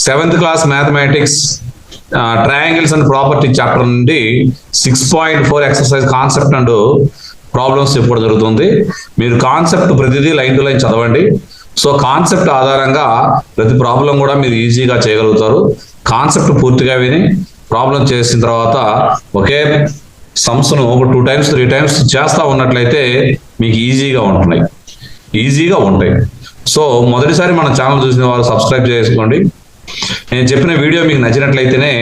Seventh class mathematics triangles and property chapter నుండి 6.4 exercise concept and problems చెప్పడం జరుగుతుంది. మీరు కాన్సెప్ట్ ప్రతిదీ లైన్ టు లైన్ చదవండి. సో కాన్సెప్ట్ ఆధారంగా ప్రతి ప్రాబ్లం కూడా మీరు ఈజీగా చేయగలుగుతారు. కాన్సెప్ట్ పూర్తిగా విని ప్రాబ్లం చేసిన తర్వాత ఒకే సమ్స్ను ఒక 2 times 3 times చేస్తా ఉన్నట్లయితే మీకు ఈజీగా ఉంటాయి. సో మొదటిసారి మన ఛానల్ చూసిన వారు సబ్స్క్రైబ్ చేసుకోండి. నేను చెప్పిన వీడియో మీకు నచ్చినట్లయితేనే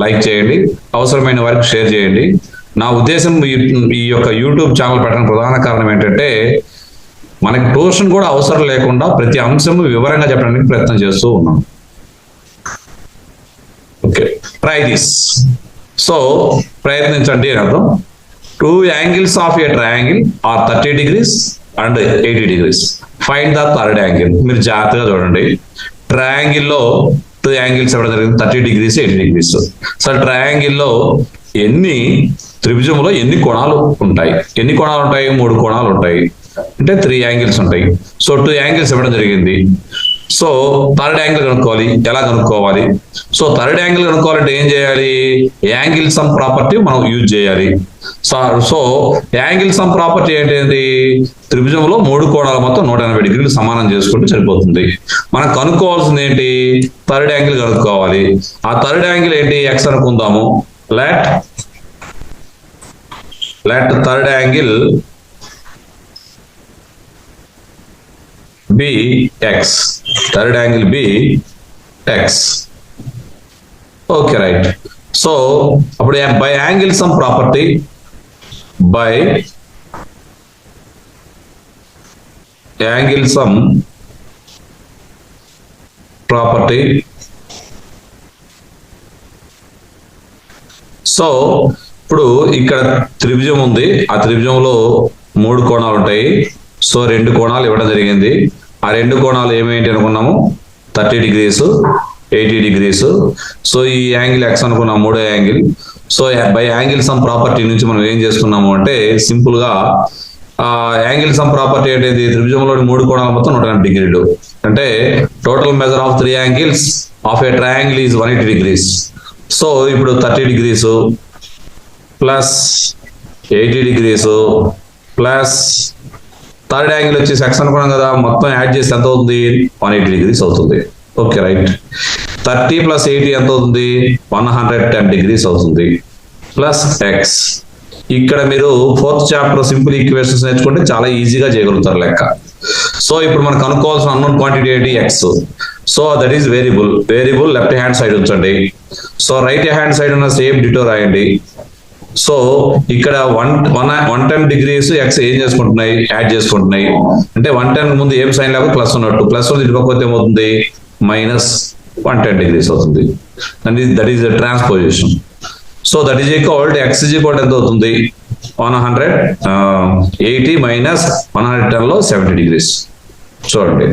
లైక్ చేయండి, అవసరమైన వారికి షేర్ చేయండి. నా ఉద్దేశం ఈ యొక్క యూట్యూబ్ ఛానల్ పెట్టడానికి ప్రధాన కారణం ఏంటంటే మనకి ట్యూషన్ కూడా అవసరం లేకుండా ప్రతి అంశం వివరంగా చెప్పడానికి ప్రయత్నం చేస్తూ ఉన్నాం. Okay, try this. సో ప్రయత్నించండి అని అర్థం. 2 angles of a triangle are 30 degrees and 80 degrees. Find the third angle. మీరు జాగ్రత్తగా చూడండి. ట్రయాంగిల్లో 2 angles ఇవ్వడం జరిగింది, 30 degrees 80 degrees. సో ట్రయాంగిల్లో త్రిభుజంలో ఎన్ని కోణాలు ఉంటాయి? 3 కోణాలు ఉంటాయి, అంటే 3 angles ఉంటాయి. సో 2 angles ఇవ్వడం జరిగింది. సో థర్డ్ యాంగిల్ కనుక్కోవాలి. ఎలా కనుక్కోవాలి? సో థర్డ్ యాంగిల్ కనుక్కోవాలంటే ఏం చేయాలి? యాంగిల్ సమ్ ప్రాపర్టీ మనం యూజ్ చేయాలి. సో యాంగిల్ సమ్ ప్రాపర్టీ ఏంటి? త్రిభుజంలో 3 కోణాలు మొత్తం 180 degrees సమానం చేసుకుంటే సరిపోతుంది. మనం కనుక్కోవాల్సింది ఏంటి? థర్డ్ యాంగిల్ కనుక్కోవాలి. ఆ థర్డ్ యాంగిల్ ఏంటి? ఎక్స్ అనుకుందాము. Let third angle be x. Third angle be x. Okay, right. So by angle sum property, so ఇప్పుడు ఇక్కడ త్రిభుజం ఉంది. ఆ త్రిభుజంలో 3 కోణాలు ఉంటాయి. సో 2 కోణాలు ఇవ్వడం జరిగింది. ఆ 2 కోణాలు ఏమేంటి అనుకున్నాము? 30 degrees 80 degrees. సో ఈ యాంగిల్ ఎక్స్ అనుకున్నాం, 3వ angle. So by angle sum property నుంచి మనం ఏం చేసుకున్నాము అంటే సింపుల్ గా యాంగిల్ సమ్ ప్రాపర్టీ ఏంటి? త్రిభుజంలోని 3 కోణాలు మొత్తం 180 degrees. అంటే total measure of 3 angles of a triangle is 180 degrees. So ఇప్పుడు 30 degrees plus 80 degrees plus third angle వచ్చేసి ఎక్స్ అనుకున్నాం కదా, మొత్తం యాడ్ చేసి ఎంత అవుతుంది? 180 degrees అవుతుంది. Okay, right. 30 + 80 ఎంత అవుతుంది? 110 degrees అవుతుంది. Plus X. ఇక్కడ మీరు 4th చాప్టర్ సింపుల్ ఈక్వేషన్స్ నేర్చుకుంటే చాలా ఈజీగా చేయగలుగుతారు లెక్క. సో ఇప్పుడు మనం కనుక్కోవాల్సిన అన్నోన్ క్వాంటిటీ ఏంటి? X. So that is variable left hand side ఉంచండి. సో రైట్ హ్యాండ్ సైడ్ ఉన్న సేమ్ డిటో రాయండి. సో ఇక్కడ 110 degrees ఎక్స్ ఏం చేసుకుంటున్నాయి? యాడ్ చేసుకుంటున్నాయి. అంటే 110 ముందు ఏం సైన్ లేకపోతే ప్లస్ ఉన్నట్టు, ప్లస్ ఇటుపకపోతే ఏమవుతుంది? -110 degrees అవుతుంది. That is transposition. So that is equal X is equal ఎంత అవుతుంది? 180 మైనస్ 110 లో 70 degrees. చూడండి.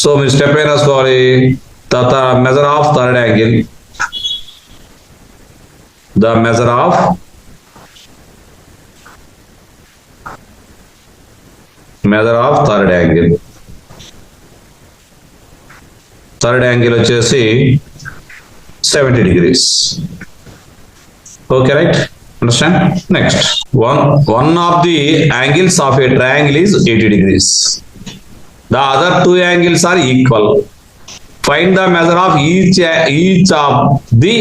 సో మీరు స్టెప్ ఏం రాసుకోవాలి? తర్వాత measure of third angle, the measure of third angle. Third angle వచ్చేసి 70 degrees. Okay, right. Understand? Next, one of the angles of a triangle is 80 degrees. The other 2 angles are equal. Find the measure of each of the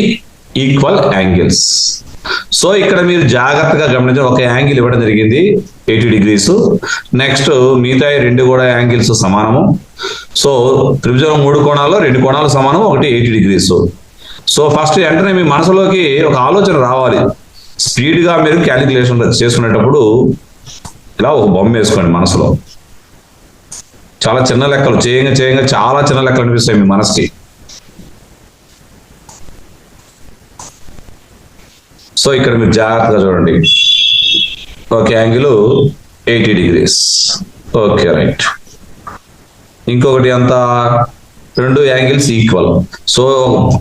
equal angles. So ఇక్కడ మీరు జాగ్రత్తగా గమనించండి. ఒక angle ఇవ్వడం జరిగింది 80 degrees. Next మిగతా 2 కూడా angles సమానము. సో త్రిభుజం 3 కోణాల్లో 2 కోణాలు సమానం, ఒకటి 80 degrees. సో ఫస్ట్ వెంటనే మీ మనసులోకి ఒక ఆలోచన రావాలి. స్పీడ్ గా మీరు క్యాలిక్యులేషన్ చేసుకునేటప్పుడు ఇలా ఒక బొమ్మ వేసుకోండి మనసులో. చాలా చిన్న లెక్కలు చేయంగా చాలా చిన్న లెక్కలు అనిపిస్తాయి మీ మనసుకి. సో ఇక్కడ మీరు జాగ్రత్తగా చూడండి. ఒక యాంగిల్ 80 degrees. Okay, right. ఇంకొకటి అంతా 2 angles ఈక్వల్. సో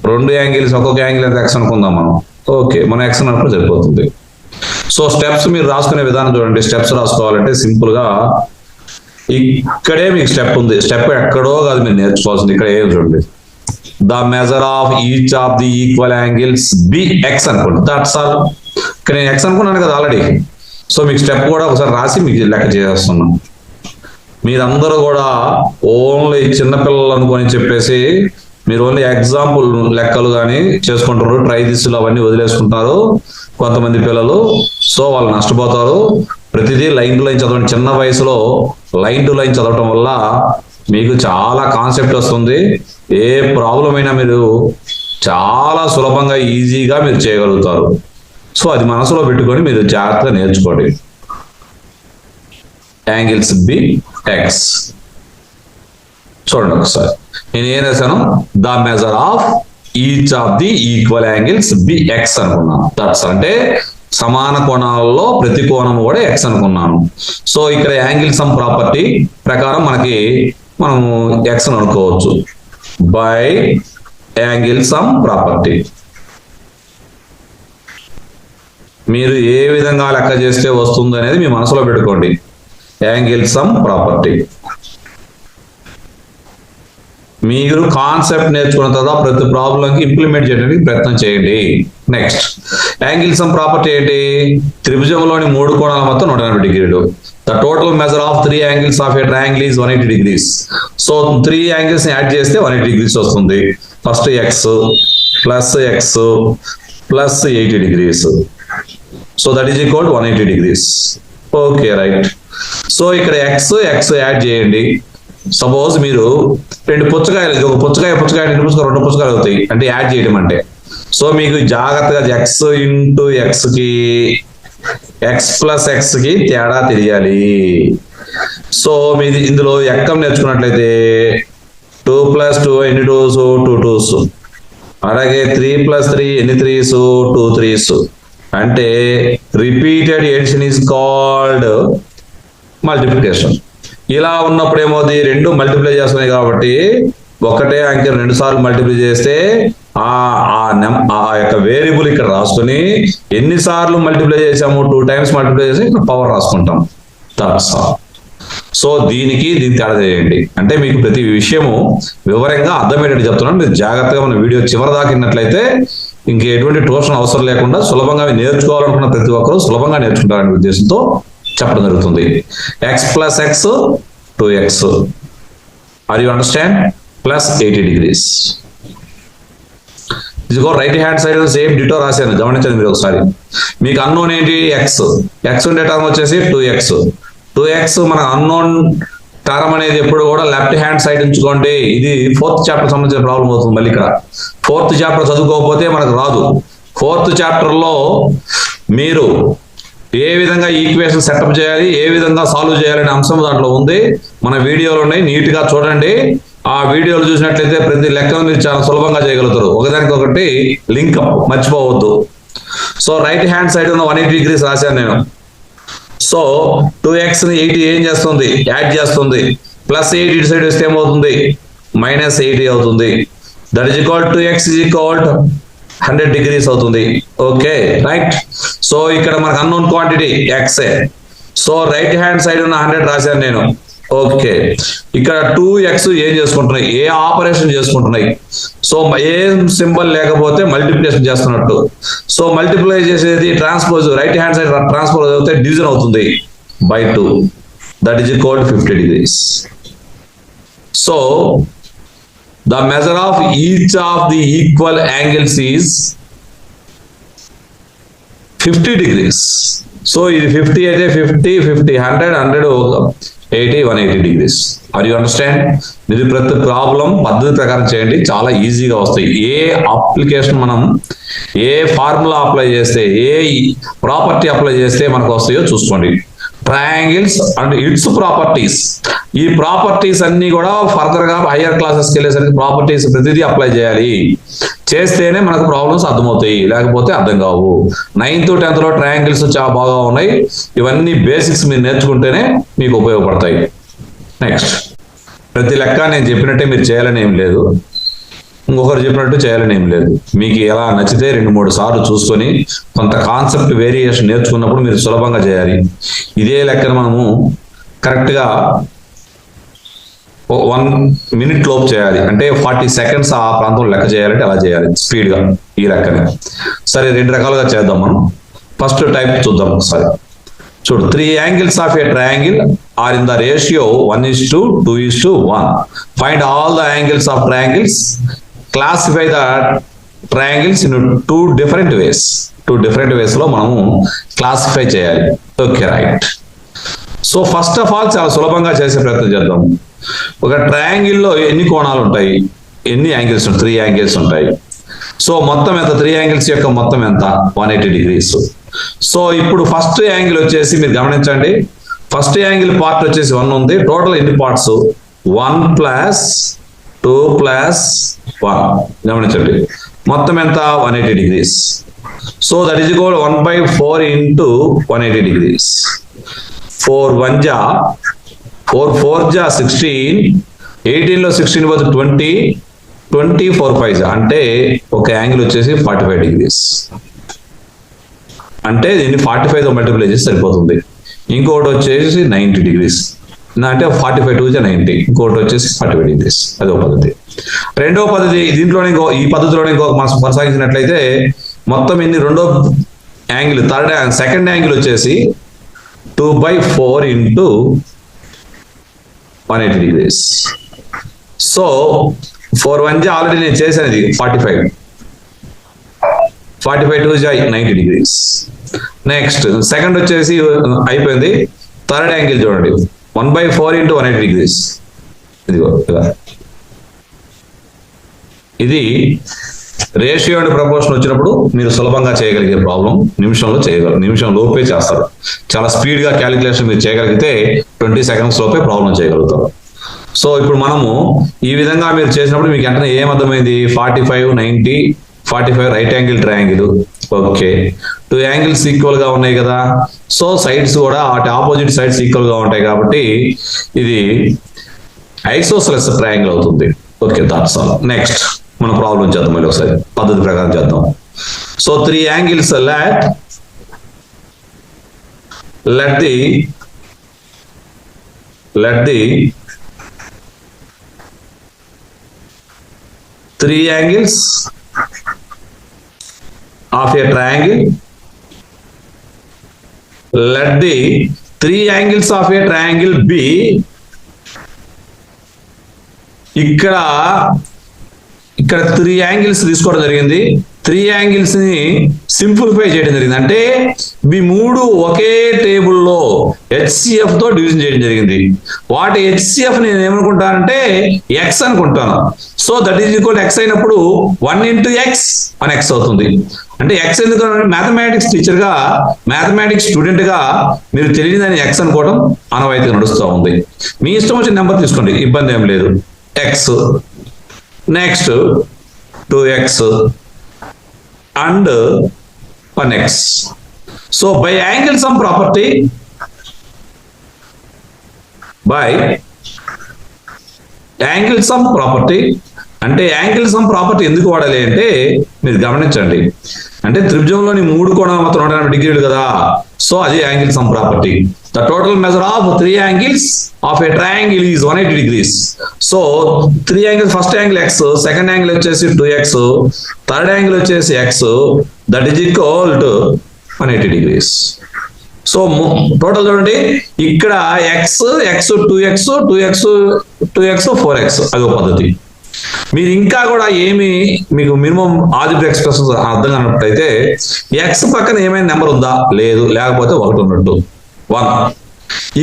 2 angles ఒక్కొక్క యాంగిల్ ఎంత ఎక్స్ అనుకుందాం మనం. ఓకే, మనం ఎక్స్ అనుకుంటే సరిపోతుంది. సో స్టెప్స్ మీరు రాసుకునే విధానం చూడండి. స్టెప్స్ రాసుకోవాలంటే సింపుల్ గా ఇక్కడే మీకు స్టెప్ ఉంది. స్టెప్ ఎక్కడో కాదు మీరు నేర్చుకోవాల్సింది, ఇక్కడ ఏం చూడండి. The measure of each of the equal angles be x అనుకోండి. That's all. ఇక్కడ నేను ఎక్స్ అనుకున్నాను కదా ఆల్రెడీ. సో మీకు స్టెప్ కూడా ఒకసారి రాసి మీకు లెక్క చేస్తున్నాను. మీరందరూ కూడా ఓన్లీ చిన్నపిల్లలు అనుకొని చెప్పేసి మీరు ఓన్లీ ఎగ్జాంపుల్ లెక్కలు కానీ చేసుకుంటారు, ట్రై దిస్సులు అవన్నీ వదిలేసుకుంటారు కొంతమంది పిల్లలు. సో వాళ్ళు నష్టపోతారు. ప్రతిదీ లైన్ టు లైన్ చదవండి. చిన్న వయసులో లైన్ టు లైన్ చదవటం వల్ల మీకు చాలా కాన్సెప్ట్ వస్తుంది. ఏ ప్రాబ్లం అయినా మీరు చాలా సులభంగా ఈజీగా మీరు చేయగలుగుతారు. సో అది మనసులో పెట్టుకొని మీరు జాగ్రత్తగా నేర్చుకోండి. యాంగిల్స్ బి ఎక్స్ చూడండి ఒకసారి. నేను ఏం రాశాను? The measure of each of the equal angles be x అనుకున్నాను. దట్స్ అంటే సమాన కోణాలలో ప్రతి కోణం కూడా ఎక్స్ అనుకున్నాను. సో ఇక్కడ యాంగిల్ సమ్ ప్రాపర్టీ ప్రకారం మనం ఎక్స్ అనుకోవచ్చు బై యాంగిల్ సమ్ ప్రాపర్టీ. మీరు ఏ విధంగా లెక్క చేస్తే వస్తుంది అనేది మీ మనసులో పెట్టుకోండి. యాంగిల్ సమ్ ప్రాపర్టీ మీరు కాన్సెప్ట్ నేర్చుకున్న తర్వాత ప్రతి ప్రాబ్లంకి ఇంప్లిమెంట్ చేయడానికి ప్రయత్నం చేయండి. నెక్స్ట్ యాంగిల్ సమ్ ప్రాపర్టీ ఏంటి? త్రిభుజంలోని 3 కోణాల మొత్తం 180 డిగ్రీలు. The total measure of 3 angles of a triangle is 180 degrees. So 3 angles ని యాడ్ చేస్తే 180 డిగ్రీస్ వస్తుంది. First X plus X plus 80 degrees. So that is equal to 180 degrees. Okay right. So ఇక్కడ X add చేయండి. Suppose మీరు 2 పుచ్చకాయలు, ఒక పుచ్చకాయ 2 పుచ్చకాయలు అవుతాయి అంటే యాడ్ చేయడం అంటే. సో మీకు జాగ్రత్తగా ఎక్స్ ఇంటూ ఎక్స్ కి ఎక్స్ ప్లస్ ఎక్స్ కి తేడా తెలియాలి. సో మీది ఇందులో ఎక్కం నేర్చుకున్నట్లయితే 2 + 2 ఎన్ని 2s 2 2s, అలాగే 3 + 3 ఎన్ని 3s 2 3s. అంటే repeated edition is called multiplication. ఇలా ఉన్నప్పుడు ఏమవుతుంది? 2 మల్టిప్లై చేస్తున్నాయి కాబట్టి ఒకటే అంకెను 2 సార్లు మల్టిప్లై చేస్తే ఆ యొక్క వేరియబుల్ ఇక్కడ రాసుకొని ఎన్నిసార్లు మల్టిప్లై చేసాము 2 times మల్టిప్లై చేసి ఇక్కడ పవర్ రాసుకుంటాం. సో దీనికి తేడా చేయండి. అంటే మీకు ప్రతి విషయము వివరంగా అర్థమయ్యేటట్టు చెప్తున్నాను. మీరు జాగ్రత్తగా మన వీడియో చివరి దాకా విన్నట్లయితే ఇంక ఎటువంటి ట్యూషన్ అవసరం లేకుండా సులభంగా నేర్చుకోవాలనుకున్న ప్రతి ఒక్కరూ సులభంగా నేర్చుకుంటారనే ఉద్దేశంతో చెప్పడం జరుగుతుంది. X plus x 2x. Are you understand? Plus 80 degrees. ఇదిగో right hand side same ditto రాశాను, గమనించండి మీరు ఒకసారి. మీకు అన్నోన్ ఏంటి? ఎక్స్ ఉండే టర్మ్ వచ్చేసి 2x. మన అన్నోన్ టర్మ్ అనేది ఎప్పుడు కూడా లెఫ్ట్ హ్యాండ్ సైడ్ ఉంచుకోండి. ఇది 4th చాప్టర్ సంబంధించిన ప్రాబ్లం అవుతుంది. మళ్ళీ ఇక్కడ 4th చాప్టర్ చదువుకోకపోతే మనకు రాదు. 4th చాప్టర్ లో మీరు ఏ విధంగా ఈక్వేషన్ సెటప్ చేయాలి, ఏ విధంగా సాల్వ్ చేయాలనే అంశం దాంట్లో ఉంది. మన వీడియోలు ఉన్నాయి, నీట్ గా చూడండి. ఆ వీడియోలు చూసినట్లయితే ప్రతి లెక్కను మీరు చాలా సులభంగా చేయగలుగుతారు. ఒకదానికి ఒకటి లింక్ మర్చిపోవద్దు. సో రైట్ హ్యాండ్ సైడ్ ఉన్న 180 డిగ్రీస్ రాశాను నేను. సో 2x ని 80 ఏం చేస్తుంది? యాడ్ చేస్తుంది. ప్లస్ 80 ఇటు సైడ్ వస్తే ఏమవుతుంది? -80 అవుతుంది. That is equal to x is equal 100 degrees అవుతుంది. Okay right. సో ఇక్కడ మనకు అన్నోన్ క్వాంటిటీ ఎక్సే. సో రైట్ హ్యాండ్ సైడ్ ఉన్న 100 రాశాను నేను. ఓకే, ఇక్కడ 2x ఏం చేసుకుంటున్నాయి? ఏ ఆపరేషన్ చేసుకుంటున్నాయి? సో ఏ సింబల్ లేకపోతే మల్టిప్లికేషన్ చేస్తున్నట్టు. సో మల్టిప్లై చేసేది transpose, right hand side transpose అవుతే డివిజన్ అవుతుంది by 2. That is equal to 50 degrees. So the measure of each of the equal angles is 50 degrees. So ఇది 50 అయితే 50 100 80 180 degrees. Are you understand? మీరు ప్రతి problem పద్ధతి ప్రకారం చేయండి, చాలా ఈజీగా వస్తాయి. ఏ అప్లికేషన్ మనం ఏ ఫార్ములా అప్లై చేస్తే, ఏ ప్రాపర్టీ అప్లై చేస్తే మనకు వస్తాయో చూసుకోండి. Triangles and its properties. ఈ ప్రాపర్టీస్ అన్ని కూడా ఫర్దర్ గా హయ్యర్ క్లాసెస్కి వెళ్ళేసరికి ప్రాపర్టీస్ ప్రతిదీ అప్లై చేయాలి. చేస్తేనే మనకు ప్రాబ్లమ్స్ అర్థమవుతాయి, లేకపోతే అర్థం కావు. 9th 10th లో ట్రయాంగిల్స్ చాలా బాగా ఉన్నాయి. ఇవన్నీ బేసిక్స్ మీరు నేర్చుకుంటేనే మీకు ఉపయోగపడతాయి. నెక్స్ట్, ప్రతి లెక్క నేను చెప్పినట్టే మీరు చేయాలని ఏం లేదు, ఇంకొకరు చెప్పినట్టు చేయాలని ఏం లేదు. మీకు ఎలా నచ్చితే 2-3 సార్లు చూసుకొని కొంత కాన్సెప్ట్ వేరియేషన్ నేర్చుకున్నప్పుడు మీరు సులభంగా చేయాలి. ఇదే లెక్కను మనము కరెక్ట్గా 1 minute లోపు చేయాలి, అంటే 40 seconds ఆ ప్రాంతం లెక్క చేయాలంటే అలా చేయాలి స్పీడ్ గా ఈ లెక్కని. సరే 2 రకాలుగా చేద్దాం మనం. ఫస్ట్ టైప్ చూద్దాం ఒకసారి. చూడు, 3 angles of a triangle are in the ratio 1:2:1. Find all the angles of triangles. Classify the triangles in 2 different ways. 2 different ways లో మనము క్లాసిఫై చేయాలి. Okay, right. So first of all చాలా సులభంగా చేసే ప్రయత్నం చేద్దాం. ఒక ట్రయాంగిల్ లో ఎన్ని కోణాలు ఉంటాయి, ఎన్ని యాంగిల్స్ ఉంటాయి? 3 angles ఉంటాయి. సో మొత్తం ఎంత? 3 angles యొక్క మొత్తం ఎంత? 180 degrees. సో ఇప్పుడు ఫస్ట్ యాంగిల్ వచ్చేసి మీరు గమనించండి, ఫస్ట్ యాంగిల్ పార్ట్ వచ్చేసి 1 ఉంది. టోటల్ ఎన్ని పార్ట్స్? 1 + 2 + 1. గమనించండి, మొత్తం ఎంత? 180 degrees. So that is equal 1/4 × 180 degrees. 4 1 4 4 16, 18 లో 16 పోతే 20, 20 4 5 అంటే ఒక యాంగిల్ వచ్చేసి 45 degrees. అంటే దీన్ని 45 తో మల్టిప్లై చేసి సరిపోతుంది. ఇంకొకటి వచ్చేసి 90 degrees, అంటే 45 2 90, ఇంకొకటి వచ్చేసి 45 degrees. అదొక పద్ధతి. రెండో పద్ధతి, దీంట్లోనే ఈ పద్ధతిలోనే ఇంకొక మనం కొనసాగించినట్లయితే మొత్తం ఇన్ని రెండో యాంగిల్ సెకండ్ యాంగిల్ వచ్చేసి 2/4 × 180 degrees. సో 4 1 ఆల్రెడీ నేను చేశాను, ఇది 45 2 90 degrees. నెక్స్ట్ సెకండ్ వచ్చేసి అయిపోయింది. థర్డ్ యాంగిల్ చూడండి, 1/4 × 180 degrees. ఇదిగో ఇది రేషియో అండ్ ప్రపోర్షన్ వచ్చినప్పుడు మీరు సులభంగా చేయగలిగే ప్రాబ్లం నిమిషంలో చేయగలరు, నిమిషం లోపే చేస్తారు. చాలా స్పీడ్ గా క్యాలిక్యులేషన్ మీరు చేయగలిగితే 20 seconds లోపే ప్రాబ్లం చేయగలుగుతారు. సో ఇప్పుడు మనము ఈ విధంగా మీరు చేసినప్పుడు మీకు వెంటనే ఏమర్థమైంది? 45 90 45 right angle triangle. Okay, 2 angles equal గా ఉన్నాయి కదా. సో సైడ్స్ కూడా ఆపోజిట్ సైడ్స్ ఈక్వల్ గా ఉంటాయి కాబట్టి ఇది ఐసోసెలస్ ట్రయాంగిల్ అవుతుంది. Okay, that's all. నెక్స్ట్ మన ప్రాబ్లం చేద్దాం, మళ్ళీ ఒకసారి పద్ధతి ప్రకారం చేద్దాం. So 3 angles let the 3 angles of a triangle, let the 3 angles of a triangle be. ఇక్కడ 3 angles తీసుకోవడం జరిగింది. 3 angles ని సింప్లిఫై చేయడం జరిగింది. అంటే ఇవి 3 ఒకే టేబుల్లో HCF తో డివిజన్ చేయడం జరిగింది. వాటి HCF నేను ఏమనుకుంటానంటే x అనుకుంటాను. So that is equal x అయినప్పుడు 1 × x 1x అవుతుంది. అంటే x ఎందుకు? మ్యాథమెటిక్స్ టీచర్ గా, మ్యాథమెటిక్స్ స్టూడెంట్ గా మీరు తెలియదని x అనుకోవడం ఆనవాయితీగా నడుస్తూ ఉంది. మీ ఇష్టం వచ్చిన నెంబర్ తీసుకోండి, ఇబ్బంది ఏం లేదు. x, next 2x and 1x. So by angle sum property, అంటే యాంగిల్ సమ్ ప్రాపర్టీ ఎందుకు వాడాలి అంటే మీరు గమనించండి, అంటే త్రిభుజంలోని 3 కోణాలు మొత్తం 180 degrees కదా. సో అది angle sum property. The total measure of 3 angles of a triangle is 180 degrees. So 3 angles, first angle x, second angle వచ్చేసి 2x, థర్డ్ యాంగిల్ వచ్చేసి x, that is equal to 180 degrees. So total చూడండి, ఇక్కడ x 2x 4x, అదో పద్ధతి. మీరు ఇంకా కూడా ఏమి మీకు మినిమం ఆల్జీబ్రా ఎక్స్ప్రెషన్స్ అర్థం కానట్టయితే x పక్కన ఏమైనా నెంబర్ ఉందా? లేదు, లేకపోతే 1 ఉన్నట్టు 1.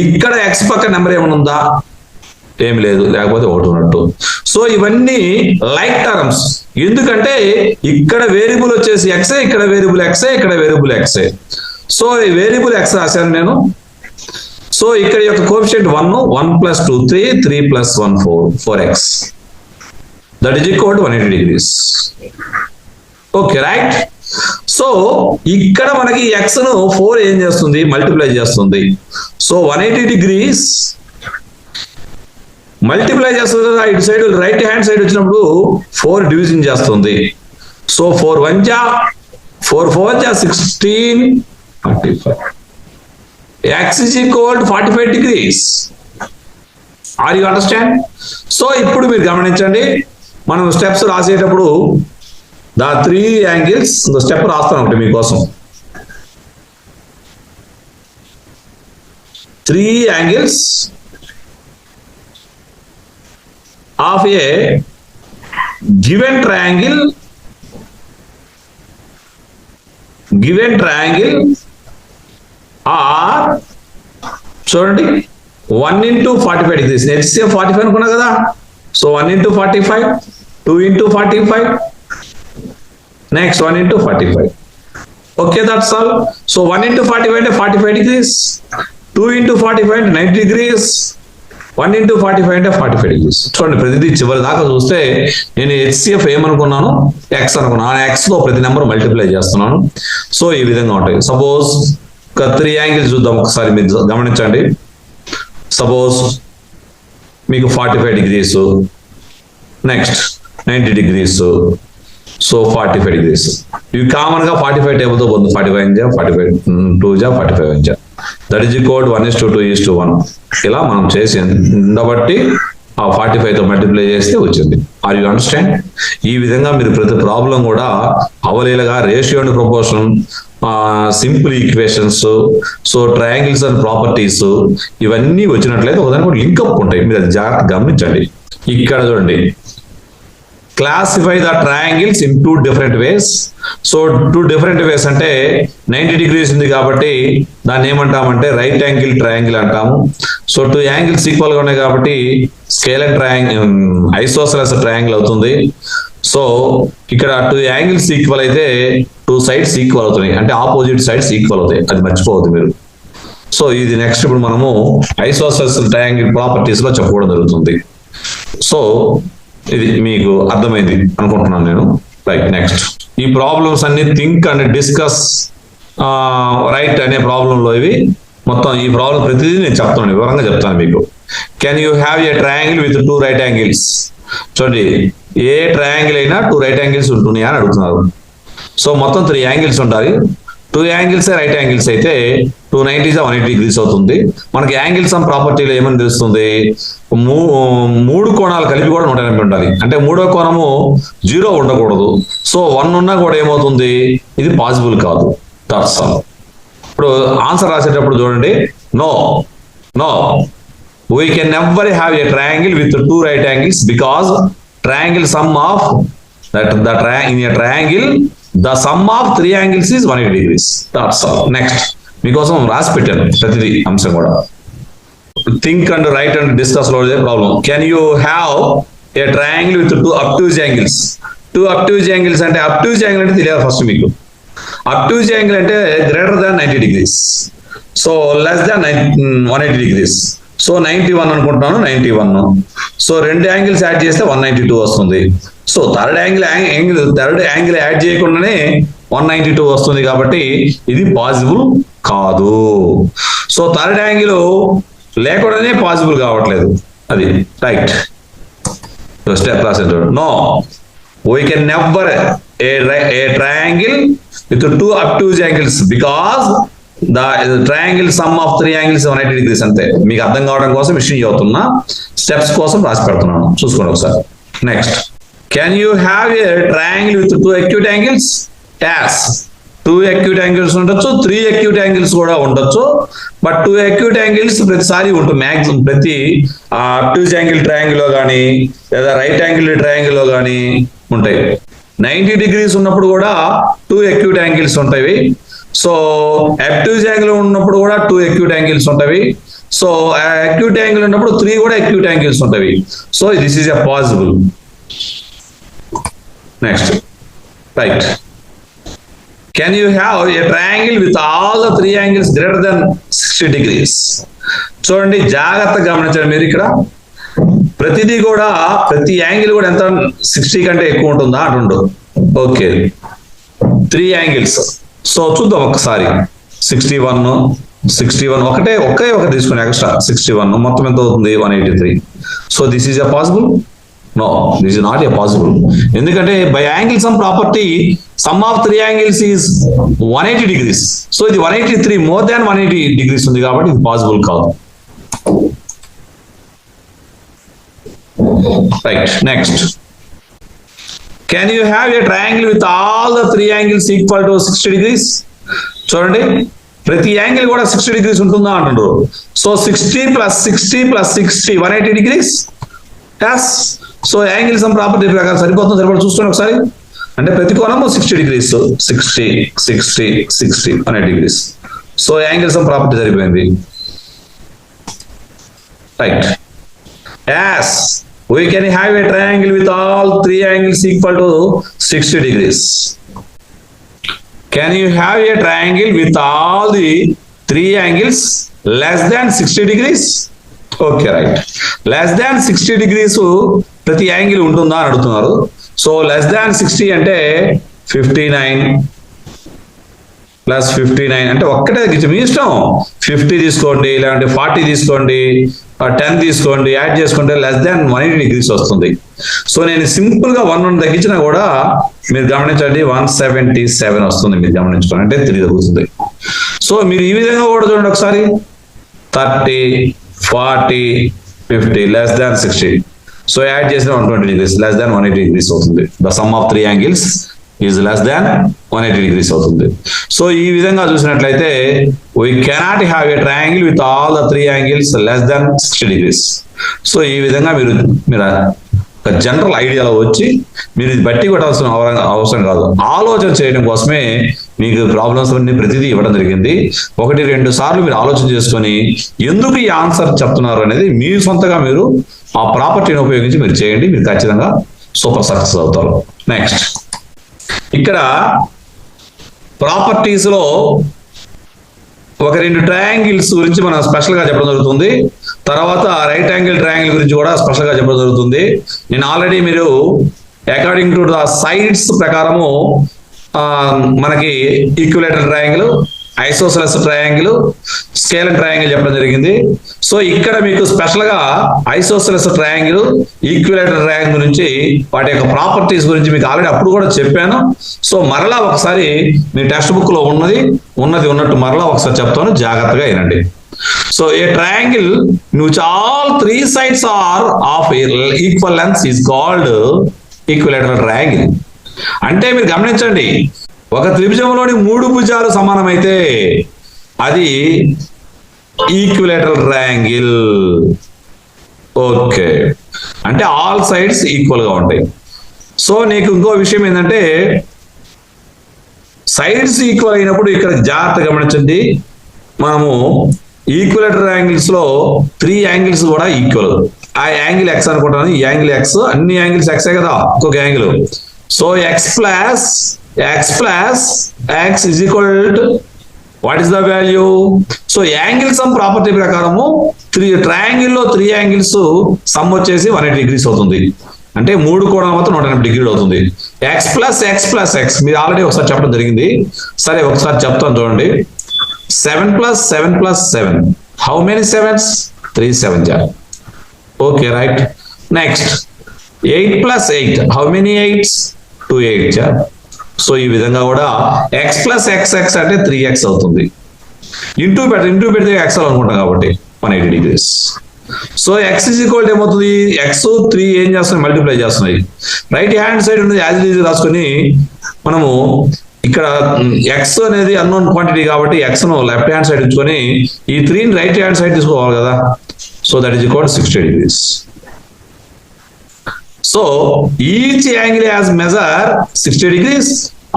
ఇక్కడ x పక్కన నెంబర్ ఏమైనా ఉందా? ఏమి లేదు, లేకపోతే 1 ఉన్నట్టు. సో ఇవన్నీ లైక్ టర్మ్స్. ఎందుకంటే ఇక్కడ వేరియబుల్ వచ్చేసి x, ఇక్కడ వేరియబుల్ x, ఇక్కడ వేరియబుల్ x. సో ఈ వేరియబుల్ x రాశాను నేను. సో ఇక్కడ యొక్క coefficient 1 + 2 3 3 + 1 4x. That is equal to 180 degrees. Okay, right? So ఇక్కడ మనకి x ను 4 ఏం చేస్తుంది? మల్టిప్లై చేస్తుంది. సో 180 degrees మల్టిప్లై చేస్తుంది కదా, ఇటు సైడ్ రైట్ హ్యాండ్ సైడ్ వచ్చినప్పుడు 4 డివిజన్ చేస్తుంది. So 4 1 4 4 16 45. X is equal to 45 degrees. Are you understand? So ఇప్పుడు మీరు గమనించండి, మనం స్టెప్స్ రాసేటప్పుడు ద 3 యాంగిల్స్ స్టెప్ రాస్తాను ఒకటి మీకోసం. 3 angles of a given triangle are చూడండి 1 into 45 degrees. HCF 45 అనుకున్నా కదా, so 1 into 45, 2 into 45, next 1 into 45. Okay, that's all. So 1 into 45 అంటే 45 degrees, 2 into 45 అంటే 90 degrees, 1 into 45 అంటే 45 degrees. చూడండి, ప్రతిదీ చివరి దాకా చూస్తే నేను HCF ఏమనుకున్నాను, X అనుకున్నాను. X లో ప్రతి నెంబర్ మల్టిప్లై చేస్తున్నాను. సో ఈ విధంగా ఉంటాయి. సపోజ్ ఒక 3 యాంగిల్స్ చూద్దాం ఒకసారి, మీరు గమనించండి. సపోజ్ మీకు 45 degrees, next 90 degrees, so 45 degrees. ఇవి కామన్ గా 45 టేబుల్ తో పోతుంది. 45 45 2 45 దట్ ఈజ్ ఈక్వల్ 1:2:1. ఇలా మనం చేసింది బట్టి ఆ 45 తో మల్టిప్లై చేస్తే వచ్చింది. Are you understand? ఈ విధంగా మీరు ప్రతి ప్రాబ్లం కూడా అవలీలగా ratio and proportion, simple equations, so triangles and properties ఇవన్నీ వచ్చినట్లయితే ఒకదానికి కూడా లింకప్ ఉంటాయి. మీరు అది జాగ్రత్తగా గమనించండి. ఇక్కడ చూడండి, classify the triangles in 2 different ways. So 2 different ways అంటే 90 degrees ఉంది కాబట్టి దాన్ని ఏమంటామంటే రైట్ యాంగిల్ ట్రయాంగిల్ అంటాము. సో 2 యాంగిల్స్ ఈక్వల్ గా ఉన్నాయి కాబట్టి స్కేలర్ ట్రయాంగిల్, ఐసోసెలస్ ట్రయాంగిల్ అవుతుంది. సో ఇక్కడ 2 యాంగిల్స్ ఈక్వల్ అయితే 2 sides ఈక్వల్ అవుతున్నాయి, అంటే ఆపోజిట్ సైడ్స్ ఈక్వల్ అవుతాయి. అది మర్చిపోవద్దు మీరు. సో ఇది నెక్స్ట్ ఇప్పుడు మనము ఐసోసెలస్ ట్రయాంగిల్ ప్రాపర్టీస్ లో చెప్పుకోవడం జరుగుతుంది. సో ఇది మీకు అర్థమైంది అనుకుంటున్నాను నేను. రైట్, నెక్స్ట్ ఈ ప్రాబ్లమ్స్ అన్ని థింక్ అండ్ డిస్కస్ రైట్ అనే ప్రాబ్లంలో ఇవి మొత్తం ఈ ప్రాబ్లం ప్రతిదీ నేను చెప్తాను, వివరంగా చెప్తాను మీకు. Can you have a triangle with 2 right angles? చూడండి, ఏ ట్రయాంగిల్ అయినా 2 right angles ఉంటున్నాయా అని అడుగుతున్నారు. సో మొత్తం 3 యాంగిల్స్ ఉండాలి. 2 యాంగిల్స్ రైట్ యాంగిల్స్ అయితే 290 180 degrees అవుతుంది. మనకి యాంగిల్స్ సమ్ ప్రాపర్టీలో ఏమని తెలుస్తుంది, 3 కోణాలు కలిపి కూడా 180 ఉండాలి. అంటే 3వ కోణము 0 ఉండకూడదు. సో 1 ఉన్నా కూడా ఏమవుతుంది, ఇది పాసిబుల్ కాదు. That's all. ఇప్పుడు ఆన్సర్ రాసేటప్పుడు చూడండి, no we can never have a triangle with 2 right angles because triangle sum of in a triangle the sum of 3 angles is 180 degrees. That's all. Next, మీకోసం రాసి పెట్టాను ప్రతిదీ అంశం కూడా. Think and write and discuss లో problem. Can you have a triangle with 2 obtuse angles? 2 obtuse angles అంటే obtuse angle అంటే తెలియాలి ఫస్ట్ మీకు. obtuse angle అంటే greater than 90 degrees, so less than 180 degrees. So 91 అనుకుంటున్నాను, 91. సో 2 యాంగిల్స్ యాడ్ చేస్తే 192 వస్తుంది. So third angle add చేయకుండానే 192 వస్తుంది కాబట్టి ఇది పాసిబుల్ కాదు. సో థర్డ్ యాంగిల్ లేకుండానే పాసిబుల్ కావట్లేదు. అది రైట్. స్టెప్ రాసేది, no we can never a triangle with 2 obtuse angles because the triangle sum of 3 angles 180 degrees. అంతే, మీకు అర్థం కావడం కోసం మిషన్ అవుతున్నా, స్టెప్స్ కోసం రాసి పెడుతున్నాను, చూసుకోండి ఒకసారి. Next, can you have a triangle with 2 acute angles? Yes, 2 acute angles ఉండొచ్చు, 3 acute angles కూడా ఉండొచ్చు. బట్ 2 acute angles ప్రతిసారి ఉంటుంది మ్యాక్సిమం. ప్రతి obtuse angle ట్రయాంగిల్ లో కానీ లేదా రైట్ యాంగిల్ ట్రయాంగిల్ లో కానీ ఉంటాయి. 90 degrees ఉన్నప్పుడు కూడా 2 acute angles ఉంటాయి. సో obtuse angle ఉన్నప్పుడు కూడా 2 acute angles ఉంటాయి. సో acute angle ఉన్నప్పుడు 3 కూడా acute angles ఉంటాయి. So this is a possible. Next, right. Can you have a triangle with all the 3 angles greater than 60 degrees? చూడండి, జాగ్రత్తగా గమనించండి మీరు. ఇక్కడ ప్రతిదీ కూడా ప్రతి యాంగిల్ కూడా ఎంత 60 కంటే ఎక్కువ ఉంటుందా అంటుండు. Okay, 3 angles. సో చూద్దాం ఒకసారి. 61 ఒకే తీసుకుని ఎక్స్ట్రా 61 మొత్తం ఎంత అవుతుంది, 183. So this is a possible? No, this is not a possible. ఎందుకంటే by angle sum property sum of 3 angles is 180 degrees. So ఇది 183 మోర్ దాన్ 180 degrees ఉంది కాబట్టి ఇది పాసిబుల్ కాదు. Right. Next, can you have a triangle with all the 3 angles equal to 60 degrees? చూడండి, ప్రతి angle కూడా 60 degrees ఉంటుందా అంటున్నారు. So 60 + 60 + 60 180 degrees. yes. So angle sum property ప్రకారం సరిపోతుంది, సరిపడి చూసుకోండి ఒకసారి. అంటే ప్రతి కోణము 60 degrees, 60 60 60 180 degrees. So angle sum property సరిపోయింది. Right. yes, we can have a triangle with all 3 angles equal to 60 degrees. Can you have a triangle with all the 3 angles less than 60 degrees? Okay, right. Less than 60 degrees ప్రతి angle ఉంటుందా అని అడుగుతున్నారు. So less than 60 అంటే 59 + 59 అంటే ఒక్కటే మీ ఇష్టం. 50 తీసుకోండి, లేదంటే 40 తీసుకోండి, 10 తీసుకోండి, యాడ్ చేసుకుంటే లెస్ దాన్ 180 degrees వస్తుంది. సో నేను సింపుల్ గా 1 తగ్గించినా కూడా మీరు గమనించండి 177 వస్తుంది. మీరు గమనించుకోండి, అంటే 3 తగ్గుతుంది. సో మీరు ఈ విధంగా కూడా చూడండి ఒకసారి. 30 40 50 లెస్ దాన్ 60. సో యాడ్ చేసిన 120 degrees, లెస్ దాన్ 180 degrees అవుతుంది. The sum of 3 angles is less than 180 degrees అవుతుంది. సో ఈ విధంగా చూసినట్లయితే we cannot have a triangle with all the 3 angles less than 60 degrees. So ఈ విధంగా మీరు ఒక జనరల్ ఐడియాలో వచ్చి మీరు ఇది బట్టి కొట్టాల్సిన అవసరం కాదు, ఆలోచన చేయడం కోసమే మీకు ప్రాబ్లమ్స్ అన్ని ప్రతిదీ ఇవ్వడం జరిగింది. 1-2 సార్లు మీరు ఆలోచన చేసుకొని ఎందుకు ఈ ఆన్సర్ చెప్తున్నారు అనేది మీ సొంతగా మీరు ఆ ప్రాపర్టీని ఉపయోగించి మీరు చేయండి. మీరు ఖచ్చితంగా సూపర్ సక్సెస్ అవుతారు. నెక్స్ట్, ఇక్కడ ప్రాపర్టీస్ లో 1-2 ట్రయాంగిల్స్ గురించి మనం స్పెషల్ గా చెప్పడం జరుగుతుంది. తర్వాత రైట్ యాంగిల్ ట్రయాంగిల్ గురించి కూడా స్పెషల్ గా చెప్పడం జరుగుతుంది. నేను ఆల్రెడీ మీరు అకార్డింగ్ టు ద సైడ్స్ ప్రకారము మనకి equilateral triangle, isosceles triangle, scalar triangle చెప్పడం జరిగింది. సో ఇక్కడ మీకు స్పెషల్ గా ఐసోసెలస్ ట్రయాంగిల్, ఈక్విలేటరల్ ట్రయాంగిల్ గురించి వాటి యొక్క ప్రాపర్టీస్ గురించి మీకు ఆల్రెడీ అప్పుడు కూడా చెప్పాను. సో మరలా ఒకసారి మీ టెక్స్ట్ బుక్ లో ఉన్నది ఉన్నట్టు మరలా ఒకసారి చెప్తాను, జాగ్రత్తగా వినండి. So a triangle which all 3 sides are of equal length is called equilateral triangle. అంటే మీరు గమనించండి, ఒక త్రిభుజంలోని 3 భుజాలు సమానమైతే అది ఈక్విలేటరల్ ట్రయాంగిల్. ఓకే, అంటే ఆల్ సైడ్స్ ఈక్వల్ గా ఉంటాయి. సో నీకు ఇంకో విషయం ఏంటంటే సైడ్స్ ఈక్వల్ అయినప్పుడు ఇక్కడ జాగ్రత్త గమనించండి, మనము ఈక్విలేటరల్ ట్రయాంగిల్స్ లో 3 angles కూడా ఈక్వల్. ఆ యాంగిల్ ఎక్స్ అనుకుంటాను, ఈ యాంగిల్ ఎక్స్, అన్ని యాంగిల్స్ ఎక్సే కదా ఒక్కొక్క angle. So x plus x is equal to what is the value? So angle sum property ప్రకారము ట్రయాంగిల్ లో 3 angles సమ్ వచ్చేసి 180 degrees అవుతుంది. అంటే 3 కోణాల మొత్తం 180 degrees అవుతుంది. x plus x మీరు ఆల్రెడీ ఒకసారి చెప్పడం జరిగింది. సరే ఒకసారి చెప్తాను చూడండి. 7 plus 7 how many 7s? 3 7s. Okay, right. Next, 8 plus 8 how many 8s? 2 8s. So ఈ విధంగా కూడా x plus x అంటే 3x అవుతుంది. ఇంటూ పెడితే x అనుకుంటాం కాబట్టి 180 degrees. So x is equal to ఏమవుతుంది? x 3 ఏం చేస్తున్నాయి? మల్టిప్లై చేస్తున్నాయి. రైట్ హ్యాండ్ సైడ్ ఉంది యాజ్ ఇట్ ఈజ్ రాసుకొని మనము ఇక్కడ x అనేది అన్నోన్ క్వాంటిటీ కాబట్టి x ను లెఫ్ట్ హ్యాండ్ సైడ్ ఉంచుకొని ఈ 3ని రైట్ హ్యాండ్ సైడ్ తీసుకోవాలి కదా. So that is equal to 60 degrees. So each angle has measure 60 degrees.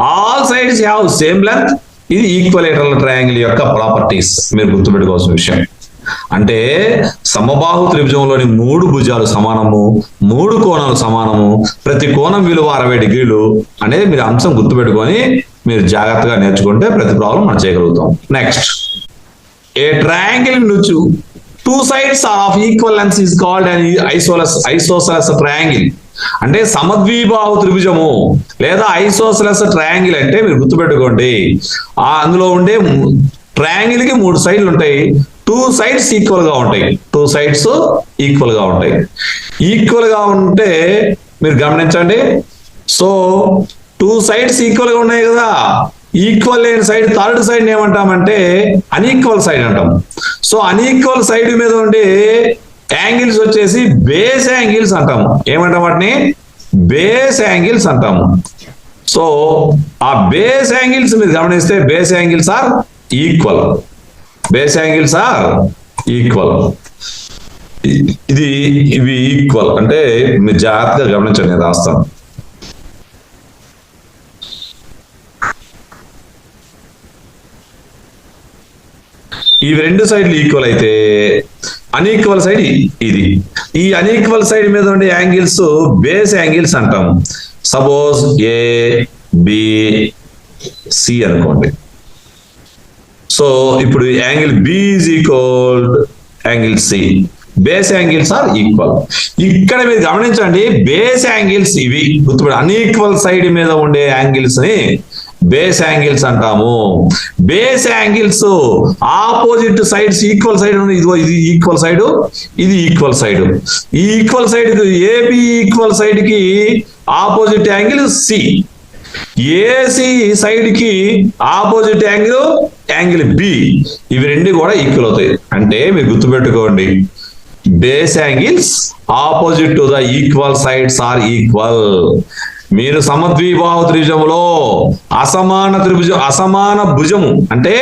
All sides have same length. ఇది ఈక్వలేటరల్ ట్రయాంగిల్ యొక్క ప్రాపర్టీస్ మీరు గుర్తుపెట్టుకోవాల్సిన విషయం. అంటే సమబాహు త్రిభుజంలోని 3 భుజాలు సమానము, 3 కోణాలు సమానము, ప్రతి కోణం విలువ 60 degrees అనేది మీరు అంశం గుర్తుపెట్టుకొని మీరు జాగ్రత్తగా నేర్చుకుంటే ప్రతి ప్రాబ్లం మనం చేయగలుగుతాం. నెక్స్ట్, ఏ ట్రయాంగిల్ నుంచి 2 sides are of equal length is called an isosceles triangle. అంటే సమద్విబాహు త్రిభుజము లేదా ఐసోసెలస్ ట్రయాంగిల్ అంటే మీరు గుర్తుపెట్టుకోండి, అందులో ఉండే ట్రయాంగిల్ కి 3 సైడ్లు ఉంటాయి. 2 sides ఈక్వల్ గా ఉంటాయి. 2 sides ఈక్వల్ గా ఉంటాయి. ఈక్వల్ గా ఉంటే మీరు గమనించండి. సో 2 sides ఈక్వల్ గా ఉన్నాయి కదా, ఈక్వల్ లేని సైడ్ థర్డ్ సైడ్ ఏమంటామంటే అన్ఈక్వల్ సైడ్ అంటాం. సో అన్ఈక్వల్ సైడ్ మీద ఉండే యాంగిల్స్ వచ్చేసి బేస్ యాంగిల్స్ అంటాము. ఏమంటాం వాటిని? బేస్ యాంగిల్స్ అంటాము. సో ఆ బేస్ యాంగిల్స్ మీరు గమనిస్తే base angles are equal. Base angles are equal. ఇవి ఈక్వల్ అంటే మీరు జాగ్రత్తగా గమనించండి, నేను రాస్తాను. ఇవి రెండు సైడ్లు ఈక్వల్ అయితే అన్ఈక్వల్ సైడ్ ఇది. ఈ అన్ఈక్వల్ సైడ్ మీద ఉండే యాంగిల్స్ బేస్ యాంగిల్స్ అంటాము. సపోజ్ ఏ బి సి అనుకోండి. సో ఇప్పుడు angle B is equal angle C. Base angles are equal. ఇక్కడ మీరు గమనించండి, బేస్ యాంగిల్స్ ఇవి గుర్తుపడి అన్ఈక్వల్ సైడ్ మీద ఉండే యాంగిల్స్ ని బేస్ యాంగిల్స్ అంటాము. Base angles opposite sides equal side, ఇది ఈక్వల్ సైడ్, ఇది ఈక్వల్ సైడ్. ఈ equal side A B equal side కి opposite angle C. A C side కి ఆపోజిట్ యాంగిల్ బి. ఇవి రెండు కూడా ఈక్వల్ అవుతాయి. అంటే మీరు గుర్తుపెట్టుకోండి, base angles opposite to the equal sides are equal. మీరు సమద్విబాహు త్రిభుజములో అసమాన భుజము అంటే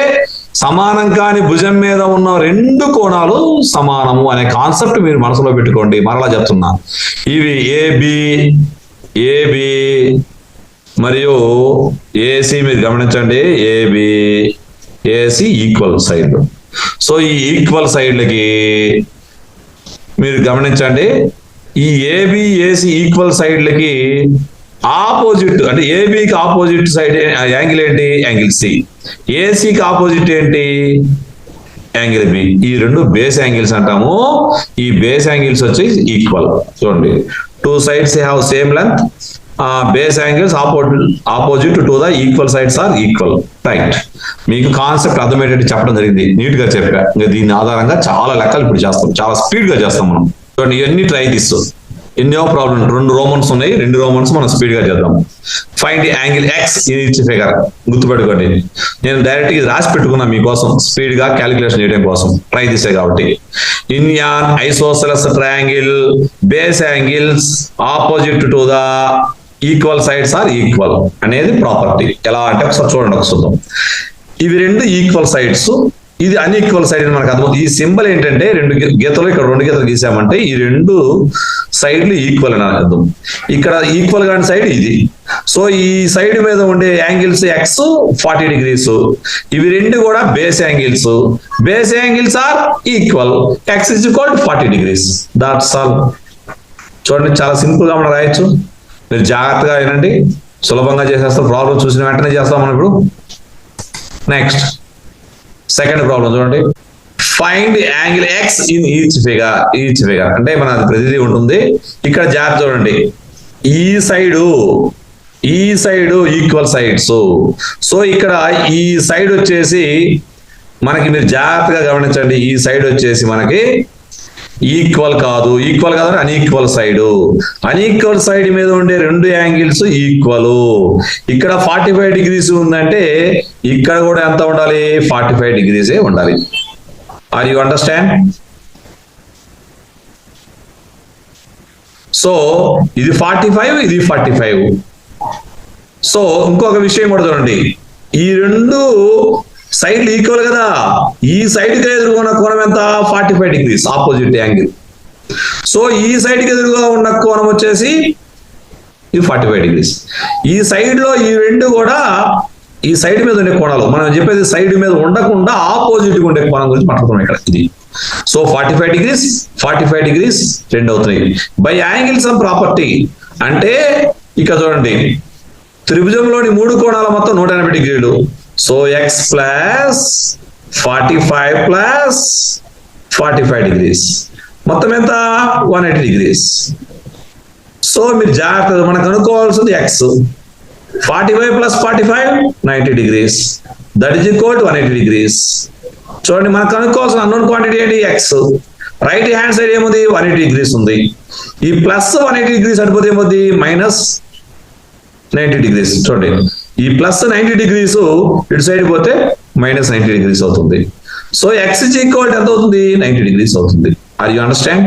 సమానం కాని భుజం మీద ఉన్న రెండు కోణాలు సమానము అనే కాన్సెప్ట్ మీరు మనసులో పెట్టుకోండి. మరలా చెప్తున్నా, ఇవి ఏబి మరియు ఏసి మీరు గమనించండి. AC equal side. సో ఈ ఈక్వల్ సైడ్లకి మీరు గమనించండి, ఈ ఏబి ఏసి ఈక్వల్ సైడ్లకి ఆపోజిట్ అంటే ఏబికి ఆపోజిట్ సైడ్ యాంగిల్ ఏంటి? Angle C. ఏసీకి ఆపోజిట్ ఏంటి? Angle B. ఈ రెండు బేస్ యాంగిల్స్ అంటాము. ఈ బేస్ యాంగిల్స్ వచ్చి ఈక్వల్. చూడండి, two sides have same length. Base angles opposite to the equal sides are equal. Right. మీకు కాన్సెప్ట్ అర్థమయ్యేటట్టు చెప్పడం జరిగింది, నీట్ గా చెప్పా. ఇంకా దీని ఆధారంగా చాలా లెక్కలు ఇప్పుడు చేస్తాం, చాలా స్పీడ్ గా చేస్తాం మనం. చూడండి, ఇవన్నీ ట్రై తీస్తాం. ఎన్నో ప్రాబ్లం. 2 రోమన్స్ ఉన్నాయి, 2 రోమన్స్ మనం స్పీడ్ గా చేద్దాం. Find the angle x in each figure. గుర్తుపెట్టుకోండి, నేను డైరెక్ట్ గా రాసి పెట్టుకున్నా మీకోసం స్పీడ్ గా క్యాలిక్యులేషన్ చేయడం కోసం. ట్రై చేసే కాబట్టి. In an isosceles triangle base angles opposite to the equal sides are equal అనేది ప్రాపర్టీ. ఎలా అంటే ఒకసారి చూడండి, ఒకసారి చూద్దాం. ఇవి రెండు ఈక్వల్ సైడ్స్, ఇది అన్ఈక్వల్ సైడ్ అని మనకు అర్థం. ఈ సింబల్ ఏంటంటే 2 గీతలు, ఇక్కడ 2 గీతలు గీసామంటే ఈ 2 సైడ్లు ఈక్వల్ అని అర్థం. ఇక్కడ ఈక్వల్ కాని సైడ్ ఇది. సో ఈ సైడ్ మీద ఉండే యాంగిల్స్ ఎక్స్ 40 degrees. ఇవి రెండు కూడా base angles. Base angles are equal. X is equal to 40 degrees. That's all. చూడండి, చాలా సింపుల్ గా మనం రాయొచ్చు. మీరు జాగ్రత్తగా వినండి, సులభంగా చేసేస్తాం. ప్రాబ్లం చూసిన వెంటనే చేస్తాం మనం ఇప్పుడు. నెక్స్ట్ సెకండ్ ప్రాబ్లం చూడండి. Find angle x in each figure. అంటే మన ప్రతిదీ ఉంటుంది. ఇక్కడ జాగ్రత్త చూడండి, ఈ సైడ్ ఈక్వల్ సైడ్స్. సో ఇక్కడ ఈ సైడ్ వచ్చేసి మనకి, మీరు జాగ్రత్తగా గమనించండి, ఈ సైడ్ వచ్చేసి మనకి ఈక్వల్ కాదు అని అన్ఈక్వల్ సైడ్. అన్ఈక్వల్ సైడ్ మీద ఉండే 2 యాంగిల్స్ ఈక్వల్. ఇక్కడ 45 degrees ఉందంటే ఇక్కడ కూడా ఎంత ఉండాలి? 45 degrees ఉండాలి. Are you understand? సో ఇది 45, ఇది 45. సో ఇంకొక విషయం కూడా చూడండి, ఈ 2 సైడ్లు ఈక్వల్ కదా. ఈ సైడ్ కి ఎదురుగా కోణం ఎంత? 45 degrees ఆపోజిట్ యాంగిల్. సో ఈ సైడ్ కి ఎదురుగా ఉన్న కోణం వచ్చేసి ఇది 45 degrees. ఈ సైడ్ లో ఈ 2 కూడా ఈ సైడ్ మీద ఉండే కోణాలు. మనం చెప్పేది సైడ్ మీద ఉండకుండా ఆపోజిట్ గా ఉండే కోణం గురించి మాట్లాడుతున్నాం ఇక్కడ. ఇది సో 45 degrees 2 అవుతున్నాయి. బై యాంగిల్ సమ్ ప్రాపర్టీ అంటే ఇక్కడ చూడండి, త్రిభుజంలోని 3 కోణాల మొత్తం 180 degrees. So x plus 45 plus 45 degrees మొత్తం ఎంత? 180 degrees. సో మీరు జాగ్రత్తగా మనకు అనుకోవాల్సింది x. 45 plus 45 90 degrees. That is equal to 180 degrees. చూడండి, మనకు అనుకోవాల్సిన అన్నోన్ క్వాంటిటీ ఏంటి? x. రైట్ హ్యాండ్ సైడ్ ఏముంది? 180 degrees ఉంది. ఈ ప్లస్ 180 degrees అడిపోతే ఏమవుతుంది? Minus 90 degrees. చూడండి, ఈ ప్లస్ 90 degrees ఇటు సైడ్ పోతే మైనస్ 90 degrees అవుతుంది. సో ఎక్స్ ఈజ్ ఈక్వల్ ఎంత అవుతుంది? 90 degrees అవుతుంది. Are you understand?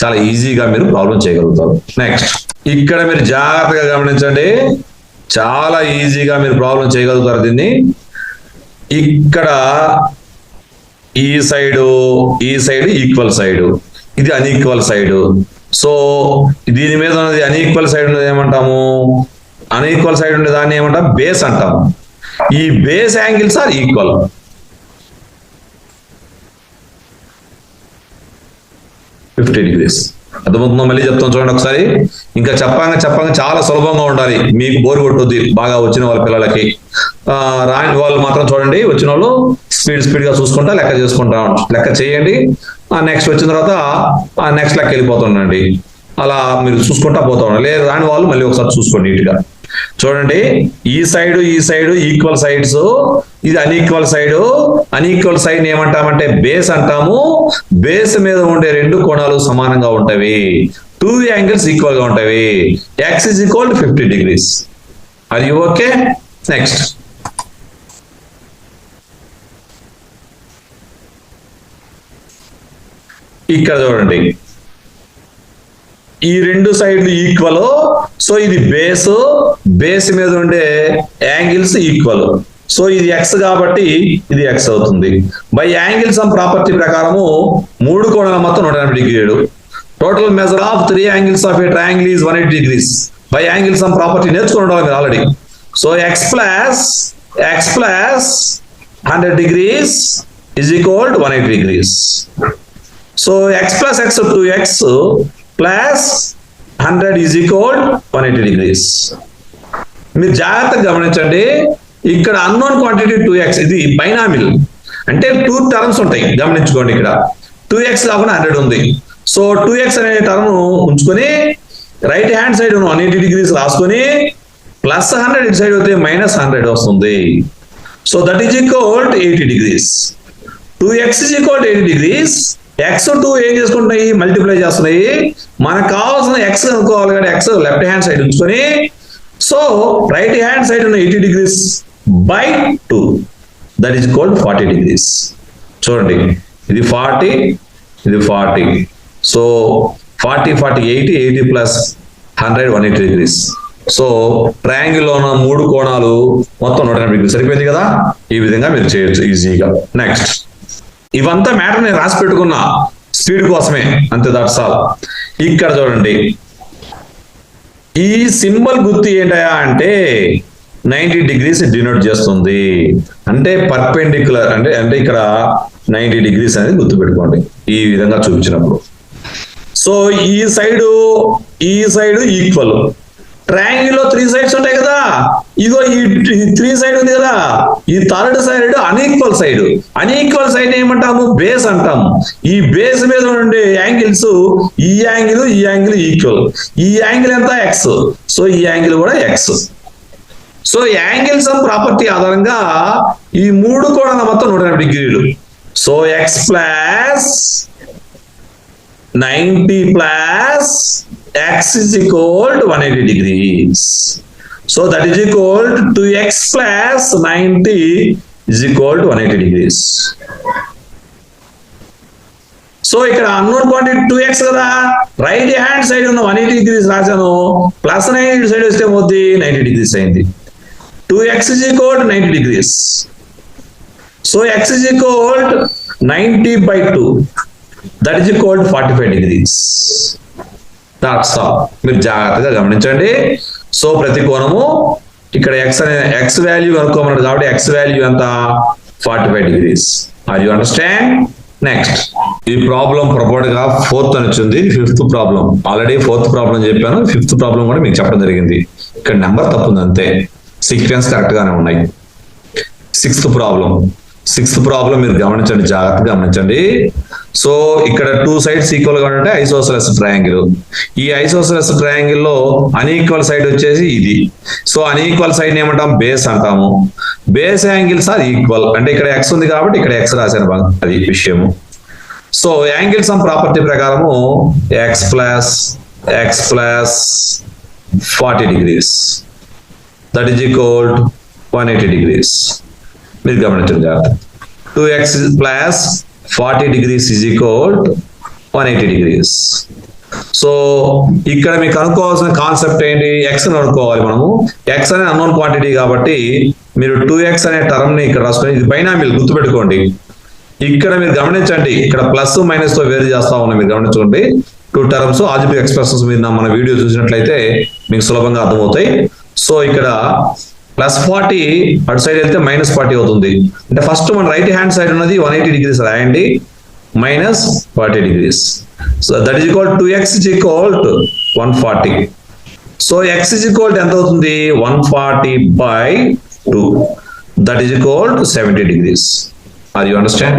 చాలా ఈజీగా మీరు ప్రాబ్లం చేయగలుగుతారు. నెక్స్ట్ ఇక్కడ మీరు జాగ్రత్తగా గమనించండి, చాలా ఈజీగా మీరు ప్రాబ్లం చేయగలుగుతారు దీన్ని. ఇక్కడ ఈ సైడు ఈక్వల్ సైడు, ఇది అన్ఈక్వల్ సైడు. సో దీని మీద ఉన్నది అన్ఈక్వల్ సైడ్ ఉన్నది ఏమంటాము? అన్ఈక్వల్ సైడ్ ఉండే దాన్ని ఏమంటాం? బేస్ అంటాము. ఈ బేస్ యాంగిల్స్ ఆర్ ఈక్వల్. $50. అర్థమవుతుందో? మళ్ళీ చెప్తాను చూడండి ఒకసారి. ఇంకా చెప్పంగా చాలా సులభంగా ఉండాలి, మీకు బోర్ కొట్టుద్ది బాగా వచ్చిన వాళ్ళ పిల్లలకి. రాని వాళ్ళు మాత్రం చూడండి, వచ్చిన వాళ్ళు స్పీడ్ గా చూసుకుంటా లెక్క చేయండి. నెక్స్ట్ వచ్చిన తర్వాత నెక్స్ట్ లెక్క వెళ్ళిపోతుండండి. అలా మీరు చూసుకుంటా పోతా ఉండాలి. లేదు రాని వాళ్ళు మళ్ళీ ఒకసారి చూసుకోండి నీట్ గా. చూడండి, ఈ సైడ్ ఈక్వల్ సైడ్స్, ఇది అన్ఈక్వల్ సైడ్ ఏమంటామంటే బేస్ అంటాము. బేస్ మీద ఉండే రెండు కోణాలు సమానంగా ఉంటాయి, 2 యాంగిల్స్ ఈక్వల్ గా ఉంటాయి. x is equal to 50 degrees. Are you okay? Next. ఇక్కడ చూడండి, ఈ రెండు సైడ్లు ఈక్వల్. సో ఇది బేస్ మీద ఉండే యాంగిల్స్ ఈక్వల్. సో ఇది x కాబట్టి ఇది x అవుతుంది. బై యాంగిల్ సమ్ ప్రాపర్టీ ప్రకారము 3 కోణాల మొత్తం 180 డిగ్రీలు. Total measure of 3 angles of a triangle is 180 degrees. By angle sum property నేర్చుకుని ఉండాలి మీరు already. So x plus 100 degrees is equal to 180 degrees. So x plus x 2x plus 100 is equal to 180 degrees. మీరు జాగ్రత్తగా గమనించండి, ఇక్కడ unknown quantity 2x, ఇది binomial అంటే 2 terms ఉంటాయి. గమనించుకోండి, ఇక్కడ 2x కాకుండా 100 ఉంది. సో 2x అనే టర్మ్ ఉంచుకొని రైట్ హ్యాండ్ సైడ్ 180 degrees రాసుకొని ప్లస్ 100 ఇటు సైడ్ వస్తే మైనస్ 100 వస్తుంది. So that is equal to 80 degrees. 2x is equal to 80 degrees. x2 ఏం చేసుకుంటాయి? మల్టిప్లై చేస్తున్నాయి. మనకు కావాల్సిన x అనుకోవాలి కానీ x లెఫ్ట్ హ్యాండ్ సైడ్ ఉంచుకొని, సో రైట్ హ్యాండ్ సైడ్ ఉన్న 80 degrees by 2, that is equal to 40 degrees. చూడండి, ఇది 40, ఇది 40. So 40 80 plus 100 180 degrees. So triangle లో ఉన్న 3 కోణాలు మొత్తం 180 degrees సరిపోయింది కదా. ఈ విధంగా మీరు చేయొచ్చు ఈజీగా. నెక్స్ట్, ఇవంతా మ్యాటర్ నేను రాసి పెట్టుకున్నా స్పీడ్ కోసమే, అంతే, దట్స్ ఆల్. ఇక్కడ చూడండి, ఈ సింబల్ గుర్తు ఏంటయా అంటే 90 degrees డినోట్ చేస్తుంది. అంటే పర్పెండిక్యులర్ అంటే ఇక్కడ 90 degrees అనేది గుర్తు పెట్టుకోండి ఈ విధంగా చూపించినప్పుడు. సో ఈ సైడ్ ఈక్వల్. ట్రయాంగిల్ లో 3 sides ఉంటాయి కదా, ఇగో ఈ 3 side ఉంది కదా, ఈ థర్డ్ సైడ్ అన్ఈక్వల్ సైడ్ ఏమంటాము? బేస్ అంటాము. ఈ బేస్ మీద ఉండే యాంగిల్స్ ఈ యాంగిల్ ఈక్వల్. ఈ యాంగిల్ ఎంత? x. సో ఈ యాంగిల్ కూడా x. So angle sum property ఆధారంగా ఈ 3 కోణాల మొత్తం 180 డిగ్రీలు. So x plus 90 plus x is equal to 180 degrees. So that is equal to 2x plus 90 is equal to 180 degrees. So ఇక్కడ అన్నోన్ క్వాంటిటీ 2x కదా, right hand side ఉన్న 180 degrees రాశాను, plus 90 side వస్తే పోద్ది 90 degrees అయింది. 2x is equal to 90 degrees. So x is equal to 90 by 2, that is equal to 45 degrees. That's all. మీరు జాగ్రత్తగా గమనించండి. సో ప్రతి కోణము ఇక్కడ x వాల్యూ కనుక్కోమన్నాడు కాబట్టి x వాల్యూ ఎంత? 45 degrees. Are you understand? Next, ఈ ప్రాబ్లం ప్రపోర్ట్ గా 4th అని వచ్చింది. 5th problem already 4th problem చెప్పాను, 5th ప్రాబ్లం కూడా మీకు చెప్పడం జరిగింది. ఇక్కడ నెంబర్ తప్పుంది అంతే, సీక్వెన్స్ కరెక్ట్ గానే ఉన్నాయి. 6th ప్రాబ్లం మీరు గమనించండి, జాగ్రత్తగా గమనించండి. సో ఇక్కడ 2 sides ఈక్వల్ గా ఉంటే ఐసోసెలస్ ట్రయాంగిల్. ఈ ఐసోసెలస్ ట్రయాంగిల్ లో అన్ఈక్వల్ సైడ్ వచ్చేసి ఇది. సో అన్ఈక్వల్ సైడ్ ఏమంటాం? బేస్ అంటాము. బేస్ యాంగిల్స్ ఆర్ ఈక్వల్ అంటే ఇక్కడ x ఉంది కాబట్టి ఇక్కడ x రాశాను, అది విషయము. సో యాంగిల్ సమ్ ప్రాపర్టీ ప్రకారము x plus 40 degrees, that is equal to 180 degrees. మీరు గమనించండి జాగ్రత్త. 2x plus 40 degrees is equal to 180 degrees. So ఇక్కడ మీకు కనుక్కోవాల్సిన కాన్సెప్ట్ ఏంటి? ఎక్స్ కనుక్కోవాలి మనము. ఎక్స్ అనే అన్నోన్ క్వాంటిటీ కాబట్టి మీరు 2x అనే టర్మ్ ని ఇక్కడ రాసుకొని, ఇది బైనామియల్ గుర్తుపెట్టుకోండి. ఇక్కడ మీరు గమనించండి, ఇక్కడ ప్లస్ మైనస్ తో వేరు చేస్తా ఉన్నాయి, మీరు గమనించుకోండి. 2 టర్మ్స్ ఆల్జీబ్రిక్ ఎక్స్ప్రెషన్స్ మీద మన వీడియో చూసినట్లయితే మీకు సులభంగా అర్థమవుతాయి. సో ఇక్కడ +40 అటు సైడ్ వెళ్తే -40 అవుతుంది. అంటే ఫస్ట్ మన రైట్ హ్యాండ్ సైడ్ ఉన్నది 180 degrees రాయండి, -40 degrees. So that is equal 2x is equal to 140. So x is equal to ఎంత అవుతుంది? 140/2. That is equal to 70 degrees. Are you understand?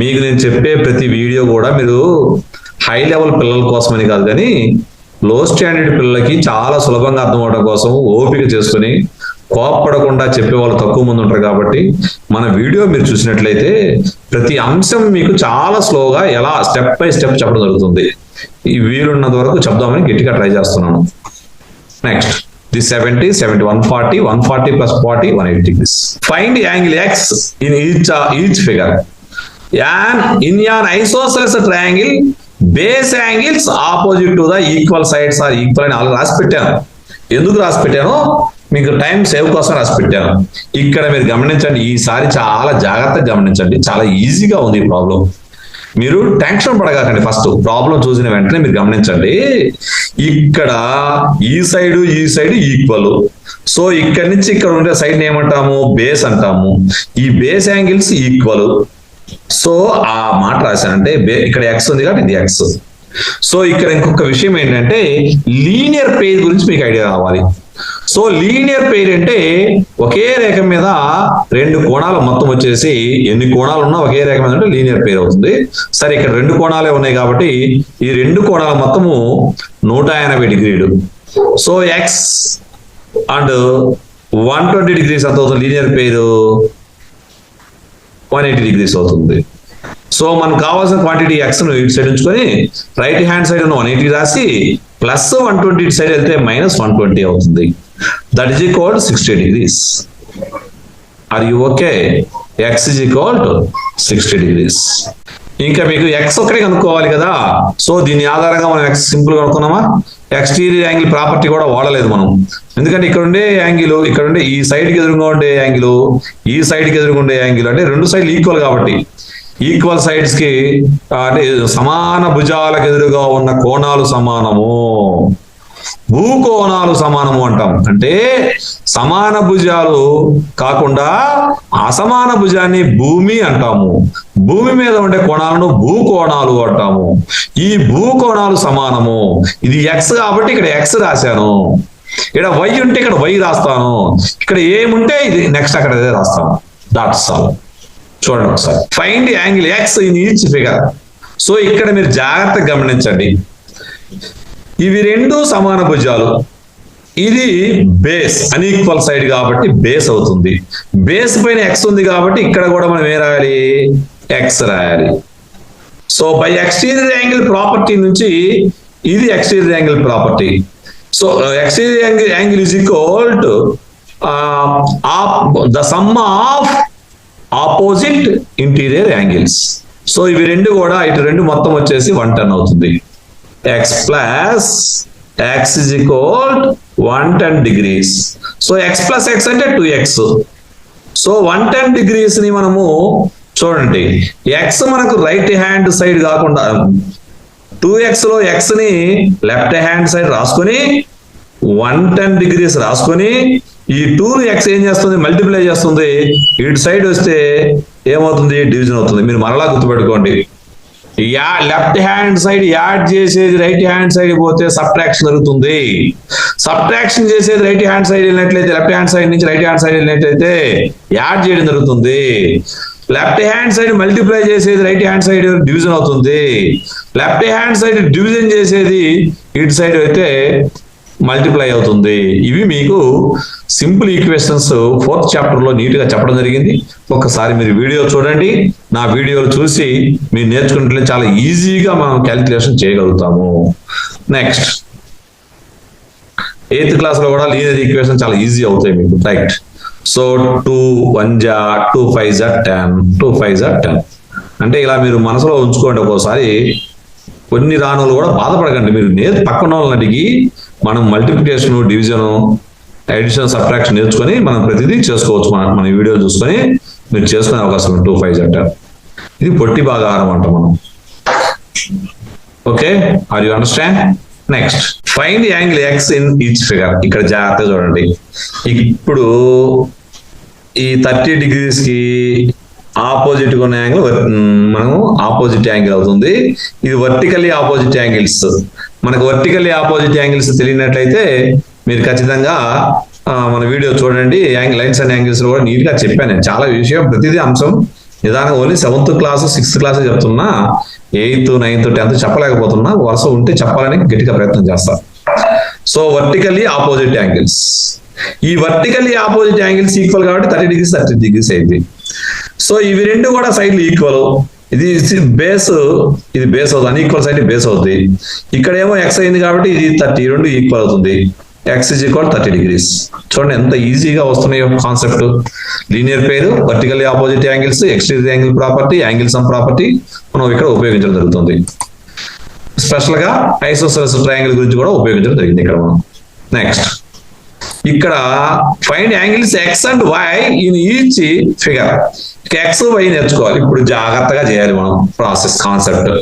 మీకు నేను చెప్పే ప్రతి వీడియో కూడా మీరు హై లెవెల్ పిల్లల కోసమని కాదు, కానీ లో స్టాండర్డ్ పిల్లలకి చాలా సులభంగా అర్థం అవడం కోసం ఓపిక చేసుకుని కోప్పడకుండా చెప్పే వాళ్ళు తక్కువ మంది ఉంటారు. కాబట్టి మన వీడియో మీరు చూసినట్లయితే ప్రతి అంశం మీకు చాలా స్లోగా ఎలా స్టెప్ బై స్టెప్ చెప్పడం జరుగుతుంది. ఈ వీలున్నంత వరకు చెప్దామని గట్టిగా ట్రై చేస్తున్నాను. Next the 70, 70, 140, 140 + 40, 180 degrees. Find the angle x in each figure. And in an isosceles triangle, base angles opposite to the equal sides are equal అని అలా రాసి పెట్టాను. ఎందుకు రాసి పెట్టానో మీకు టైం సేవ్ కోసం రాసి పెట్టాను. ఇక్కడ మీరు గమనించండి, ఈసారి చాలా జాగ్రత్తగా గమనించండి, చాలా ఈజీగా ఉంది ఈ ప్రాబ్లం. మీరు టెన్షన్ పడగాకండి. ఫస్ట్ ప్రాబ్లం చూసిన వెంటనే మీరు గమనించండి, ఇక్కడ ఈ సైడ్ ఈక్వల్. సో ఇక్కడ నుంచి ఇక్కడ ఉండే సైడ్ ఏమంటాము? బేస్ అంటాము. ఈ బేస్ యాంగిల్స్ ఈక్వల్. సో ఆ మాట రాశానంటే ఇక్కడ ఎక్స్ ఉంది కాబట్టి ఇది ఎక్స్. సో ఇక్కడ ఇంకొక విషయం ఏంటంటే లీనియర్ పెయిర్ గురించి మీకు ఐడియా రావాలి. సో లీనియర్ పెయిర్ అంటే ఒకే రేఖ మీద 2 కోణాలు మొత్తం వచ్చేసి ఎన్ని కోణాలు ఉన్నా ఒకే రేఖ మీద అంటే లీనియర్ పెయిర్ అవుతుంది. సరే ఇక్కడ 2 కోణాలే ఉన్నాయి కాబట్టి ఈ 2 కోణాల మొత్తము 180 డిగ్రీలు. సో ఎక్స్ అండ్ 120 degrees ఎంత అవుతుంది? లీనియర్ పెయిర్ 180 degrees అవుతుంది. సో మనకు కావాల్సిన క్వాంటిటీ ఎక్స్ ను ఇటు సైడ్ ఉంచుకొని రైట్ హ్యాండ్ సైడ్ 180 రాసి +120 ఇటు సైడ్ వెళ్తే -120 అవుతుంది. That is equal 60 degrees. Are you okay? X is equal to 60 degrees. ఇంకా మీకు ఎక్స్ ఒకటే కనుక్కోవాలి కదా. సో దీని ఆధారంగా మనం ఎక్స్ సింపుల్ కనుక్కున్నామా? ఎక్స్టీరియర్ యాంగిల్ ప్రాపర్టీ కూడా వాడలేదు మనం. ఎందుకంటే ఇక్కడ ఉండే యాంగిల్, ఇక్కడ ఉండే ఈ సైడ్ కి ఎదురుగా ఉండే యాంగిల్, ఈ సైడ్ కి ఎదురుగా ఉండే యాంగిల్ అంటే 2 సైడ్లు ఈక్వల్ కాబట్టి ఈక్వల్ సైడ్స్ కి అంటే సమాన భుజాలకు ఎదురుగా ఉన్న కోణాలు సమానము, భూకోణాలు సమానము అంటాం. అంటే సమాన భుజాలు కాకుండా అసమాన భుజాన్ని భూమి అంటాము. భూమి మీద ఉండే కోణాలను భూకోణాలు అంటాము. ఈ భూకోణాలు సమానము. ఇది ఎక్స్ కాబట్టి ఇక్కడ ఎక్స్ రాశాను. ఇక్కడ వై ఉంటే ఇక్కడ వై రాస్తాను. ఇక్కడ ఏముంటే ఇది నెక్స్ట్ అక్కడ అదే రాస్తాను. That's all. చూడండి ఒకసారి. Find the angle x in each figure. So ఇక్కడ మీరు జాగ్రత్తగా గమనించండి, ఇవి 2 సమాన భుజాలు. ఇది బేస్ అన్ఈక్వల్ సైడ్ కాబట్టి బేస్ అవుతుంది. బేస్ పైన ఎక్స్ ఉంది కాబట్టి ఇక్కడ కూడా మనం ఏం రాయాలి? ఎక్స్ రాయాలి. So by exterior angle property నుంచి ఇది exterior angle property. So exterior angle is equal to the sum of opposite interior angles. So ఇవి 2 కూడా ఇటు 2 మొత్తం వచ్చేసి 110 అవుతుంది. x plus x is equal to 110 degrees. So x plus x అంటే 2x. So 110 degrees ని మనము చూడండి, x మనకు రైట్ హ్యాండ్ సైడ్ కాకుండా 2x లో x ని లెఫ్ట్ హ్యాండ్ సైడ్ రాసుకొని 110 degrees రాసుకొని ఈ 2 x ఏం చేస్తుంది? మల్టిప్లై చేస్తుంది. ఇటు సైడ్ వస్తే ఏమవుతుంది? డివిజన్ అవుతుంది. మీరు మరలా గుర్తుపెట్టుకోండి, లెఫ్ట్ హ్యాండ్ సైడ్ యాడ్ చేసేది రైట్ హ్యాండ్ సైడ్ పోతే సబ్ట్రాక్షన్ జరుగుతుంది. సబ్ట్రాక్షన్ చేసేది రైట్ హ్యాండ్ సైడ్ వెళ్ళినట్లయితే, లెఫ్ట్ హ్యాండ్ సైడ్ నుంచి రైట్ హ్యాండ్ సైడ్ వెళ్ళినట్లయితే యాడ్ చేయడం జరుగుతుంది. లెఫ్ట్ హ్యాండ్ సైడ్ మల్టిప్లై చేసేది రైట్ హ్యాండ్ సైడ్ డివిజన్ అవుతుంది. లెఫ్ట్ హ్యాండ్ సైడ్ డివిజన్ చేసేది ఇటు సైడ్ అయితే మల్టిప్లై అవుతుంది. ఇవి మీకు సింపుల్ ఈక్వేషన్స్ 4th చాప్టర్ లో నీట్ గా చెప్పడం జరిగింది. ఒక్కసారి మీరు వీడియో చూడండి. నా వీడియోలు చూసి మీరు నేర్చుకుంటే చాలా ఈజీగా మనం క్యాలిక్యులేషన్ చేయగలుగుతాము. నెక్స్ట్ 8th క్లాస్ లో కూడా లీనియర్ ఈక్వేషన్ చాలా ఈజీ అవుతాయి మీకు. రైట్. సో 2 1 జా 2 5 జా 10, 2 5 జా 10 అంటే ఇలా మీరు మనసులో ఉంచుకోండి. ఒక్కోసారి కొన్ని రానులు కూడా బాధపడకండి, మీరు పక్కన వాళ్ళని అడిగి మనం మల్టిప్లికేషన్, డివిజన్, అడిషన్, సబ్ట్రాక్షన్ నేర్చుకొని మనం ప్రతిదీ చేసుకోవచ్చు. మన వీడియో చూసుకొని మీరు చేసుకునే అవకాశం ఉంది. 2 5 అంటారు. ఇది పొట్టి భాగాహారం అంట మనం. Okay, are you understand? Next, find angle x in each figure. ఇక్కడ జాగ్రత్తగా చూడండి. ఇప్పుడు ఈ 30 degrees కి ఆపోజిట్ ఉన్న యాంగిల్ మనము ఆపోజిట్ యాంగిల్ అవుతుంది. ఇది వర్టికల్లీ ఆపోజిట్ యాంగిల్స్. మనకు వర్టికల్లీ ఆపోజిట్ యాంగిల్స్ తెలియనట్లయితే మీరు ఖచ్చితంగా మన వీడియో చూడండి. లైన్స్ అండ్ యాంగిల్స్ కూడా నీట్ గా చెప్పాను నేను. చాలా విషయం, ప్రతిదీ అంశం నిదానంగా only 7th class 6th class చెప్తున్నా, 8th 9th 10th చెప్పలేకపోతున్నా. వరుస ఉంటే చెప్పాలని గట్టిగా ప్రయత్నం చేస్తా. సో వర్టికల్లీ ఆపోజిట్ యాంగిల్స్, ఈ వర్టికల్లీ ఆపోజిట్ యాంగిల్స్ ఈక్వల్ కాబట్టి 30 degrees అయింది. సో ఇవి రెండు కూడా సైడ్లు ఈక్వల్. ఇది బేస్, ఇది బేస్ అవుతుంది, అన్ఈక్వల్ సైడ్ బేస్ అవుతుంది. ఇక్కడేమో ఎక్స్ అయింది కాబట్టి ఇది 30, రెండు ఈక్వల్ అవుతుంది. x is equal 30 degrees. చూడండి ఎంత ఈజీగా వస్తున్నాయో కాన్సెప్ట్. లీనియర్ పేరు, vertically opposite angles, exterior angle property, angle sum property మనం ఇక్కడ ఉపయోగించడం జరుగుతుంది. స్పెషల్ గా ఐసోసెలస్ ట్రయాంగిల్ గురించి కూడా ఉపయోగించడం జరిగింది ఇక్కడ మనం. నెక్స్ట్, ఇక్కడ find angles x and y in each figure. X y నేర్చుకోవాలి. ఇప్పుడు జాగ్రత్తగా చేయాలి మనం ప్రాసెస్, కాన్సెప్ట్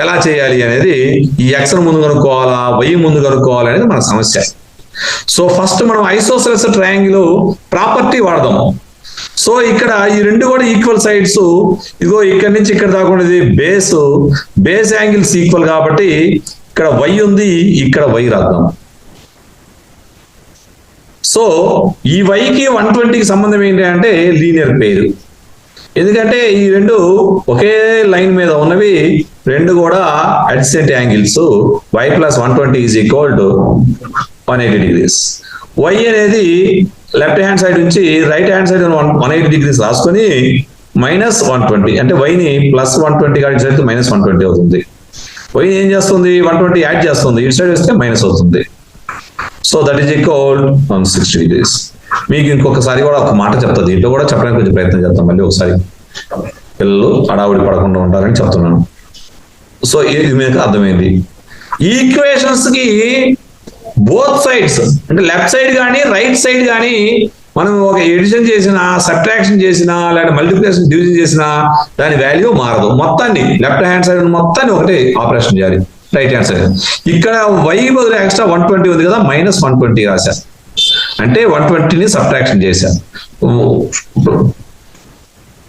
ఎలా చేయాలి అనేది. ఈ ఎక్స్ ముందు కనుక్కోవాలా, వై ముందు కనుక్కోవాలి అనేది మన సమస్య. సో ఫస్ట్ మనం ఐసోసెలస్ ట్రయాంగిల్ ప్రాపర్టీ వాడదాం. సో ఇక్కడ ఈ రెండు కూడా ఈక్వల్ సైడ్స్, ఇదిగో ఇక్కడ నుంచి ఇక్కడ దాకా ఉండేది బేస్ యాంగిల్స్ ఈక్వల్ కాబట్టి ఇక్కడ వై ఉంది, ఇక్కడ వై రాద్దాం. సో ఈ వైకి 120కి సంబంధం ఏంటి అంటే లీనియర్ పేరు. ఎందుకంటే ఈ రెండు ఒకే లైన్ మీద ఉన్నవి, రెండు కూడా adjacent angles. y + 120 is equal to 180 degrees. y అనేది లెఫ్ట్ హ్యాండ్ సైడ్ నుంచి రైట్ హ్యాండ్ సైడ్ 180 degrees రాసుకొని -120, అంటే y ని +120 కాడి సైడ్ -120 అవుతుంది. y ఏం చేస్తుంది, 120 యాడ్ చేస్తుంది, ఇటు సైడ్ వస్తే మైనస్ అవుతుంది. So that is equal 160 degrees. మీకు ఇంకొకసారి కూడా ఒక మాట చెప్తా, దీంట్లో కూడా చెప్పడానికి కొంచెం ప్రయత్నం చేస్తాం. మళ్ళీ ఒకసారి పిల్లలు అడావుడి పడకుండా ఉంటారని చెప్తున్నాను. సో ఇది మీకు అర్థమైంది. ఈక్వేషన్స్ కి బోత్ సైడ్స్, అంటే లెఫ్ట్ సైడ్ కానీ రైట్ సైడ్ కానీ మనం ఒక ఎడిషన్ చేసినా, సబ్ట్రాక్షన్ చేసినా, లేదా మల్టిప్లికేషన్, డివిజన్ చేసినా దాని వాల్యూ మారదు. మొత్తాన్ని లెఫ్ట్ హ్యాండ్ సైడ్ మొత్తాన్ని ఒకటి ఆపరేషన్ చేయాలి. రైట్ హ్యాండ్ సైడ్ ఇక్కడ y బదులు ఎక్స్ట్రా 120 ఉంది కదా, -120 రాశారు. అంటే 120ని సబ్ట్రాక్షన్ చేశారు.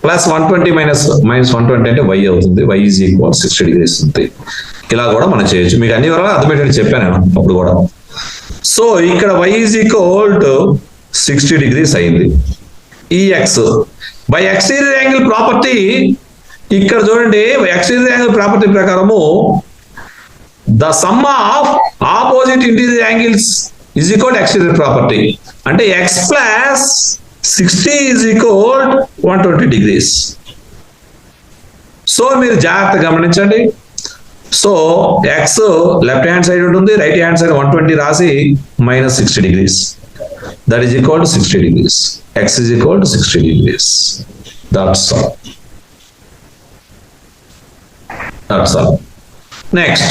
+120 -120 అంటే y అవుతుంది. y ఈజ్ ఈక్వల్ 60 degrees ఉంది. ఇలా కూడా మనం చేయొచ్చు. మీకు అన్ని వివరాలు అర్థమయ్యేటట్టు చెప్పాను నేను అప్పుడు కూడా. సో ఇక్కడ y is equal to 60 degrees అయింది. ఈ x by exterior angle property, ఇక్కడ చూడండి ఎక్స్టీరియర్ యాంగిల్ ప్రాపర్టీ ప్రకారము the sum of opposite interior angles is equal to exterior property. అంటే x plus 60 is equal to 120 degrees. So మీరు జాగ్రత్త గమనించండి. So x left hand side ఉంటుంది, right hand side 120 రాసి -60 degrees. That is equal to 60 degrees. X is equal to 60 degrees. That's all. That's all. Next.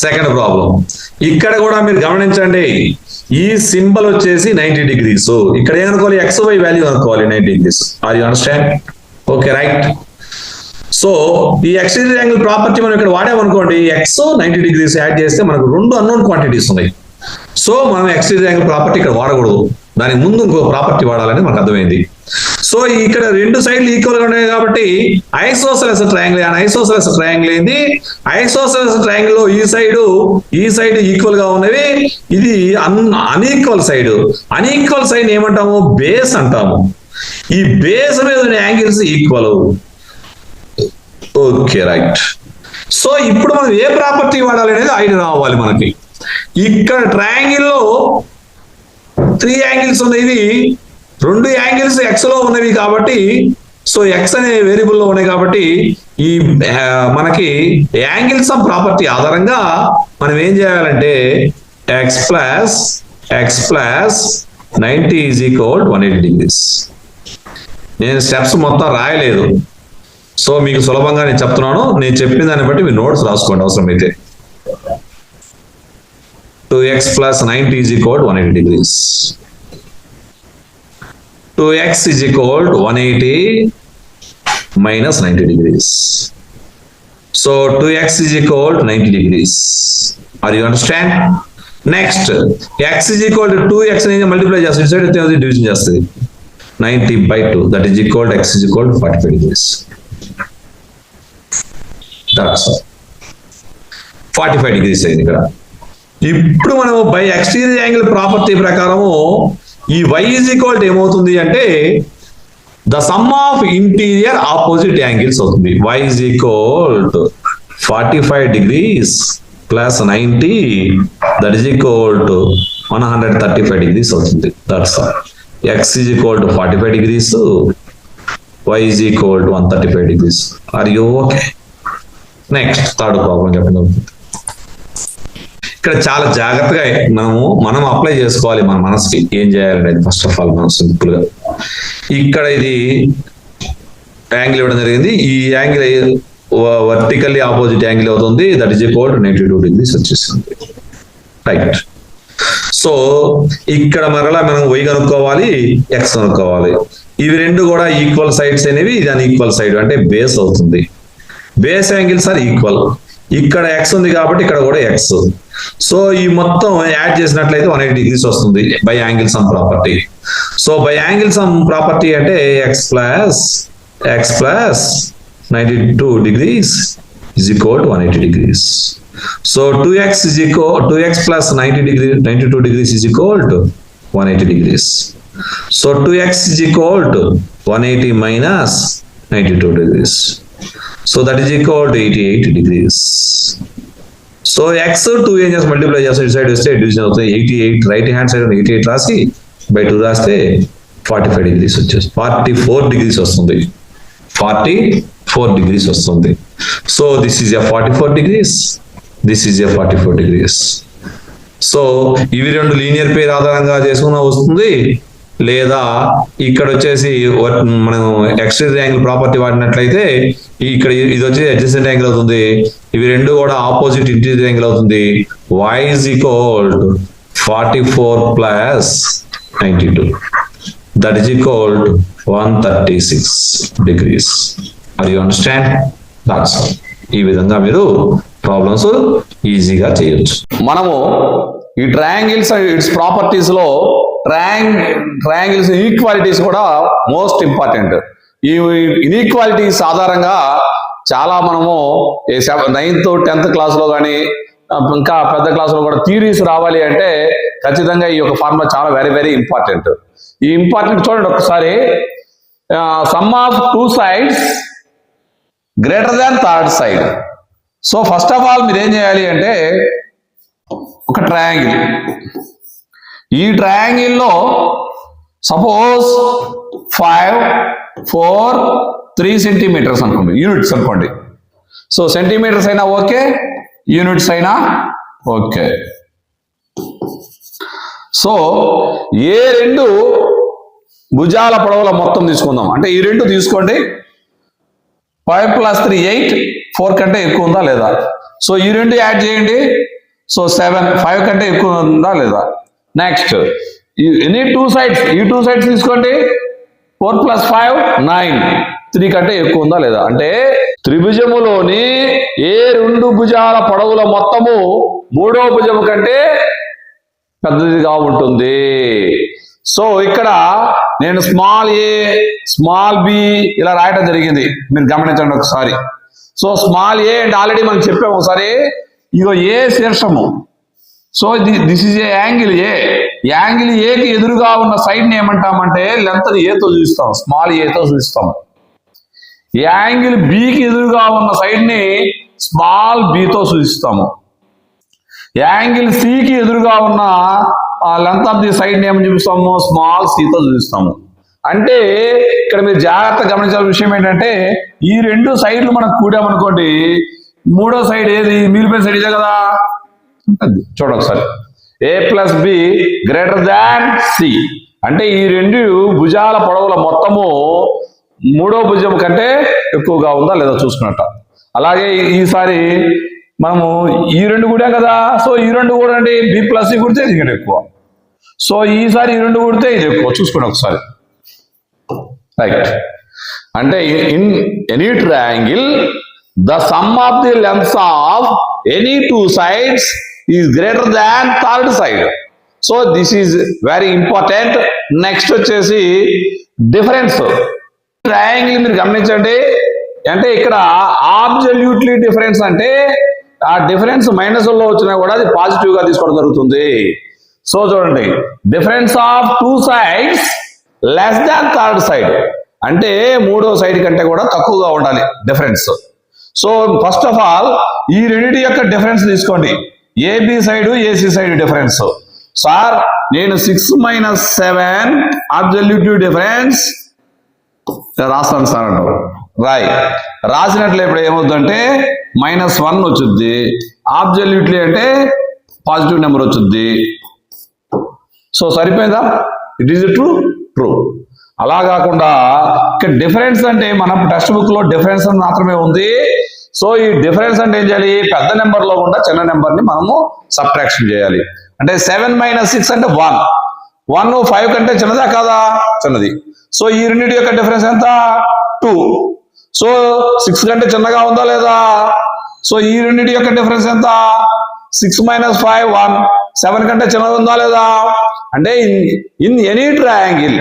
Second problem. ఇక్కడ కూడా మీరు గమనించండి, ఈ సింబల్ వచ్చేసి 90 degrees. ఇక్కడ ఏమనుకోవాలి, ఎక్స్ వై వాల్యూ అనుకోవాలి 90 degrees. Are you understand? Okay, right. So ఈ ఎక్స్టీరియర్ యాంగిల్ ప్రాపర్టీ మనం ఇక్కడ వాడామనుకోండి, ఎక్స్ 90 degrees యాడ్ చేస్తే మనకు రెండు అన్నోన్ క్వాంటిటీస్ ఉన్నాయి. సో మనం ఎక్స్టీరియర్ యాంగిల్ ప్రాపర్టీ ఇక్కడ వాడకూడదు, దానికి ముందు ఇంకో ప్రాపర్టీ వాడాలని మనకు అర్థమైంది. సో ఇక్కడ రెండు సైడ్లు ఈక్వల్ గా ఉన్నాయి కాబట్టి ఐసోసెలస్ ట్రయాంగిల్. ఐసోసెలస్ ట్రయాంగిల్ ఏంది, ఐసోసెలస్ ట్రయాంగిల్ లో ఈ సైడ్ ఈక్వల్ గా ఉన్నవి, ఇది అన్ఈక్వల్ సైడ్. అన్ఈక్వల్ సైడ్ ఏమంటాము, బేస్ అంటాము. ఈ బేస్ మీద ఉన్న angles equal. Okay, right. So ఇప్పుడు మనం ఏ ప్రాపర్టీ వాడాలి అనేది ఐడియా రావాలి మనకి. ఇక్కడ ట్రయాంగిల్ లో 3 యాంగిల్స్ ఉన్నాయి, రెండు యాంగిల్స్ ఎక్స్ లో ఉన్నవి కాబట్టి, సో ఎక్స్ అనే వేరియబుల్ లో ఉన్నాయి కాబట్టి ఈ మనకి యాంగిల్ సమ్ ప్రాపర్టీ ఆధారంగా మనం ఏం చేయాలంటే x plus 90 is equal to 180 degrees. నేను స్టెప్స్ మొత్తం రాయలేదు, సో మీకు సులభంగా నేను చెప్తున్నాను. నేను చెప్పిన దాన్ని బట్టి మీరు నోట్స్ రాసుకోండి అవసరమైతే. 2x + 90 = 180 degrees. 2x = 180 - 90 degrees. So 2x = 90 degrees. Are you understand? Next, x = 2x అనేది మల్టిప్లై చేస్తుంది, ఇటు సైడ్ డివిజన్ చేస్తుంది. 90/2, that is equal to x = 45 degrees. That's all. 45 degrees అయింది ఇక్కడ. ఇప్పుడు మనము బై ఎక్స్టీరియర్ యాంగిల్ ప్రాపర్టీ ప్రకారము ఈ y = ఏమవుతుంది అంటే the sum of interior opposite angles అవుతుంది. y = 45 degrees + 90, that is equal to 135 degrees అవుతుంది. That's all. x = 45 degrees, y = 135 degrees. Are you okay? Next third problem చెప్పండి. ఇక్కడ చాలా జాగ్రత్తగా మనం అప్లై చేసుకోవాలి మన మనసుకి ఏం చేయాలనేది. ఫస్ట్ ఆఫ్ ఆల్ మనం సింపుల్ గా ఇక్కడ ఇది యాంగిల్ ఇవ్వడం జరిగింది. ఈ యాంగిల్ వర్టికల్లీ ఆపోజిట్ యాంగిల్ అవుతుంది, that is equal to 92 degrees వచ్చేసింది. రైట్. సో ఇక్కడ మరలా మనం y కనుక్కోవాలి, x కనుక్కోవాలి. ఇవి రెండు కూడా ఈక్వల్ సైడ్స్ అనేవి, దాని ఈక్వల్ సైడ్ అంటే బేస్ అవుతుంది. Base angles are equal. ఇక్కడ x ఉంది కాబట్టి ఇక్కడ కూడా x. సో ఈ మొత్తం యాడ్ చేసినట్లయితే 180 degrees వస్తుంది by angle sum property. So by angle sum property అంటే x + 92 degrees = 180 degrees. So 2x + 92 degrees = 180 degrees. So 2x = 180 - 92 degrees. So that is equal to 88 degrees. So x 2 ఏం చేసి multiply చేస్తే ఇటు side వస్తే division అవుతుంది. 88 right hand side 88 రాసి by 2 రాస్తే 45 degrees వచ్చేస్తుంది. 44 degrees వస్తుంది. 44 degrees వస్తుంది. So this is 44 degrees, this is 44 degrees. So ఇవి రెండు లీనియర్ పేర్ ఆధారంగా చేసుకున్న వస్తుంది, లేదా ఇక్కడ వచ్చేసి మనం ఎక్స్టీరియర్ యాంగిల్ ప్రాపర్టీ వాడినట్లయితే ఇక్కడ ఇది వచ్చి అడ్జసెంట్ యాంగిల్ అవుతుంది. ఇవి రెండు కూడా ఆపోజిట్ ఇంటీరియర్ యాంగిల్ అవుతుంది. y = 44 + 92, that is equal to 136 degrees. Are you understand? That's all. ఈ విధంగా మీరు ప్రాబ్లమ్స్ ఈజీగా చేయొచ్చు. మనము ఈ ట్రయాంగిల్స్ ఇట్స్ ప్రాపర్టీస్ లో ట్రయాంగిల్స్ ఇన్ఈక్వాలిటీస్ కూడా మోస్ట్ ఇంపార్టెంట్. ఈ ఇన్ఈక్వాలిటీస్ ఆధారంగా చాలా మనము 9th 10th క్లాస్లో కానీ ఇంకా పెద్ద క్లాసులో కూడా థియరీస్ రావాలి అంటే ఖచ్చితంగా ఈ యొక్క ఫార్ములా చాలా వెరీ వెరీ ఇంపార్టెంట్. ఈ ఇంపార్టెంట్ చూడండి ఒకసారి. Some of 2 sides greater than third side. So first of all మీరు ఏం చేయాలి అంటే ఒక ట్రయాంగిల్, ఈ ట్రయాంగిల్లో సపోజ్ 5, 4, 3 centimeters అనుకోండి, యూనిట్స్ అనుకోండి. సో సెంటీమీటర్స్ అయినా ఓకే, యూనిట్స్ అయినా ఓకే. సో ఏ రెండు భుజాల పొడవుల మొత్తం తీసుకుందాం అంటే ఈ రెండు తీసుకోండి. 5 + 3 8, 4 కంటే ఎక్కువ ఉందా లేదా? సో ఈ రెండు యాడ్ చేయండి. సో 7, 5 కంటే ఎక్కువ ఉందా లేదా? నెక్స్ట్ ఎనీ 2 sides, ఈ 2 sides తీసుకోండి. 4 + 5 9, 3 కంటే ఎక్కువ ఉందా లేదా? అంటే త్రిభుజములోని ఏ రెండు భుజాల పొడవుల మొత్తము మూడో భుజము కంటే పెద్దదిగా ఉంటుంది. సో ఇక్కడ నేను స్మాల్ ఏ, స్మాల్ బి ఇలా రాయడం జరిగింది, మీరు గమనించండి ఒకసారి. సో స్మాల్ ఏ అంటే ఆల్రెడీ మనం చెప్పాము ఒకసారి. ఇగో ఏ శీర్షము. So this is a angle A. Angle ఏకి ఎదురుగా ఉన్న సైడ్ని ఏమంటామంటే లెంత్ ఏతో చూస్తాం, స్మాల్ ఏతో చూస్తాం. యాంగిల్ బికి ఎదురుగా ఉన్న సైడ్ని స్మాల్ బితో సూచిస్తాము. యాంగిల్ సికి ఎదురుగా ఉన్న లెంత్ ఆఫ్ ది సైడ్ ఏమని చూపిస్తాము, స్మాల్ సితో చూపిస్తాము. అంటే ఇక్కడ మీరు జాగ్రత్తగా గమనించాల్సిన విషయం ఏంటంటే ఈ రెండు సైడ్లు మనం కూడామనుకోండి, మూడో సైడ్ ఏది మిగిలిపోయిన సైడ్ ఇదే కదా. చూడండి ఒకసారి. a + b > c. అంటే ఈ రెండు భుజాల పొడవుల మొత్తము మూడో భుజం కంటే ఎక్కువగా ఉందా లేదా చూసుకున్నట్ట. అలాగే ఈసారి మనము ఈ రెండు కూడాం కదా, సో ఈ రెండు కూడా అండి బి ప్లస్ కుడితే ఇది కంటే ఎక్కువ. సో ఈసారి ఈ రెండు కుడితే ఇది ఎక్కువ. చూసుకోండి ఒకసారి. రైట్. అంటే in any triangle the sum of the lengths of any two sides is greater than third side. So this is very important. Next వచ్చేసి డిఫరెన్స్. ట్రయాంగిల్ మీరు గమనించండి, అంటే ఇక్కడ అబ్సల్యూట్లీ డిఫరెన్స్ అంటే ఆ డిఫరెన్స్ మైనస్లో వచ్చినా కూడా అది పాజిటివ్ గా తీసుకోవడం జరుగుతుంది. సో చూడండి, difference of two sides less than third side అంటే మూడో సైడ్ కంటే కూడా తక్కువగా ఉండాలి difference. So first of all ఈ రెండింటి యొక్క డిఫరెన్స్ తీసుకోండి. AB side AC side difference. Sir నేను 6 - 7 అబ్సల్యూట్ డిఫరెన్స్ రాస్తాను సార్ అంటారు. రాసినట్లే ఇప్పుడు ఏమవుతుందంటే -1 వచ్చుద్ది. అబ్సల్యూట్లీ అంటే పాజిటివ్ నెంబర్ వచ్చుద్ది. సో సరిపోయిందా? It is true. ట్రూ. అలా కాకుండా ఇక్కడ డిఫరెన్స్ అంటే మన టెక్స్ట్ బుక్ లో డిఫరెన్స్ మాత్రమే ఉంది. సో ఈ డిఫరెన్స్ అంటే ఏం చేయాలి? పెద్ద నెంబర్ లో ఉన్న చిన్న నెంబర్ ని మనము సబ్ట్రాక్షన్ చేయాలి. అంటే 7 - 6 అంటే 1. 1 5 కంటే చిన్నదా కాదా? చిన్నది. సో ఈ రెండింటి యొక్క డిఫరెన్స్ ఎంత? 2. సో 6 కంటే చిన్నగా ఉందా లేదా? సో ఈ రెండింటి యొక్క డిఫరెన్స్ ఎంత? 6 - 5 1. 7 కంటే చిన్నగా ఉందా లేదా? అంటే in any triangle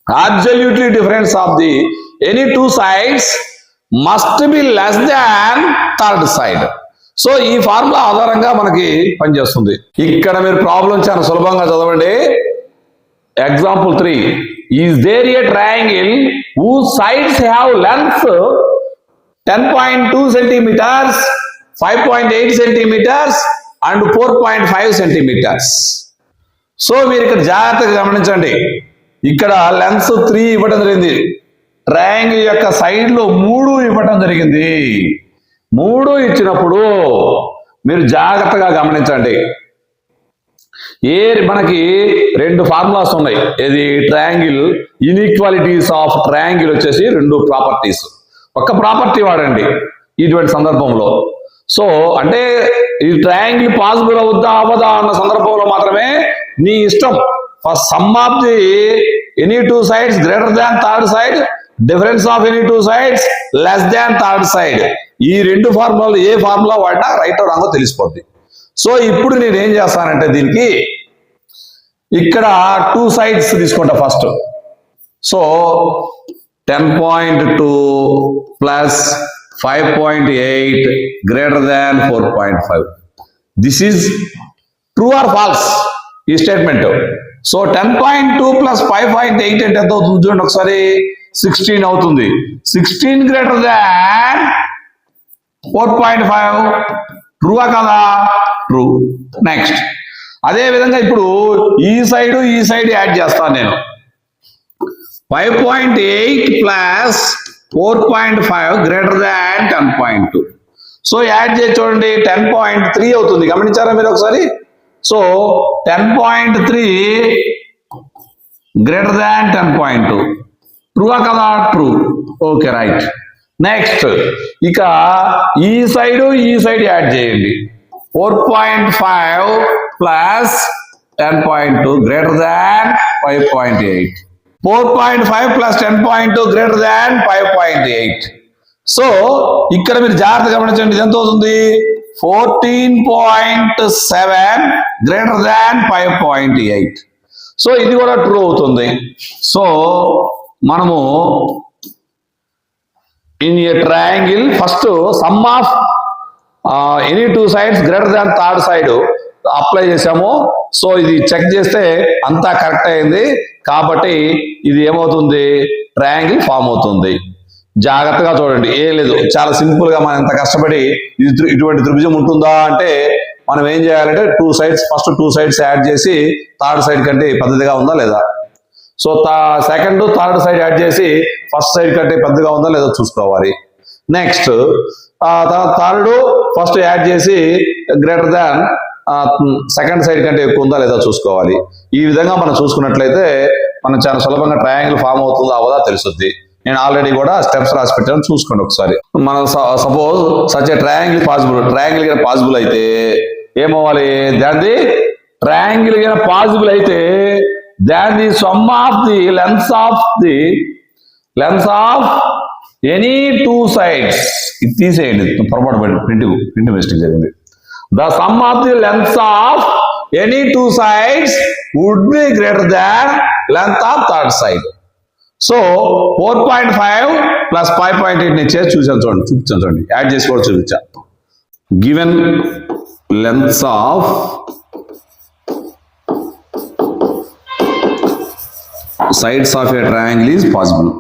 absolutely difference of the any two sides must be less than third side. So ఈ ఫార్ములా ఆధారంగా మనకి పనిచేస్తుంది. ఇక్కడ మీరు ప్రాబ్లం చాలా సులభంగా చదవండి. Example 3. Is there a triangle whose sides have length 10.2 centimeters, 5.8 centimeters and 4.5 centimeters. So మీరు ఇక్కడ జాగ్రత్తగా గమనించండి. ఇక్కడ లెన్స్ 3 ఇవ్వడం జరిగింది. ట్రయాంగిల్ యొక్క సైడ్లో 3 ఇవ్వడం జరిగింది. 3 ఇచ్చినప్పుడు మీరు జాగ్రత్తగా గమనించండి. మనకి 2 ఫార్ములాస్ ఉన్నాయి. ఇది ట్రయాంగిల్ ఇన్ఈక్వాలిటీస్ ఆఫ్ ట్రయాంగిల్ వచ్చేసి 2 ప్రాపర్టీస్. ఒక ప్రాపర్టీ వాడండి ఇటువంటి సందర్భంలో. సో అంటే ఈ ట్రయాంగిల్ పాసిబుల్ అవుద్దా అవ్వదా అన్న సందర్భంలో మాత్రమే నీ ఇష్టం. First some of the any two sides greater than third side, difference of any two sides less than third side. ఈ 2 ఫార్ములాలు ఏ ఫార్ములా వాడినా రైట్ రాంగో తెలిసిపోద్ది. సో ఇప్పుడు నేను ఏం చేస్తానంటే దీనికి ఇక్కడ 2 సైడ్స్ తీసుకుంటా first. So 10.2 plus 5.8 greater than 4.5. This is true or false ఈ స్టేట్మెంట్. సో 10.2 ప్లస్ 5.8 అంటే ఎంత అవుతుంది చూడండి ఒకసారి. 16 అవుతుంది. 16 గ్రేటర్ దాన్ 4.5. ట్రూవా కదా? ట్రూ. నెక్స్ట్ అదే విధంగా ఇప్పుడు ఈ సైడ్ యాడ్ చేస్తాను నేను. 5.8 plus 4.5 greater than 10.2. So add చేసి చూడండి 10.3 అవుతుంది. గమనించారా మీరు ఒకసారి? So 10.3 greater than 10.2. ట్రూవా కదా? ట్రూ. Okay right. నెక్స్ట్ ఇక ఈ సైడ్ యాడ్ చేయండి. 4.5 plus 10.2 greater than 5.8. 4.5 plus 10.2 greater than 5.8. So ఇక్కడ మీరు జాగ్రత్తగా గమనించండి. ఇది ఎంత అవుతుంది? 14.7 గ్రేటర్ దాన్ 5.8. సో ఇది కూడా ట్రూ అవుతుంది. సో మనము in a triangle first some of any two sides greater than third side apply చేసాము. సో ఇది చెక్ చేస్తే అంతా కరెక్ట్ అయింది. కాబట్టి ఇది ఏమవుతుంది? ట్రయాంగిల్ ఫామ్ అవుతుంది. జాగ్రత్తగా చూడండి. ఏం లేదు, చాలా సింపుల్ గా మనం ఎంత కష్టపడి ఇటువంటి త్రిభుజం ఉంటుందా అంటే మనం ఏం చేయాలంటే ఫస్ట్ టూ సైడ్స్ యాడ్ చేసి థర్డ్ సైడ్ కంటే పెద్దదిగా ఉందా లేదా. So second third side add చేసి ఫస్ట్ సైడ్ కంటే పెద్దగా ఉందా లేదా చూసుకోవాలి. నెక్స్ట్ థర్డ్ ఫస్ట్ యాడ్ చేసి గ్రేటర్ దాన్ సెకండ్ సైడ్ కంటే ఎక్కువ ఉందా లేదా చూసుకోవాలి. ఈ విధంగా మనం చూసుకున్నట్లయితే మనం చాలా సులభంగా ట్రయాంగిల్ ఫామ్ అవుతుందా అవదా తెలుస్తుంది. నేను ఆల్రెడీ కూడా స్టెప్స్ రాసి పెట్టాను, చూసుకోండి ఒకసారి. మనం suppose such a triangle possible అయితే ఏమవ్వాలి, దాన్ని ట్రయాంగిల్ పాసిబుల్ అయితే దాని some of the lens of any two sides, ఇది తీసేయండి, పొరపాటు ప్రింట్ మిస్టేక్ జరిగింది. The sum of the lengths of any two sides would be greater than length of third side. So 4.5 plus 5.8 ని చేసి చూపించండి, add చేసి కూడా చూపించా. Given lengths of sides of a triangle is possible.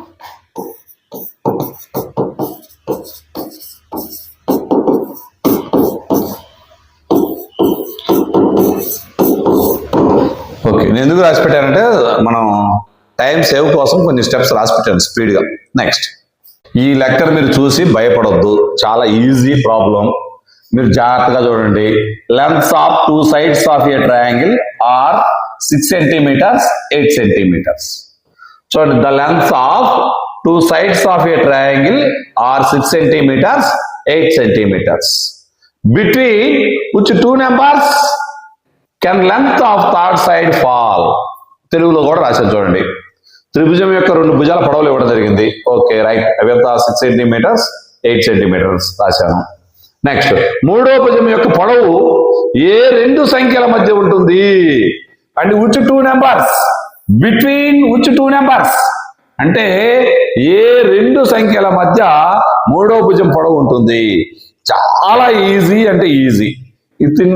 Okay, నేను ఎందుకు రాసి పెట్టానంటే మనం టైం సేవ్ కోసం కొన్ని స్టెప్స్ రాసి పెట్టాను స్పీడ్గా. నెక్స్ట్, ఈ లెక్కను మీరు చూసి భయపడొద్దు, చాలా ఈజీ ప్రాబ్లం. మీరు జాగ్రత్తగా చూడండి. Lengths of two sides of a triangle are 6 centimeters, 8 centimeters. చూడండి, the lengths of two sides of a triangle are 6 centimeters, 8 centimeters. Between which two numbers can length of third side fall? తెలుగులో కూడా రాశాను చూడండి. త్రిభుజం యొక్క రెండు భుజాల పొడవులు ఇవ్వడం జరిగింది. Okay, right. అవి ఎంత? 6 centimeters, 8 centimeters రాశాను. నెక్స్ట్, మూడో భుజం యొక్క పొడవు ఏ రెండు సంఖ్యల మధ్య ఉంటుంది? And which two numbers? Between which two numbers? అంటే ఏ రెండు సంఖ్యల మధ్య మూడో భుజం పొడవు ఉంటుంది? చాలా ఈజీ అంటే ఈజీ. ఇది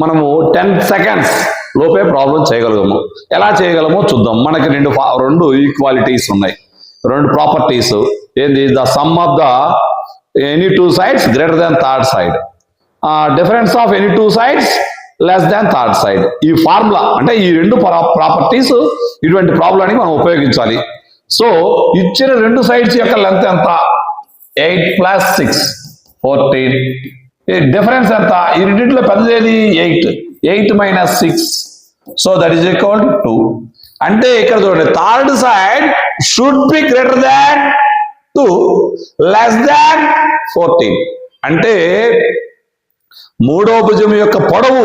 మనము 10 seconds లోపే ప్రాబ్లం చేయగలము. ఎలా చేయగలమో చూద్దాం. మనకి రెండు ఈక్వాలిటీస్ ఉన్నాయి, రెండు ప్రాపర్టీస్. ఏంది? The sum of the any two sides greater than third side, difference of any two sides less than third side. ఈ ఫార్ములా అంటే ఈ రెండు ప్రాపర్టీస్ ఇటువంటి ప్రాబ్లాన్ని మనం ఉపయోగించాలి. సో ఇచ్చిన రెండు సైడ్స్ యొక్క లెంత్ ఎంత? 8 + 6 14. డిఫరెన్స్ ఎంత? ఈ రెండింటిలో పెద్దది 8. 8 - 6, so that is equal to 2. అంటే ఇక్కడ చూడండి, third side should B greater than 2 less than 14. అంటే మూడో భుజం యొక్క పొడవు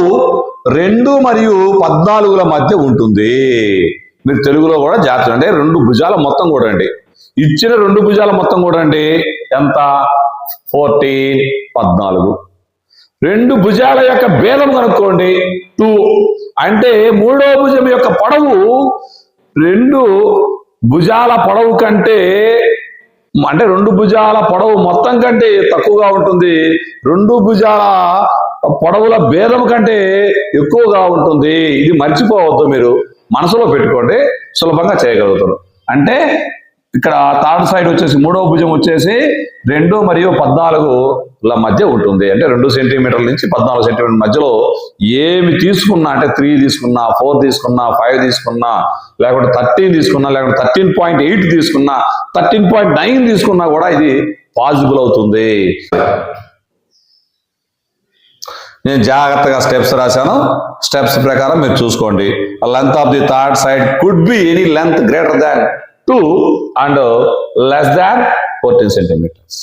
2 మరియు 14ల మధ్య ఉంటుంది. మీరు తెలుగులో కూడా జాగ్రత్త అంటే రెండు భుజాల మొత్తం కూడా అండి, ఇచ్చిన రెండు భుజాల మొత్తం కూడా అండి ఎంత? 14 14. రెండు భుజాల యొక్క భేదం కనుక్కోండి 2. అంటే మూడో భుజం యొక్క పొడవు రెండు భుజాల పొడవు కంటే, అంటే రెండు భుజాల పొడవు మొత్తం కంటే తక్కువగా ఉంటుంది, రెండు భుజాల పొడవుల భేదం కంటే ఎక్కువగా ఉంటుంది. ఇది మర్చిపోవద్దు, మీరు మనసులో పెట్టుకోండి, సులభంగా చేయగలుగుతారు. అంటే ఇక్కడ థర్డ్ సైడ్ వచ్చేసి మూడవ భుజం వచ్చేసి 2 మరియు 14ల మధ్య ఉంటుంది. అంటే 2 సెంటీమీటర్ల నుంచి 14 సెంటీమీటర్ల మధ్యలో ఏమి తీసుకున్నా, అంటే 3 తీసుకున్నా, 4 తీసుకున్నా, 5 తీసుకున్నా, లేకుంటే 13 తీసుకున్నా, లేకుంటే 13.8 తీసుకున్నా, 13.9 తీసుకున్నా కూడా ఇది పాసిబుల్ అవుతుంది. నేను జాగ్రత్తగా స్టెప్స్ రాశాను, స్టెప్స్ ప్రకారం మీరు చూసుకోండి. Length of the third side could be any length greater than 2 and less than 14 centimeters.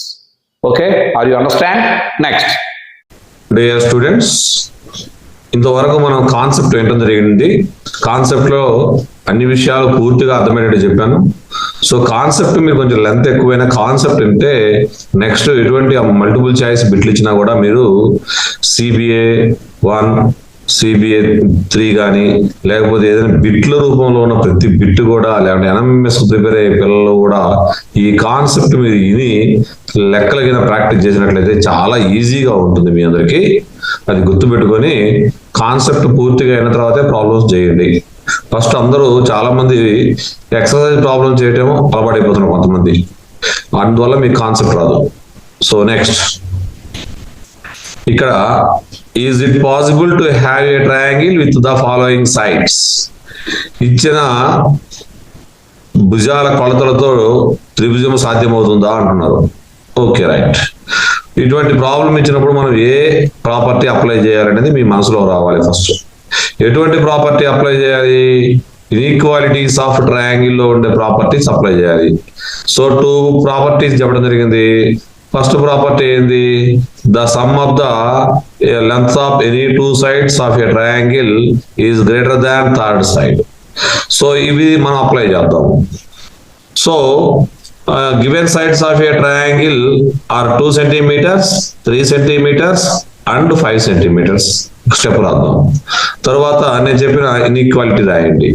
Okay, are you understand? Next. Dear students, ఇంతవరకు మనం కాన్సెప్ట్ ఏంటో జరిగింది. కాన్సెప్ట్ లో అన్ని విషయాలు పూర్తిగా అర్థమయ్యేట్టు చెప్పాను. సో కాన్సెప్ట్ మీరు కొంచెం లెంత్ ఎక్కువైనా కాన్సెప్ట్ అంటే నెక్స్ట్ ఎటువంటి మల్టిపుల్ చాయిస్ బిట్లు ఇచ్చినా కూడా మీరు CBA 1, CBA 3 కానీ లేకపోతే ఏదైనా బిట్ల రూపంలో ఉన్న ప్రతి బిట్ కూడా, లేకుంటే NMS ప్రిపేర్ అయ్యే పిల్లలు కూడా ఈ కాన్సెప్ట్ మీరు ఇది లెక్కల కింద ప్రాక్టీస్ చేసినట్లయితే చాలా ఈజీగా ఉంటుంది మీ అందరికి. అది గుర్తుపెట్టుకొని కాన్సెప్ట్ పూర్తిగా అయిన తర్వాతే ప్రాబ్లమ్స్ చేయండి. ఫస్ట్ అందరూ చాలా మంది ఎక్సర్సైజ్ ప్రాబ్లం చేయటం అలవాటైపోతున్నారు కొంతమంది, అందువల్ల మీకు కాన్సెప్ట్ రాదు. సో నెక్స్ట్, ఇక్కడ is it possible to have a triangle with the following sides? ఇచ్చిన భుజాల కొలతలతో త్రిభుజం సాధ్యమవుతుందా అంటున్నారు. Okay, right. ఇటువంటి ప్రాబ్లం ఇచ్చినప్పుడు మనం ఏ ప్రాపర్టీ అప్లై చేయాలనేది మీ మనసులో రావాలి ఫస్ట్. ఎటువంటి ప్రాపర్టీ అప్లై చేయాలి? ఇన్ఈక్వాలిటీస్ ఆఫ్ ట్రయాంగిల్ లో ఉండే ప్రాపర్టీస్ అప్లై చేయాలి. సో 2 ప్రాపర్టీస్ చెప్పడం జరిగింది. ఫస్ట్ ప్రాపర్టీ ఏంది? The sum of the length of any 2 sides of a triangle is greater than third side. So ఇవి మనం అప్లై చేద్దాం. So given sides of a triangle are 2 centimeters, 3 centimeters and 5 centimeters. Step రాద్దాం. తర్వాత నేను చెప్పిన inequality రాయండి.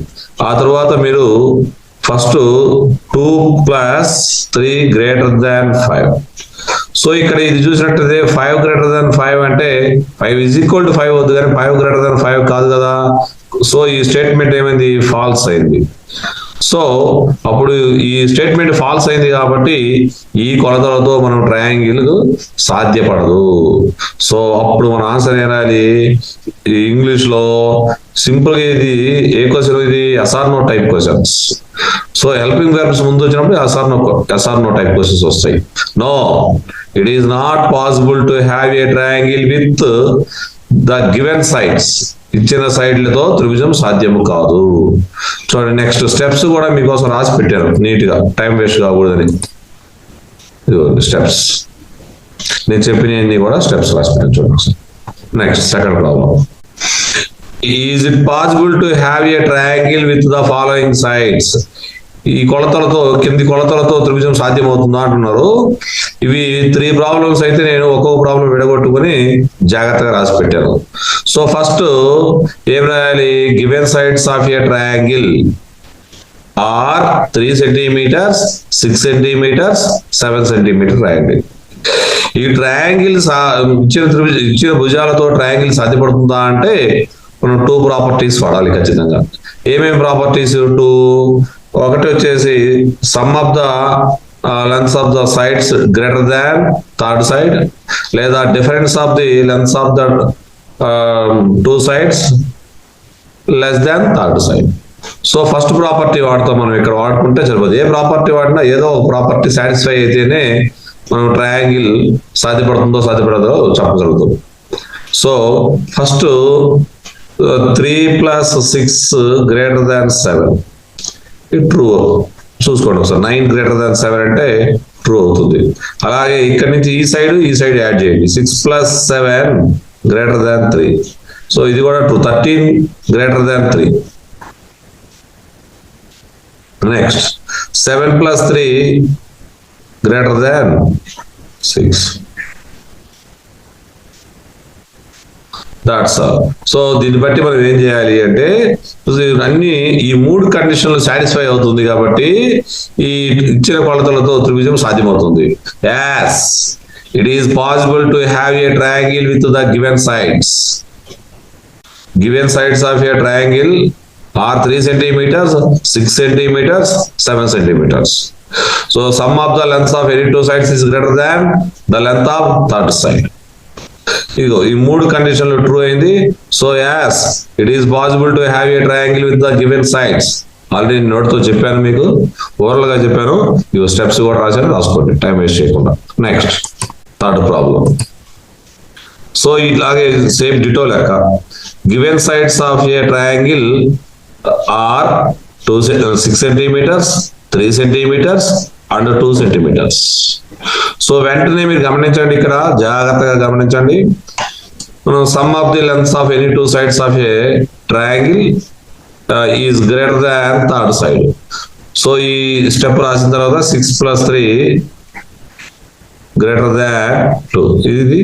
ఆ తర్వాత మీరు ఫస్ట్ 2 + 3 గ్రేటర్ దాన్ 5. సో ఇక్కడ ఇది చూసినట్టయితే 5 గ్రేటర్ దాన్ 5 అంటే 5 = 5 అవుతుంది, కానీ 5 గ్రేటర్ దాన్ 5 కాదు కదా. సో ఈ స్టేట్మెంట్ ఏమైంది? ఫాల్స్ అయింది. సో అప్పుడు ఈ స్టేట్మెంట్ ఫాల్స్ అయింది కాబట్టి ఈ కొలతలతో మనం ట్రయాంగిల్ సాధ్యపడదు. సో అప్పుడు మన ఆన్సర్ ఏనాలి? ఇంగ్లీష్ లో సింపుల్ గా ఇది ఏ క్వశ్చన్? ఇది yes or no type questions. So helping verbs ముందు వచ్చినప్పుడు ఎస్ఆర్ నో టైప్ క్వశ్చన్స్ వస్తాయి. No, it is not possible to have a triangle with the given sides. ఇచ్చిన సైడ్లతో త్రిభుజం సాధ్యము కాదు. చూడండి, నెక్స్ట్ స్టెప్స్ కూడా మీకోసం రాసి పెట్టారు నీట్ గా, టైం వేస్ట్ కాకూడదని. స్టెప్స్ నేను చెప్పినవన్నీ కూడా స్టెప్స్ రాసి పెట్టాను. చూడండి. Next second problem. Is it possible to have a triangle with the following sides? ఈ కొలతలతో, కింది కొలతలతో త్రిభుజం సాధ్యమవుతుందా అంటున్నారు. ఇవి 3 ప్రాబ్లమ్స్ అయితే నేను ఒక్కొక్క ప్రాబ్లం విడగొట్టుకుని జాగ్రత్తగా రాసి పెట్టాను. సో ఫస్ట్ ఏం రాయాలి? Given sides of a triangle are 3 centimeters, 6 centimeters, 7 centimeters రాయండి. ఈ ట్రయాంగిల్ ఇచ్చిన భుజాలతో ట్రయాంగిల్ సాధ్యపడుతుందా అంటే మనం 2 ప్రాపర్టీస్ వాడాలి ఖచ్చితంగా. ఏమేమి ప్రాపర్టీస్? 2. ఒకటి వచ్చేసి sum of the lengths of the sides greater than third side, లేదా difference of the lengths of the 2 sides less than third side. So first property వాడతాం మనం. ఇక్కడ వాడుకుంటే సరిపోదు. ఏ ప్రాపర్టీ వాడినా ఏదో ఒక ప్రాపర్టీ సాటిస్ఫై అయితేనే మనం ట్రయాంగిల్ సాధ్యపడుతుందో సాధ్యపడదో చెప్పగలుగుతాం. So first 3 + 6 greater than 7. True. చూసుకోండి ఒకసారి. 9 గ్రేటర్ దాన్ 7 అంటే ట్రూ అవుతుంది. అలాగే ఇక్కడ నుంచి ఈ సైడ్ యాడ్ చేయండి. 6 + 7 గ్రేటర్ దాన్ 3. సో ఇది కూడా true. 13 greater than 3. Next 7 + 3 greater than 6. That's all. So దీన్ని బట్టి మనం ఏం చేయాలి అంటే అన్ని ఈ 3 కండిషన్లు సాటిస్ఫై అవుతుంది కాబట్టి ఈ ఇచ్చిన కొలతలతో త్రిభుజం సాధ్యమవుతుంది. yes, it is possible to have a triangle with the given sides. Given sides of a triangle are 3 centimeters, 6 centimeters, 7 centimeters. So sum of the lengths of any 2 sides is greater than the length of third side. ఇదిగో ఈ 3 కండిషన్లు true అయింది. So yes, it is possible to have a triangle with the given sides. Already note తో చెప్పాను, మీకు overall గా చెప్పాను. ఇవి స్టెప్స్ కూడా రాసుకోండి, టైం వేస్ట్ చేయకుండా. Next third problem. సో ఇట్లాగే సేమ్ డిటో లెక్క. Given sides of a triangle are 6 centimeters, 3 centimeters and 2 centimeters. So వెంటనే మీరు గమనించండి, ఇక్కడ జాగ్రత్తగా గమనించండి. మనం sum of the lengths of any 2 sides of a triangle is greater than third side. So ఈ స్టెప్ రాసిన తర్వాత 6 + 3 గ్రేటర్ దాన్ 2. ఇది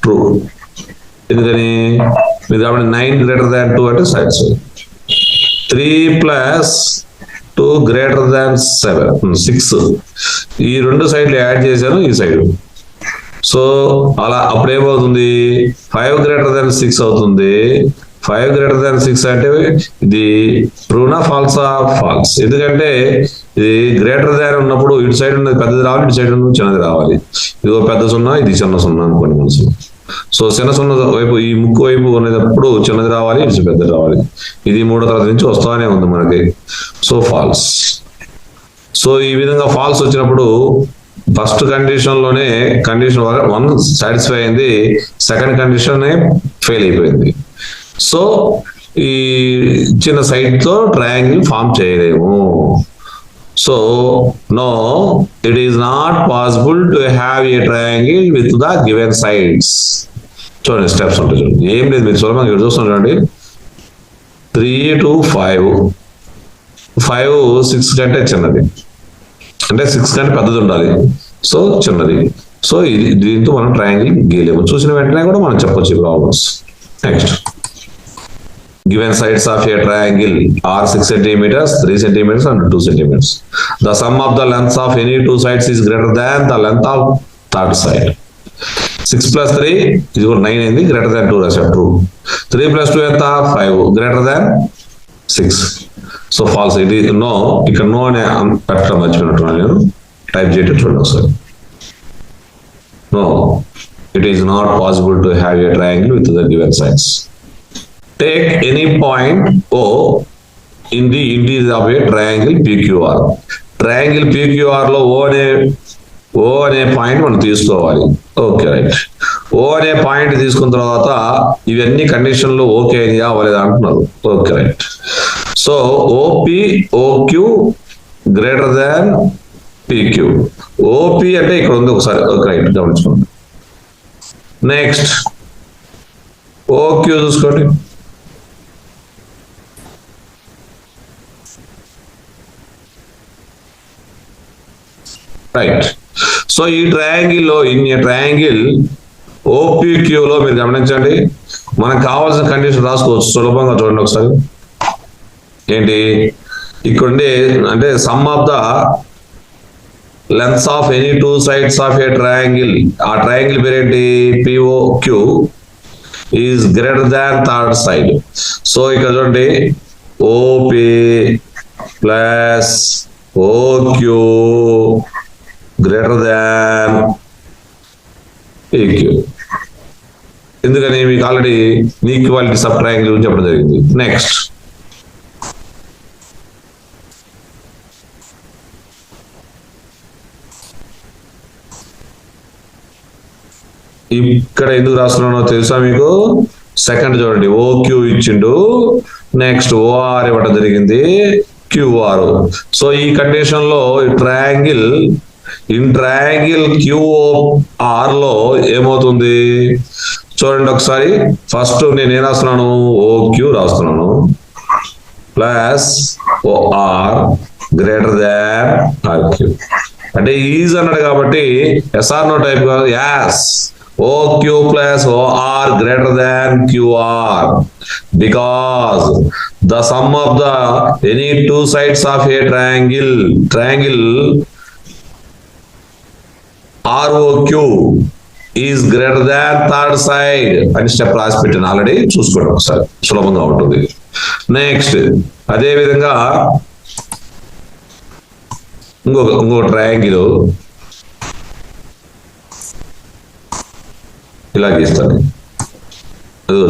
ట్రూ. ఎందుకని మీరు కాబట్టి 9 గ్రేటర్ దాన్ 2 అంటే సైడ్స్. 3 + 2 greater than 7, 6. ఈ 2 సైడ్లు యాడ్ చేశాను ఈ సైడ్. సో అలా అప్పుడు ఏమవుతుంది? 5 గ్రేటర్ దాన్ 6 అవుతుంది. 5 గ్రేటర్ దాన్ 6 అంటే ఇది ట్రూనా ఫాల్సా? ఫాల్స్. ఎందుకంటే ఇది గ్రేటర్ దాన్ ఉన్నప్పుడు ఇటు సైడ్ ఉన్నది పెద్దది రావాలి, ఇటు సైడ్ ఉన్నది చిన్నది రావాలి. ఇదిగో పెద్ద 0, ఇది చిన్న 0 అనుకోండి మనసు. సో చిన్న 0 వైపు, ఈ ముక్కు వైపు ఉన్నప్పుడు చిన్నది రావాలి, ఇది పెద్దది రావాలి. ఇది 3వ తరగతి నుంచి వస్తానే ఉంది మనకి. So false. సో ఈ విధంగా ఫాల్స్ వచ్చినప్పుడు ఫస్ట్ కండిషన్ లోనే కండిషన్ 1 సాటిస్ఫై అయింది, సెకండ్ కండిషన్ ఫెయిల్ అయిపోయింది. సో ఈ చిన్న సైడ్ తో ట్రయాంగిల్ ఫామ్ చేయలేము. So no, it is not possible to have a triangle with the given sides. చూడండి స్టెప్స్ ఉంటాయి, చూడండి ఏం లేదు, మీరు చూడండి ఇక్కడ చూస్తున్నారండి 3 to 5, 5 6 కంటే చిన్నది, అంటే 6 కంటే పెద్దది ఉండాలి, సో చిన్నది. సో ఇది దీంతో మనం ట్రయాంగిల్ గీయలేము. చూసిన వెంటనే కూడా మనం చెప్పొచ్చు ఈ problems. Next, given sides of a triangle are 6 centimeters, 3 centimeters and 2 centimeters. The sum of the lengths of any two sides is greater than the length of third side. 6 plus 3 is 9 అయింది, greater than 2 రాశారు, true. 3 plus 2 ఎంత 5, greater than 6. So false. ఇది no, ఇక్కడ no అనే పెట్టడం మర్చిపోయినట్టున్నాను నేను, type చేయటం చూడండి ఒకసారి. No, it is not possible to have a triangle with the given sides. Take any point O in the interior of a triangle PQR. Triangle PQR లో O అనే పాయింట్ మనం తీసుకోవాలి. Okay right. O అనే point తీసుకున్న తర్వాత ఇవన్నీ కండిషన్లు okay అయ్యా అవ్వలేదా అంటున్నారు. Okay right. So OP OQ greater than PQ. OP అంటే ఇక్కడ ఉంది, ఒకసారి ఓకే రైట్ గమనించుకోండి. నెక్స్ట్ OQ చూసుకోండి. రైట్. సో ఈ ట్రయాంగిల్ లో ట్రయాంగిల్ OPQ లో మీరు గమనించండి, మనకు కావాల్సిన కండిషన్ రాసుకోవచ్చు సులభంగా. చూడండి ఒకసారి, ఏంటి ఇక్కడ అంటే some of the lengths of any two sides of a triangle, ఆ ట్రయాంగిల్ పేరేంటి POQ is greater than third side. So ఇక్కడ చూడండి OP plus OQ greater than PQ. ఎందుకని మీకు ఆల్రెడీ ఈక్వాలిటీ సబ్ ట్రయాంగిల్ గురించి చెప్పడం జరిగింది. నెక్స్ట్, ఇక్కడ ఎందుకు రాస్తున్నానో తెలుసా మీకు? సెకండ్ చూడండి, OQ ఇచ్చిండు, నెక్స్ట్ OR ఇవ్వడం జరిగింది, QR. సో ఈ కండిషన్ లో ట్రయాంగిల్ QOR లో ఏమవుతుంది చూడండి ఒకసారి. ఫస్ట్ నేను ఏం రాస్తున్నాను, OQ రాస్తున్నాను plus OR greater than RQ. అంటే ఈజ్ అన్నాడు కాబట్టి SR నో టైప్ కాదు, as OQ plus OR greater than QR, because the sum of the any two sides of a triangle ROQ is greater than third side అని step రాసి పెట్టాను already, చూసుకోండి ఒకసారి, సులభంగా ఉంటుంది. నెక్స్ట్, అదే విధంగా ఇంకో ట్రయాంగిల్ ఇలా గీస్తాను.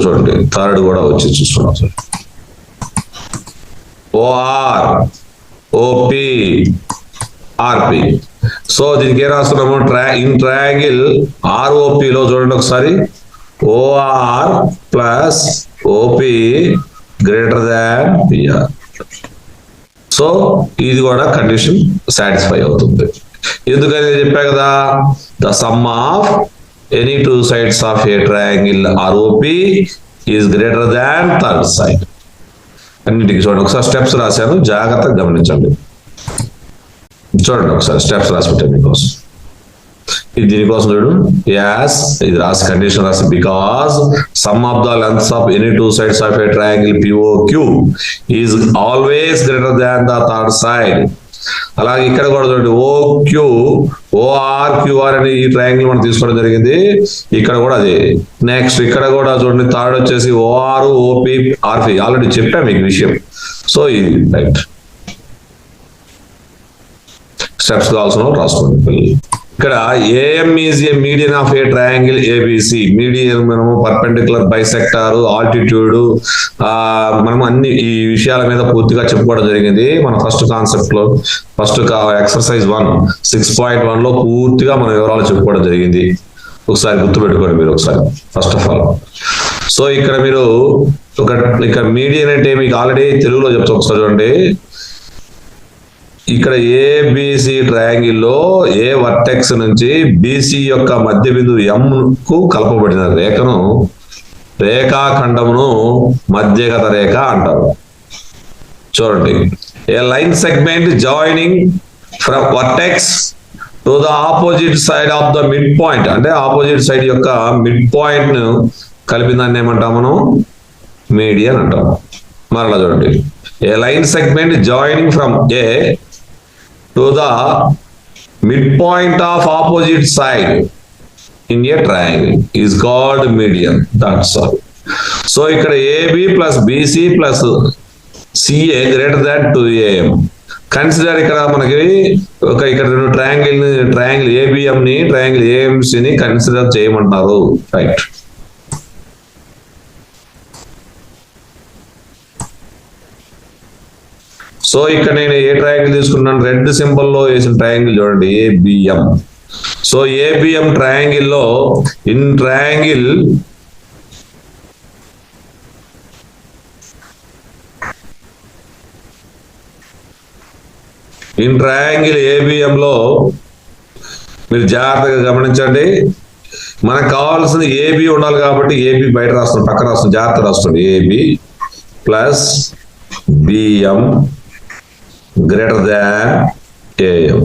చూడండి థర్డ్ కూడా వచ్చి చూస్తున్నాం sir. OR OP RP. So దీనికి ఏం రాస్తున్నాము, ఇన్ ట్రయాంగిల్ ROP లో చూడండి ఒకసారి, OR plus OP greater than PR. So ఇది కూడా కండిషన్ సాటిస్ఫై అవుతుంది. ఎందుకని చెప్పా కదా, the sum of any two sides of a triangle ROP is greater than third side. అన్నిటికి చూడండి ఒకసారి స్టెప్స్ రాశాను, జాగ్రత్తగా గమనించండి. చూడండి ఒకసారి స్టెప్స్ రాసి పెట్టాను మీకోసం. ఇది దీనికోసం చూడు, యాస్ ఇది రాసి కండిషన్ రాసి, because some of the lengths of any two sides of a triangle POQ is always greater than the third side. అలాగే ఇక్కడ కూడా చూడండి, OQ OR QR అని ఈ ట్రయాంగిల్ మనం తీసుకోవడం జరిగింది, ఇక్కడ కూడా అదే. నెక్స్ట్ ఇక్కడ కూడా చూడండి, థర్డ్ వచ్చేసి OR OP RP, ఆల్రెడీ చెప్పా మీకు విషయం. సో ఇది రైట్. స్టెప్స్ కావాల్సిన రాసుకోండి పిల్లలు. ఇక్కడ AM is a median of a triangle ABC. Median మనము పర్పెండిక్యులర్, బైసెక్టార్, ఆల్టిట్యూడ్, మనం అన్ని ఈ విషయాల మీద పూర్తిగా చెప్పుకోవడం జరిగింది మన ఫస్ట్ కాన్సెప్ట్ లో. ఫస్ట్ ఎక్సర్సైజ్ 1 6.1 లో పూర్తిగా మన వివరాలు చెప్పుకోవడం జరిగింది. ఒకసారి గుర్తుపెట్టుకోండి మీరు ఒకసారి ఫస్ట్ ఆఫ్ ఆల్. సో ఇక్కడ మీరు ఇక్కడ మీడియన్ అంటే మీకు ఆల్రెడీ తెలుగులో చెప్తా ఒకసారి చూడండి. ఇక్కడ ఏబిసి ట్రయాంగిల్లో ఏ వర్టెక్స్ నుంచి బిసి యొక్క మధ్య బిందువు ఎం కు కలపబడిన రేఖను రేఖాఖండమును మధ్యగత రేఖ అంటారు. చూడండి, a line segment joining from vertex to the opposite side of the midpoint, అంటే ఆపోజిట్ సైడ్ యొక్క మిడ్ పాయింట్ ను కలిపిందాన్ని ఏమంటాం మనం? మీడియన్ అంటాం. మరలా చూడండి, a line segment joining from A to the midpoint of opposite side in a triangle is called median. That's all. So ఇక్కడ AB plus BC plus CA greater than 2AM. Consider ఇక్కడ మనకి ఇక్కడ రెండు triangle ABM ని triangle AMC ని consider చేయమంటారు. Right. So ఇక్కడ నేను ఏ ట్రయాంగిల్ తీసుకున్నాను? రెడ్ సింబల్ లో వేసిన ట్రయాంగిల్ చూడండి, ఏబిఎం. సో ఏబిఎం ట్రయాంగిల్ లో ఇన్ ట్రయాంగిల్ ఏబిఎం లో మీరు జాగ్రత్తగా గమనించండి. మనకు కావాల్సిన ఏబి ఉండాలి కాబట్టి ఏబి బయట రాస్తుంది, పక్కన రాస్తుంది, జాగ్రత్త రాస్తుంది. AB plus BM greater than AM.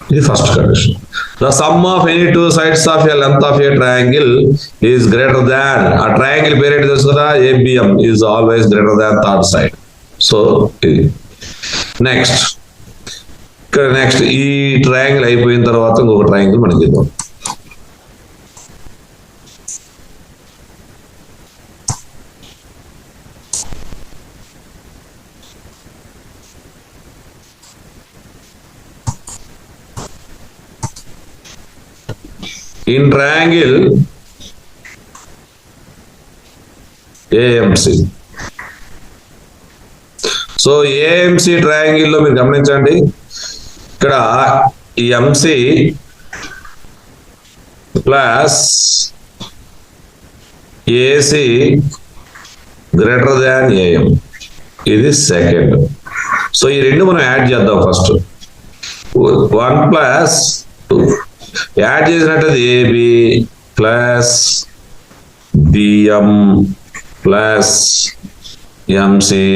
This is first condition. The sum of any two sides of a length of a triangle is greater than, a triangle period ABM is always greater than third side. So next ఈ triangle అయిపోయిన తర్వాత ఇంకొక triangle మనకి ఇద్దాం. In triangle AMC. So AMC triangle లో మీరు గమనించండి, ఇక్కడ ఈ MC plus AC greater than AM, ఇది సెకండ్. సో ఈ రెండు మనం యాడ్ చేద్దాం. ఫస్ట్ 1 ప్లస్ 2 యాడ్ చేసినట్టు AB plus BM plus MC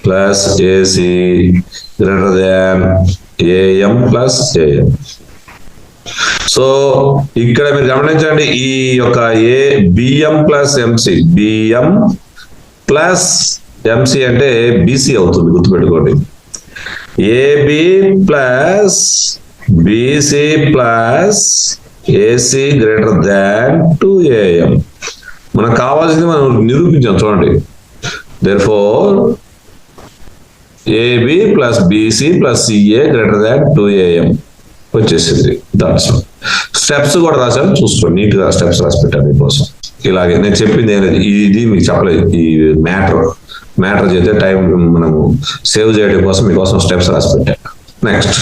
plus AC greater than AM plus AM. So ఇక్కడ మీరు గమనించండి, ఈ యొక్క ఏ BM plus MC, BM plus MC అంటే బిసి అవుతుంది, గుర్తుపెట్టుకోండి. AB plus BC plus AC greater than 2AM. మనకు కావాల్సింది మనం నిరూపించాం చూడండి. Therefore AB plus BC plus CA greater than 2AM వచ్చేసింది. దాట్స్ స్టెప్స్ కూడా రాశాను, చూసుకోండి. నీట్ గా స్టెప్స్ రాసి పెట్టాను మీకోసం. ఇలాగే నేను చెప్పింది ఏం లేదు, ఇది మీకు చెప్పలేదు. ఈ మ్యాటర్ చేస్తే టైం మనము సేవ్ చేయడం కోసం మీకోసం స్టెప్స్ రాసి పెట్టాను. నెక్స్ట్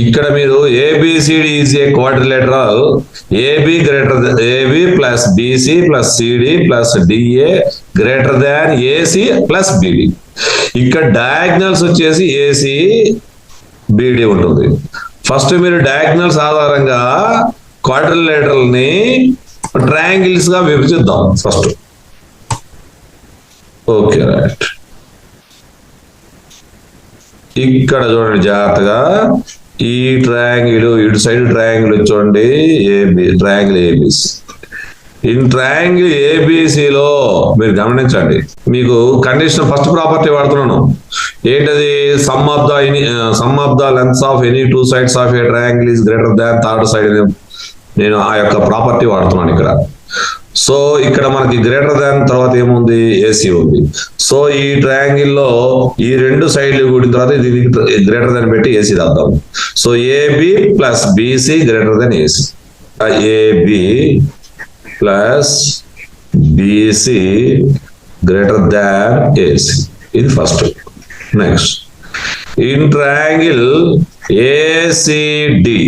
ఇక్కడ మీరు ABCD is a quadrilateral. AB plus BC plus CD plus DA greater than AC plus BD. ఇక్కడ డయాగ్నల్స్ వచ్చేసి AC BD ఉంటుంది. ఫస్ట్ మీరు డయాగ్నల్స్ ఆధారంగా క్వాడ్రిలేటరల్ ని ట్రయాంగిల్స్ గా విభజిద్దాం ఫస్ట్. Okay right. ఇక్కడ చూడండి జాగ్రత్తగా, ఈ ట్రయాంగిల్ ఇటు సైడ్ ట్రయాంగిల్ చూడండి, ట్రయాంగిల్ ఏబిసి. ఇన్ ట్రయాంగిల్ ఏబిసిలో మీరు గమనించండి, మీకు కండిషన్ ఫస్ట్ ప్రాపర్టీ వాడుతున్నాను. ఏంటది? Some of the lengths of any two sides of a triangle is greater than third side. నేను ఆ యొక్క ప్రాపర్టీ వాడుతున్నాను ఇక్కడ. సో ఇక్కడ మనకి గ్రేటర్ దాన్ తర్వాత ఏముంది, ఏసీ ఉంది. సో ఈ ట్రయాంగిల్ లో ఈ రెండు సైడ్లు కూడిన తర్వాత ఇది గ్రేటర్ దాన్ పెట్టి ఏసీ రాద్దాం. So AB plus BC greater than AC. AB plus BC greater than AC, ఇది first. Next in triangle ACD.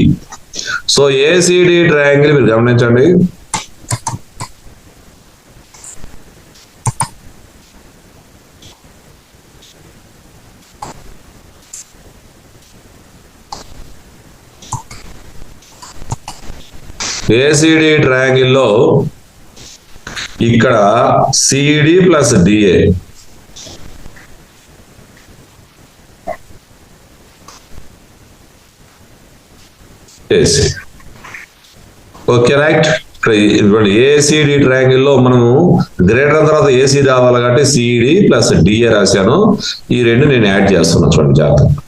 So ACD triangle మీరు గమనించండి. ఏసిడి ట్రయాంగిల్ లో ఇక్కడ CD plus DA, AC. Okay right. ACD triangle లో మనము greater తర్వాత AC రావాలి కాబట్టి సిడి ప్లస్ డిఏ రాశాను. ఈ రెండు నేను యాడ్ చేస్తున్నా, చూడండి జాగ్రత్త.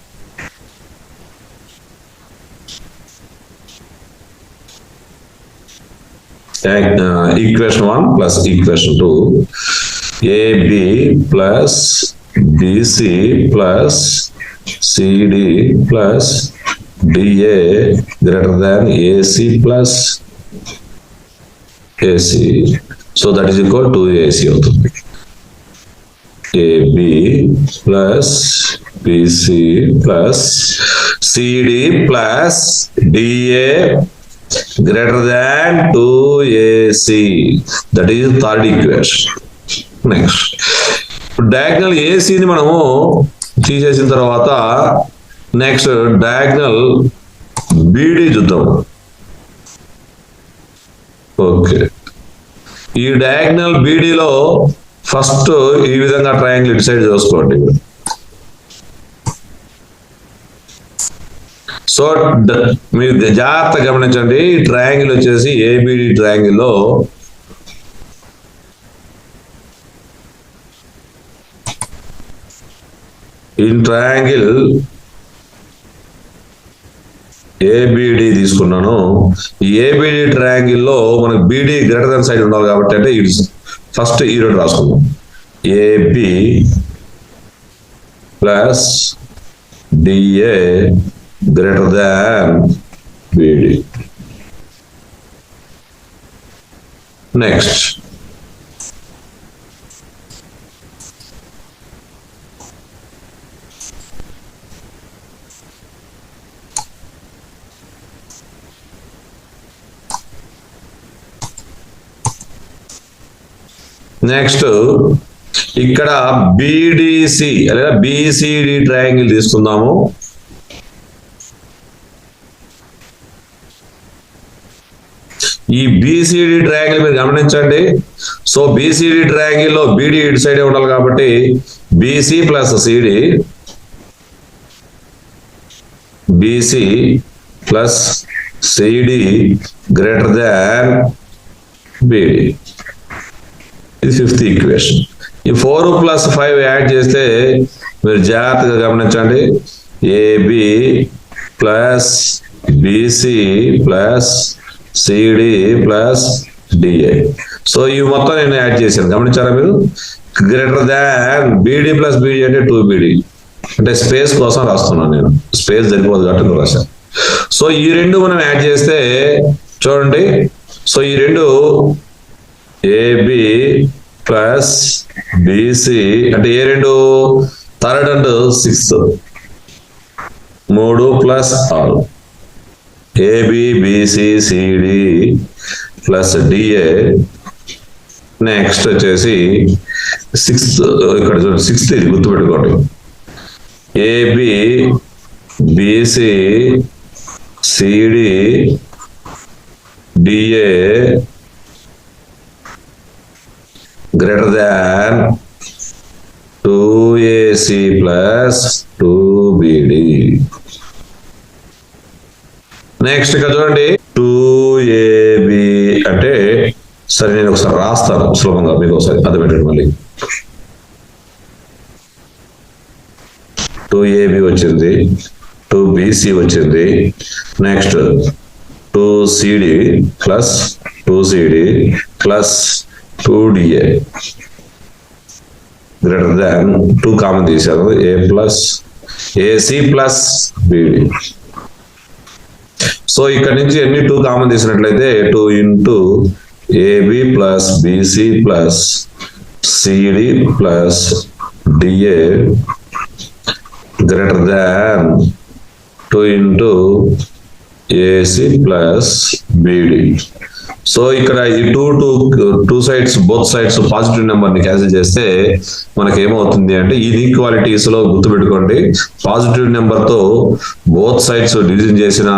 Equation 1 plus equation 2, AB plus BC plus CD plus DA greater than AC plus AC. So that is equal to AC అవుతుంది. AB plus BC plus CD plus DA greater than 2AC. That is third equation. Next, diagonal AC ని మనము తీసేసిన తర్వాత next diagonal BD చూద్దాం. Okay, ఈ diagonal BD లో first ఈ విధంగా ట్రయాంగిల్ డిసైడ్ చేసుకోండి. సో మీరు జాగ్రత్తగా గమనించండి. ఈ ట్రయాంగిల్ వచ్చేసి ఏబిడి ట్రయాంగిల్ లో ఇన్ ట్రయాంగిల్ ఏబిడి తీసుకున్నాను. ఈ ఏబిడి ట్రయాంగిల్ లో మనకు బిడి గ్రేటర్ దాన్ సైడ్ ఉండాలి కాబట్టి అంటే ఇది ఫస్ట్ ఈ రెండు రాసుకుందాం. AB plus DA greater than BD. Next, ఇక్కడ BDC లేదా BCD ట్రయాంగిల్ తీసుకుందాము. ఈ బిసిడి ట్రయాంగిల్ మీరు గమనించండి. సో బిసిడి ట్రయాంగిల్ లో బిడి ఇటు సైడే ఉండాలి కాబట్టి BC plus CD, BC plus CD greater than BD. ఇది ఫిఫ్త్ ఈక్వేషన్. ఈ 4 + 5 యాడ్ చేస్తే మీరు జాగ్రత్తగా గమనించండి. AB plus BC plus CD plus DA. So ఇవి మొత్తం నేను యాడ్ చేశాను, గమనించారా మీరు? గ్రేటర్ దాన్ బిడి ప్లస్ బిడి అంటే 2BD, అంటే స్పేస్ కోసం రాస్తున్నాను నేను, స్పేస్ సరిపోదు కాబట్టి రాశాను. సో ఈ రెండు మనం యాడ్ చేస్తే చూడండి. సో ఈ రెండు ఏబి ప్లస్ బిసి అంటే ఏ రెండు, third and sixth, 3 + 6 AB BC CD plus DA. Next వచ్చేసి సిక్స్త్, ఇక్కడ చూడండి సిక్స్త్, ఇది గుర్తుపెట్టుకోండి. AB BC CD DA greater than 2AC plus 2BD. Next ఇక్కడ చూడండి 2AB అంటే, సరే నేను ఒకసారి రాస్తాను సులభంగా, మీకు ఒకసారి అర్థం పెట్టండి. మళ్ళీ 2AB వచ్చింది, 2BC వచ్చింది, next 2CD plus 2CD, plus 2DA greater than 2 common తీశారు A plus AC plus BD. So ఇక్కడ నుంచి ఎన్ని 2 common తీసినట్లయితే 2 into AB plus BC plus CD plus DA greater than 2 into AC plus BD. So ఇక్కడ ఈ two sides both sides positive number ని cancel చేస్తే మనకి ఏమవుతుంది అంటే ఈక్వాలిటీస్ లో గుర్తుపెట్టుకోండి, పాజిటివ్ నెంబర్ తో బోత్ సైడ్స్ డివిజన్ చేసిన,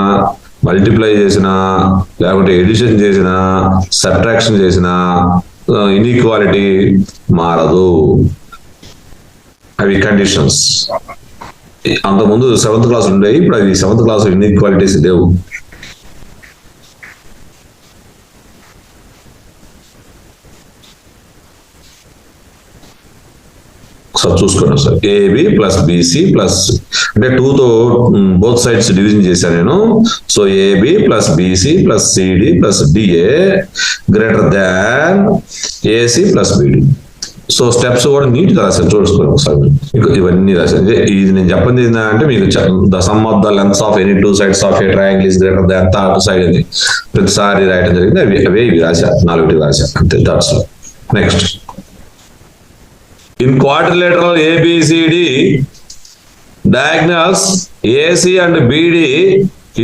మల్టిప్లై చేసిన, లేకుంటే ఎడిషన్ చేసిన, సబ్ట్రాక్షన్ చేసిన ఇన్ఈక్వాలిటీ మారదు. అవి కండిషన్స్. అంతకుముందు 7th క్లాస్ ఉండేవి, ఇప్పుడు అవి 7th క్లాస్ ఇన్ఈక్వాలిటీస్ లేవు. ఒకసారి చూసుకోండి sir. AB plus BC plus అంటే 2తో బోత్ సైడ్స్ డివిజన్ చేశాను నేను. So AB plus BC plus CD plus DA greater than AC plus BD. So steps కూడా నీట్ గా రాశాను, చూసుకోండి ఒకసారి. ఇవన్నీ రాశాను. ఇది నేను చెప్పింది ఏంటంటే మీకు the sum of the lengths of any 2 sides of a triangle is greater than the other side అని ప్రతిసారి రాయడం జరిగింది. అవే ఇవి రాశా, 4 రాశా అంతే. That's next. In quadrilateral ABCD diagonals AC and BD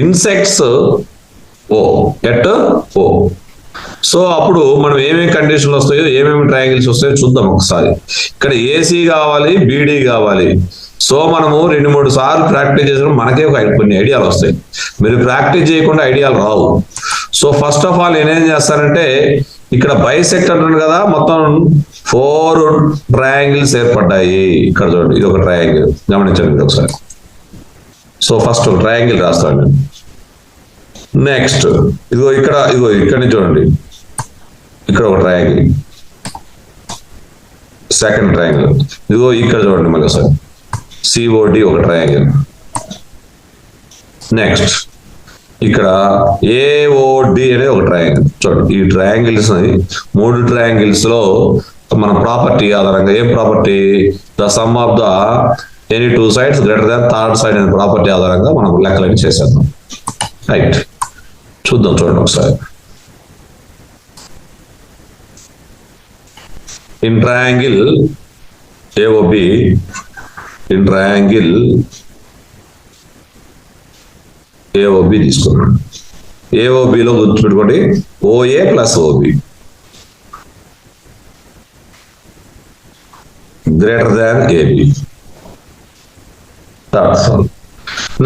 intersects O at O. So అప్పుడు మనం ఏమేమి కండిషన్లు వస్తాయో, ఏమేమి ట్రయాంగిల్స్ వస్తాయో చూద్దాం ఒకసారి. ఇక్కడ ఏసీ కావాలి, బీడీ కావాలి. సో మనము 2-3 సార్లు ప్రాక్టీస్ చేసినప్పుడు మనకే కొన్ని ఐడియాలు వస్తాయి. మీరు ప్రాక్టీస్ చేయకుండా ఐడియాలు రావు. సో ఫస్ట్ ఆఫ్ ఆల్ నేనేం చేస్తానంటే, ఇక్కడ బైసెక్ట్ అంటున్నాను కదా, మొత్తం 4 ట్రయాంగిల్స్ ఏర్పడ్డాయి. ఇక్కడ చూడండి, ఇది ఒక ట్రయాంగిల్, గమనించండి ఒకసారి. సో ఫస్ట్ ఒక ట్రయాంగిల్ రాస్తాను నేను. నెక్స్ట్ ఇదిగో ఇక్కడ నుంచి చూడండి, ఇక్కడ ఒక ట్రయాంగిల్, సెకండ్ ట్రయాంగిల్. ఇదిగో ఇక్కడ చూడండి మళ్ళీ ఒకసారి, సిఓడి ఒక ట్రయాంగిల్. నెక్స్ట్ ఇక్కడ ఏఓడి అనేది ఒక ట్రయాంగిల్. చూడండి, ఈ ట్రయాంగిల్స్ 3 ట్రయాంగిల్స్ లో మన ప్రాపర్టీ ఆధారంగా, ఏం property, the sum of the any 2 sides greater than third side అనే ప్రాపర్టీ ఆధారంగా మనం లెక్కలన్నీ చేసేద్దాం. రైట్, చూద్దాం. చూడండి ఒకసారి. In triangle AOB, in triangle AOB తీసుకున్నాం. ఏఓబిలో గుర్తుపెట్టుకోండి, OA plus OB greater than AB.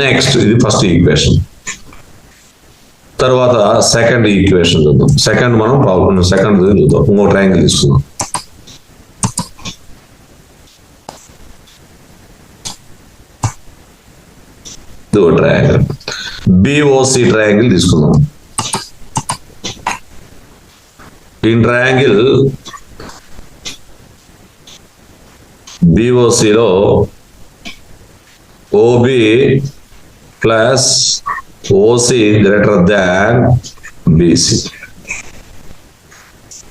Next ఇది ఫస్ట్ ఈక్వేషన్. తర్వాత సెకండ్ ఈక్వేషన్ చూద్దాం. సెకండ్ మనం ప్రాబ్లం సెకండ్ చూద్దాం. ఇంకో ట్రయాంగిల్ తీసుకుందాం. ట్రయాంగిల్ బిఓసి ట్రయాంగిల్ తీసుకుందాం. ఇన్ ట్రయాంగిల్ బిఓసిలో OB plus OC greater than BC.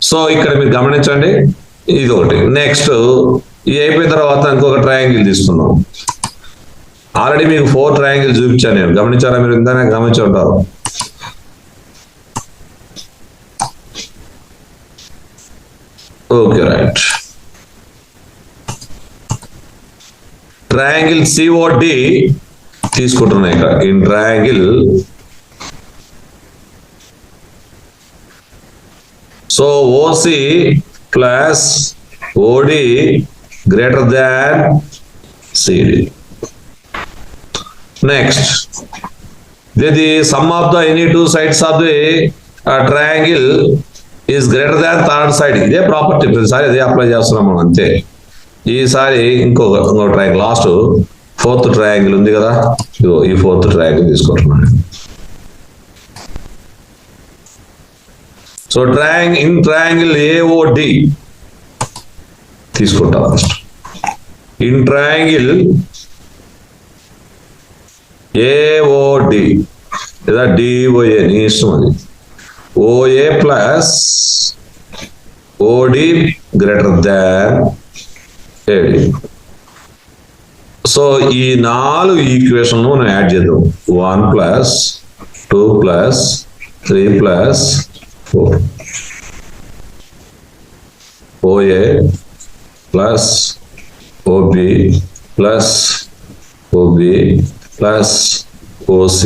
So ఇక్కడ మీరు గమనించండి, ఇది ఒకటి. నెక్స్ట్ ఇది అయిపోయిన తర్వాత ఇంకొక ట్రయాంగిల్ తీసుకున్నాం. ఆల్రెడీ మీకు 4 ట్రయాంగిల్ చూపించాను నేను, గమనించారా? మీరు ఇందాక గమనించి ఉంటారు. Okay, right. ట్రయాంగిల్ సిఓడి తీసుకుంటున్నాయి ఇక్కడ. In triangle so OC plus OD greater than CD. Next the sum of the any 2 sides of the triangle is greater than third side. ఇదే ప్రాపర్టీ, ప్రతిసారి ఇదే అప్లై చేస్తున్నాం మనం అంతే. ఈసారి ఇంకో ట్రయాంగిల్, లాస్ట్ 4th ట్రయాంగిల్ ఉంది కదా, ఈ 4th ట్రయాంగిల్ తీసుకుంటున్నాను. సో ఇన్ ట్రయాంగిల్ ఏఓడి తీసుకుంటాం ఫస్ట్. ఇన్ ట్రయాంగిల్ ఏఓడి లేదా డిఓఏ, నీ ఇష్టం అది. ఓఏ ప్లస్ ఓడి గ్రేటర్ దాన్ ఏడి. సో ఈ 4 ఈక్వేషన్లు మనం యాడ్ చేద్దాం. 1 + 2 + 3 + 4 OA + OB + OB + OC.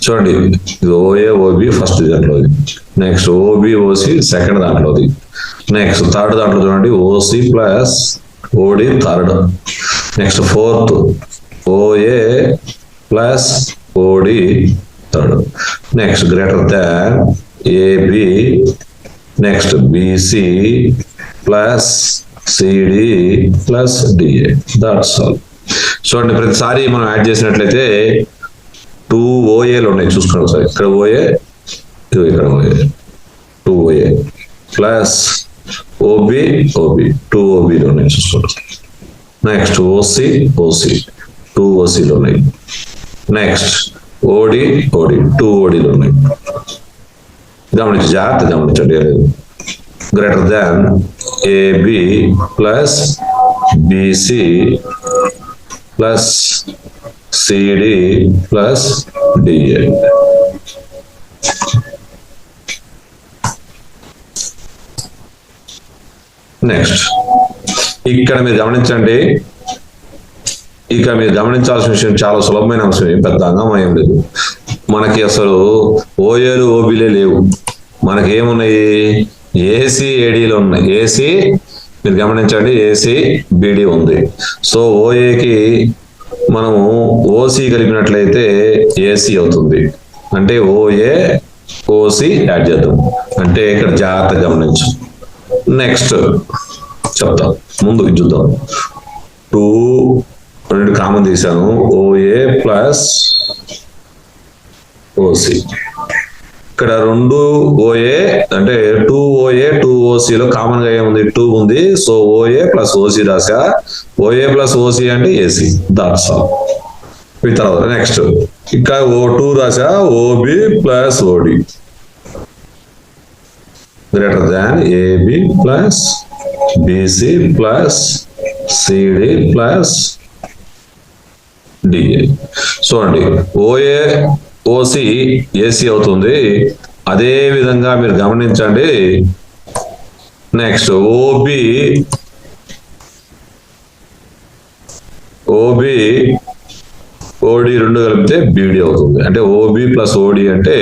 చూడండి, ఇది OA OB ఫస్ట్ దాంట్లోది, నెక్స్ట్ OB OC సెకండ్ దాంట్లోది, నెక్స్ట్ థర్డ్ దాంట్లో చూడండి OC + OD third, next fourth OA + OD third, next greater than AB, next BC + CD + DA. That's all. చూడండి, ప్రతిసారి మనం add చేసినట్లయితే 2 OAలు ఉన్నాయి, చూసుకోండి ఒకసారి. ఇక్కడ OA, ఇక్కడ OA, 2 OA + OB OB 2 OBలు ఉన్నాయి, చూసుకోండి. నెక్స్ట్ OC OC 2 OCలు ఉన్నాయి, నెక్స్ట్ OD OD 2 ODలు ఉన్నాయి. జాగ్రత్త గమనించండి. Greater than AB + BC + CD + DA. Next ఇక్కడ మీరు గమనించండి, ఇక మీరు గమనించాల్సిన విషయం చాలా సులభమైన అంశం, ఏం పెద్ద అంగమయం లేదు. మనకి అసలు ఓఏలు ఓబీలే లేవు, మనకి ఏమున్నాయి? ఏసీ ఏడీలు ఉన్నాయి. ఏసీ మీరు గమనించండి, ఏసీ బీడీ ఉంది. సో ఓఏకి మనము ఓసి కలిపినట్లయితే ఏసీ అవుతుంది, అంటే ఓఏ ఓసి యాడ్ చేద్దాం. అంటే ఇక్కడ జాగ్రత్త గమనించు. నెక్స్ట్ చెప్తాం, ముందు చూద్దాం. 2 కామన్ తీసాను, OA + OC. ఇక్కడ 2 OA అంటే 2 OA 2 OC లో కామన్ గా ఏముంది? 2 ఉంది. సో OA + OC రాసా. OA + OC అంటే AC. That's all. ఈ తర్వాత నెక్స్ట్ ఇక్కడ O2 రాసా, OB + OD greater than AB + BC + CD + DA. చూడండి, OA OC AC అవుతుంది. అదే విధంగా మీరు గమనించండి, నెక్స్ట్ OB OD 2 కలిపితే BD అవుతుంది, అంటే OB + OD అంటే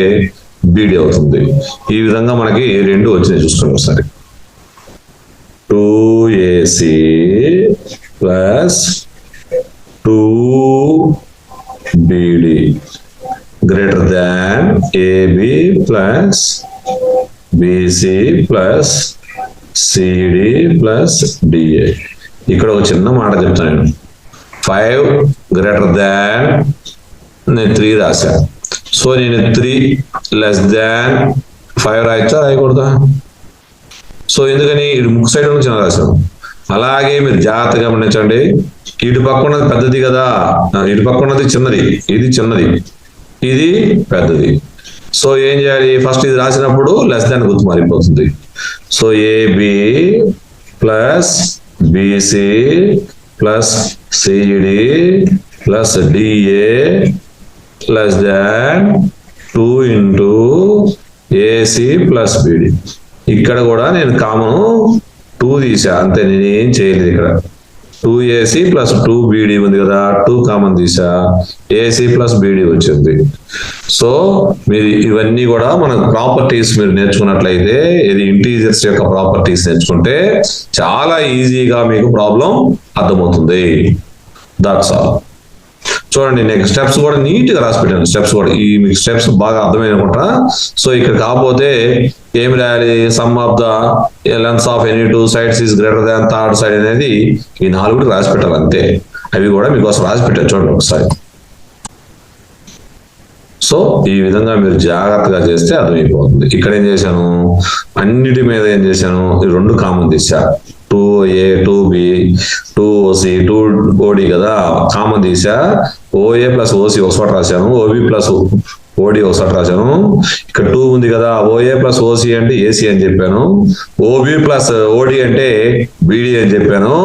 BD అవుతుంది. ఈ విధంగా మనకి 2 వచ్చినాయి, చూసుకోండి ఒకసారి. 2AC + 2BD greater than AB + BC + CD + DA. ఇక్కడ ఒక చిన్న మాట చెప్తాను నేను. 5 గ్రేటర్ దాన్ నేను 3 రాశా. సో నేను 3 <5 రాయచ్చా, రాయకూడదా? సో ఎందుకని? ఇటు ముక్కు సైడ్ నుంచి రాశాను. అలాగే మీరు జాగ్రత్తగా గమనించండి, ఇటు పక్క ఉన్నది పెద్దది కదా, ఇటు పక్క ఉన్నది చిన్నది, ఇది చిన్నది, ఇది పెద్దది. సో ఏం చేయాలి? ఫస్ట్ ఇది రాసినప్పుడు <, గుర్తు మారిపోతుంది. So AB + BC + CD + DA <2 × AC + BD. ఇక్కడ కూడా నేను కామన్ 2 తీసా, అంతే, నేనేం చేయలేదు. ఇక్కడ 2AC + 2BD ఉంది కదా, 2 కామన్ తీసా, AC + BD వచ్చింది. సో మీరు ఇవన్నీ కూడా మన ప్రాపర్టీస్ మీరు నేర్చుకున్నట్లయితే, ఇది ఇంటీజర్స్ యొక్క ప్రాపర్టీస్ నేర్చుకుంటే చాలా ఈజీగా మీకు ప్రాబ్లం అర్థమవుతుంది. That's all. చూడండి, నెక్స్ట్ స్టెప్స్ కూడా నీట్ గా రాసి పెట్టాను. స్టెప్స్ కూడా మీకు స్టెప్స్ బాగా అర్థమైనకుంటా. సో ఇక్కడ కాకపోతే ఏమి రాయాలి? Some of the lengths of any 2 sides is greater than third side అనేది ఈ 4 రాసి పెట్టాలి, అంతే. అవి కూడా మీకోసం రాసి పెట్టారు, చూడండి ఒకసారి. సో ఈ విధంగా మీరు జాగ్రత్తగా చేస్తే అర్థమైపోతుంది. ఇక్కడ ఏం చేశాను? అన్నిటి మీద ఏం చేశాను? 2 కామన్ తీసా. 2A 2B 2OC 2OD కదా, కామన్ తీసా. OA ప్లస్ OC ఒకసారి రాశాను, OB ప్లస్ OD ఒకసారి రాశాను. ఇక్కడ 2 ఉంది కదా, OA ప్లస్ OC అంటే AC అని చెప్పాను, OB ప్లస్ OD అంటే BD అని చెప్పాను.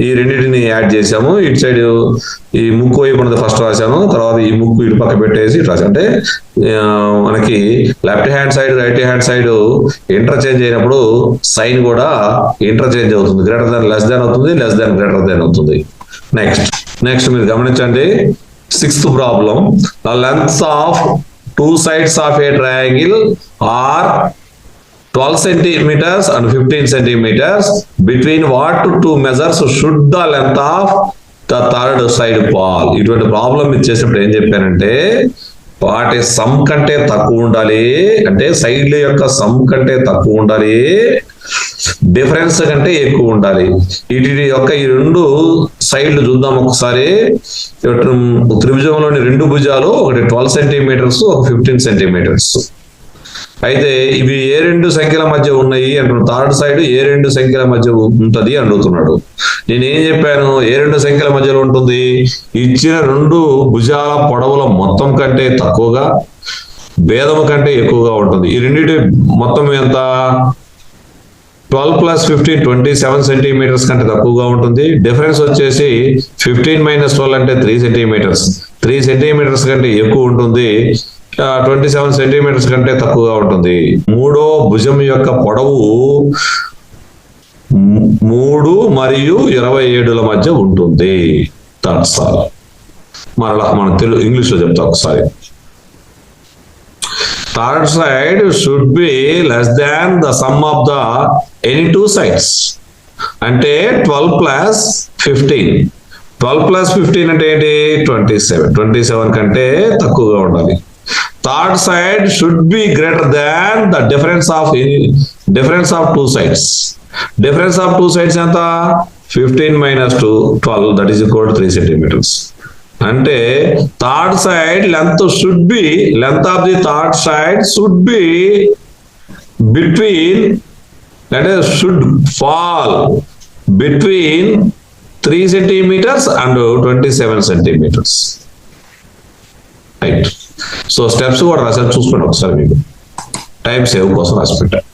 ఈ రెండింటిని యాడ్ చేసాము. ఇటు సైడ్ ఈ ముక్కు వైపు ఉన్నది ఫస్ట్ రాశాను, తర్వాత ఈ ముక్కు ఇటు పక్క పెట్టేసి ఇటు రాశాను. అంటే మనకి left hand side right hand side interchange అయినప్పుడు సైన్ కూడా ఇంటర్చేంజ్ అవుతుంది. గ్రేటర్ దాన్ లెస్ దాన్ అవుతుంది, లెస్ దాన్ గ్రేటర్ దాన్ అవుతుంది. నెక్స్ట్ మీరు గమనించండి. 6th problem. The length of two sides of a triangle are 12 centimeters and 15 centimeters. Between what two measures should the length of the third side fall? ఇటువంటి problem ఇచ్చేసినప్పుడు ఏం చెప్పానంటే వాటి some కంటే తక్కువ ఉండాలి, అంటే సైడ్ల యొక్క సమ్ కంటే తక్కువ ఉండాలి, డిఫరెన్స్ కంటే ఎక్కువ ఉండాలి. వీటి యొక్క ఈ రెండు సైడ్లు చూద్దాం ఒకసారి. త్రిభుజంలోని రెండు భుజాలు, ఒకటి 12 సెంటీమీటర్స్, ఒక 15 సెంటీమీటర్స్. అయితే ఇవి ఏ రెండు సంఖ్యల మధ్య ఉన్నాయి అంటున్నాడు. థర్డ్ సైడ్ ఏ రెండు సంఖ్యల మధ్య ఉంటది అడుగుతున్నాడు. నేనేం చెప్పాను, ఏ రెండు సంఖ్యల మధ్యలో ఉంటుంది? ఇచ్చిన రెండు భుజాల పొడవుల మొత్తం కంటే తక్కువగా, భేదము కంటే ఎక్కువగా ఉంటుంది. ఈ రెండింటి మొత్తం ఎంత? 12 ప్లస్ 15 27 సెంటీమీటర్స్ కంటే తక్కువగా ఉంటుంది. డిఫరెన్స్ వచ్చేసి 15 మైనస్ 12 అంటే 3 సెంటీమీటర్స్. 3 సెంటీమీటర్స్ కంటే ఎక్కువ ఉంటుంది, 27 సెంటీమీటర్స్ కంటే తక్కువగా ఉంటుంది. మూడో భుజం యొక్క పొడవు 3 మరియు 27ల మధ్య ఉంటుంది. That's all. మరలా మన తెలుగు ఇంగ్లీష్ లో చెప్తా ఒకసారి. Third side should be less than the sum of the any two sides. అంటే 12 ప్లస్ 15. 12 ప్లస్ 15 అంటే ఏంటి? 27. 27 కంటే తక్కువగా ఉండాలి. Third side should be greater than the difference of two sides. Difference of two sides ఎంత? 15 minus 2 12, that is equal to 3 centimeters. అంటే third side length of the third side should be between, అంటే should fall between 3 centimeters and 27 centimeters. Right. So steps కూడా రాశారు, చూసుకోండి ఒకసారి. మీకు time save కోసం రాసి పెట్టారు,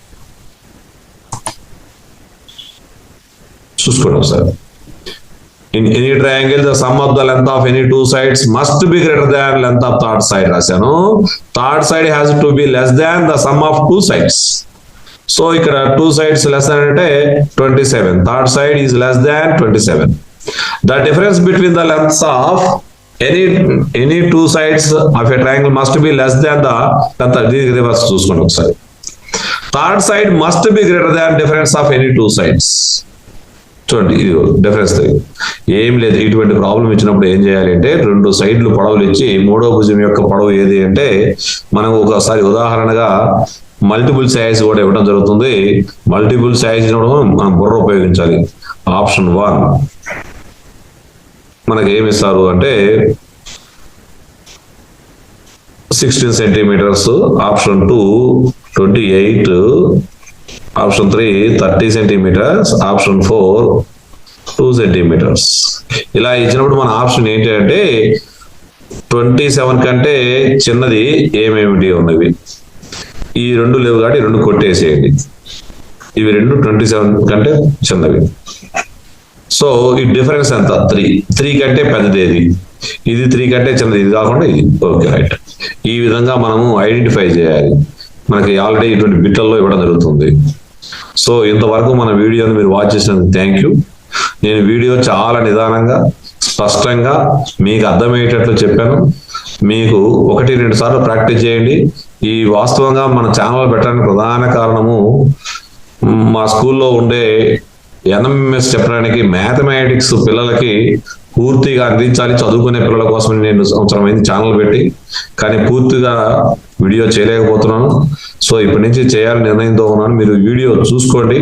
చూసుకోండి ఒకసారి. In any triangle, the sum of the length of any two sides must be greater than length of third side. రాశాను. Third side has to be less than the sum of two sides. So ఇక్కడ two sides less than అంటే 27. Third side is less than 27. The difference between the lengths of any two sides of a triangle must be less than the length. Reverse చూసుకోండి ఒకసారి. Third side must be greater than difference of any two sides. చూడండి, ఇది difference. ఏం లేదు. ఇటువంటి problem ఇచ్చినప్పుడు ఏం చేయాలి అంటే రెండు సైడ్లు పొడవులు ఇచ్చి మూడో భుజం యొక్క పొడవు ఏది అంటే మనం ఒకసారి ఉదాహరణగా మల్టిపుల్ సైజ్ కూడా ఇవ్వడం జరుగుతుంది. మల్టిపుల్ సైజ్ మనం బుర్ర ఉపయోగించాలి. ఆప్షన్ 1 మనకి ఏమి ఇస్తారు అంటే 16 centimeters, option 2 28, option 3 30 centimeters, option 4 2 centimeters. ఇలా ఇచ్చినప్పుడు మన ఆప్షన్ ఏంటి అంటే 27 కంటే చిన్నది ఏమేమిటి ఉన్నవి. ఈ రెండు లేవు కాబట్టి రెండు కొట్టేసేయండి. ఇవి రెండు 27 కంటే చిన్నవి. సో ఈ డిఫరెన్స్ ఎంత? 3 కంటే పెద్దది ఏది? ఇది 3 కంటే చిన్నది, ఇది కాకుండా ఇది. Okay, right. ఈ విధంగా మనము ఐడెంటిఫై చేయాలి. మనకి ఆల్రెడీ ఇటువంటి బిట్లలో ఇవ్వడం జరుగుతుంది. సో ఇంతవరకు మన వీడియోని మీరు వాచ్ చేసినందుకు థ్యాంక్ యూ. నేను వీడియో చాలా నిదానంగా స్పష్టంగా మీకు అర్థమయ్యేటట్లు చెప్పాను. మీకు 1-2 సార్లు ప్రాక్టీస్ చేయండి. ఈ వాస్తవంగా మన ఛానల్ పెట్టడానికి ప్రధాన కారణము మా స్కూల్లో ఉండే NMS చెప్పడానికి మ్యాథమెటిక్స్ పిల్లలకి పూర్తిగా అందించాలి చదువుకునే పిల్లల కోసం నేను సంవత్సరమైంది ఛానల్ పెట్టి, కానీ పూర్తిగా వీడియో చేయలేకపోతున్నాను. సో ఇప్పటి నుంచి చేయాలని నిర్ణయంతో ఉన్నాను. మీరు వీడియో చూసుకోండి,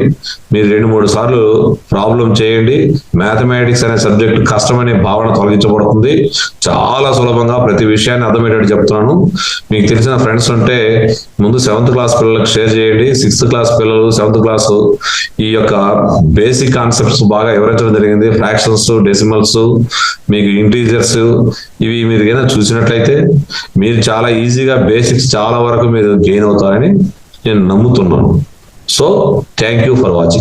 మీరు 2-3 సార్లు ప్రాబ్లం చేయండి. మ్యాథమెటిక్స్ అనే సబ్జెక్ట్ కష్టమనే భావన తొలగించబడుతుంది. చాలా సులభంగా ప్రతి విషయాన్ని అర్థమయ్యేటట్టు చెప్తున్నాను. మీకు తెలిసిన ఫ్రెండ్స్ ఉంటే ముందు 7th క్లాస్ పిల్లలకు షేర్ చేయండి. 6th క్లాస్ పిల్లలు 7th క్లాస్ ఈ యొక్క బేసిక్ కాన్సెప్ట్స్ బాగా వివరించడం జరిగింది. ఫ్రాక్షన్స్, డెసిమల్స్, మీకు ఇంటీజర్స్ ఇవి మీరు ఏదైనా చూసినట్లయితే మీరు చాలా ఈజీగా బేసిక్స్ చాలా వరకు మీరు గెయిన్ అవుతారని నేను నమ్ముతున్నాను. So thank you for watching.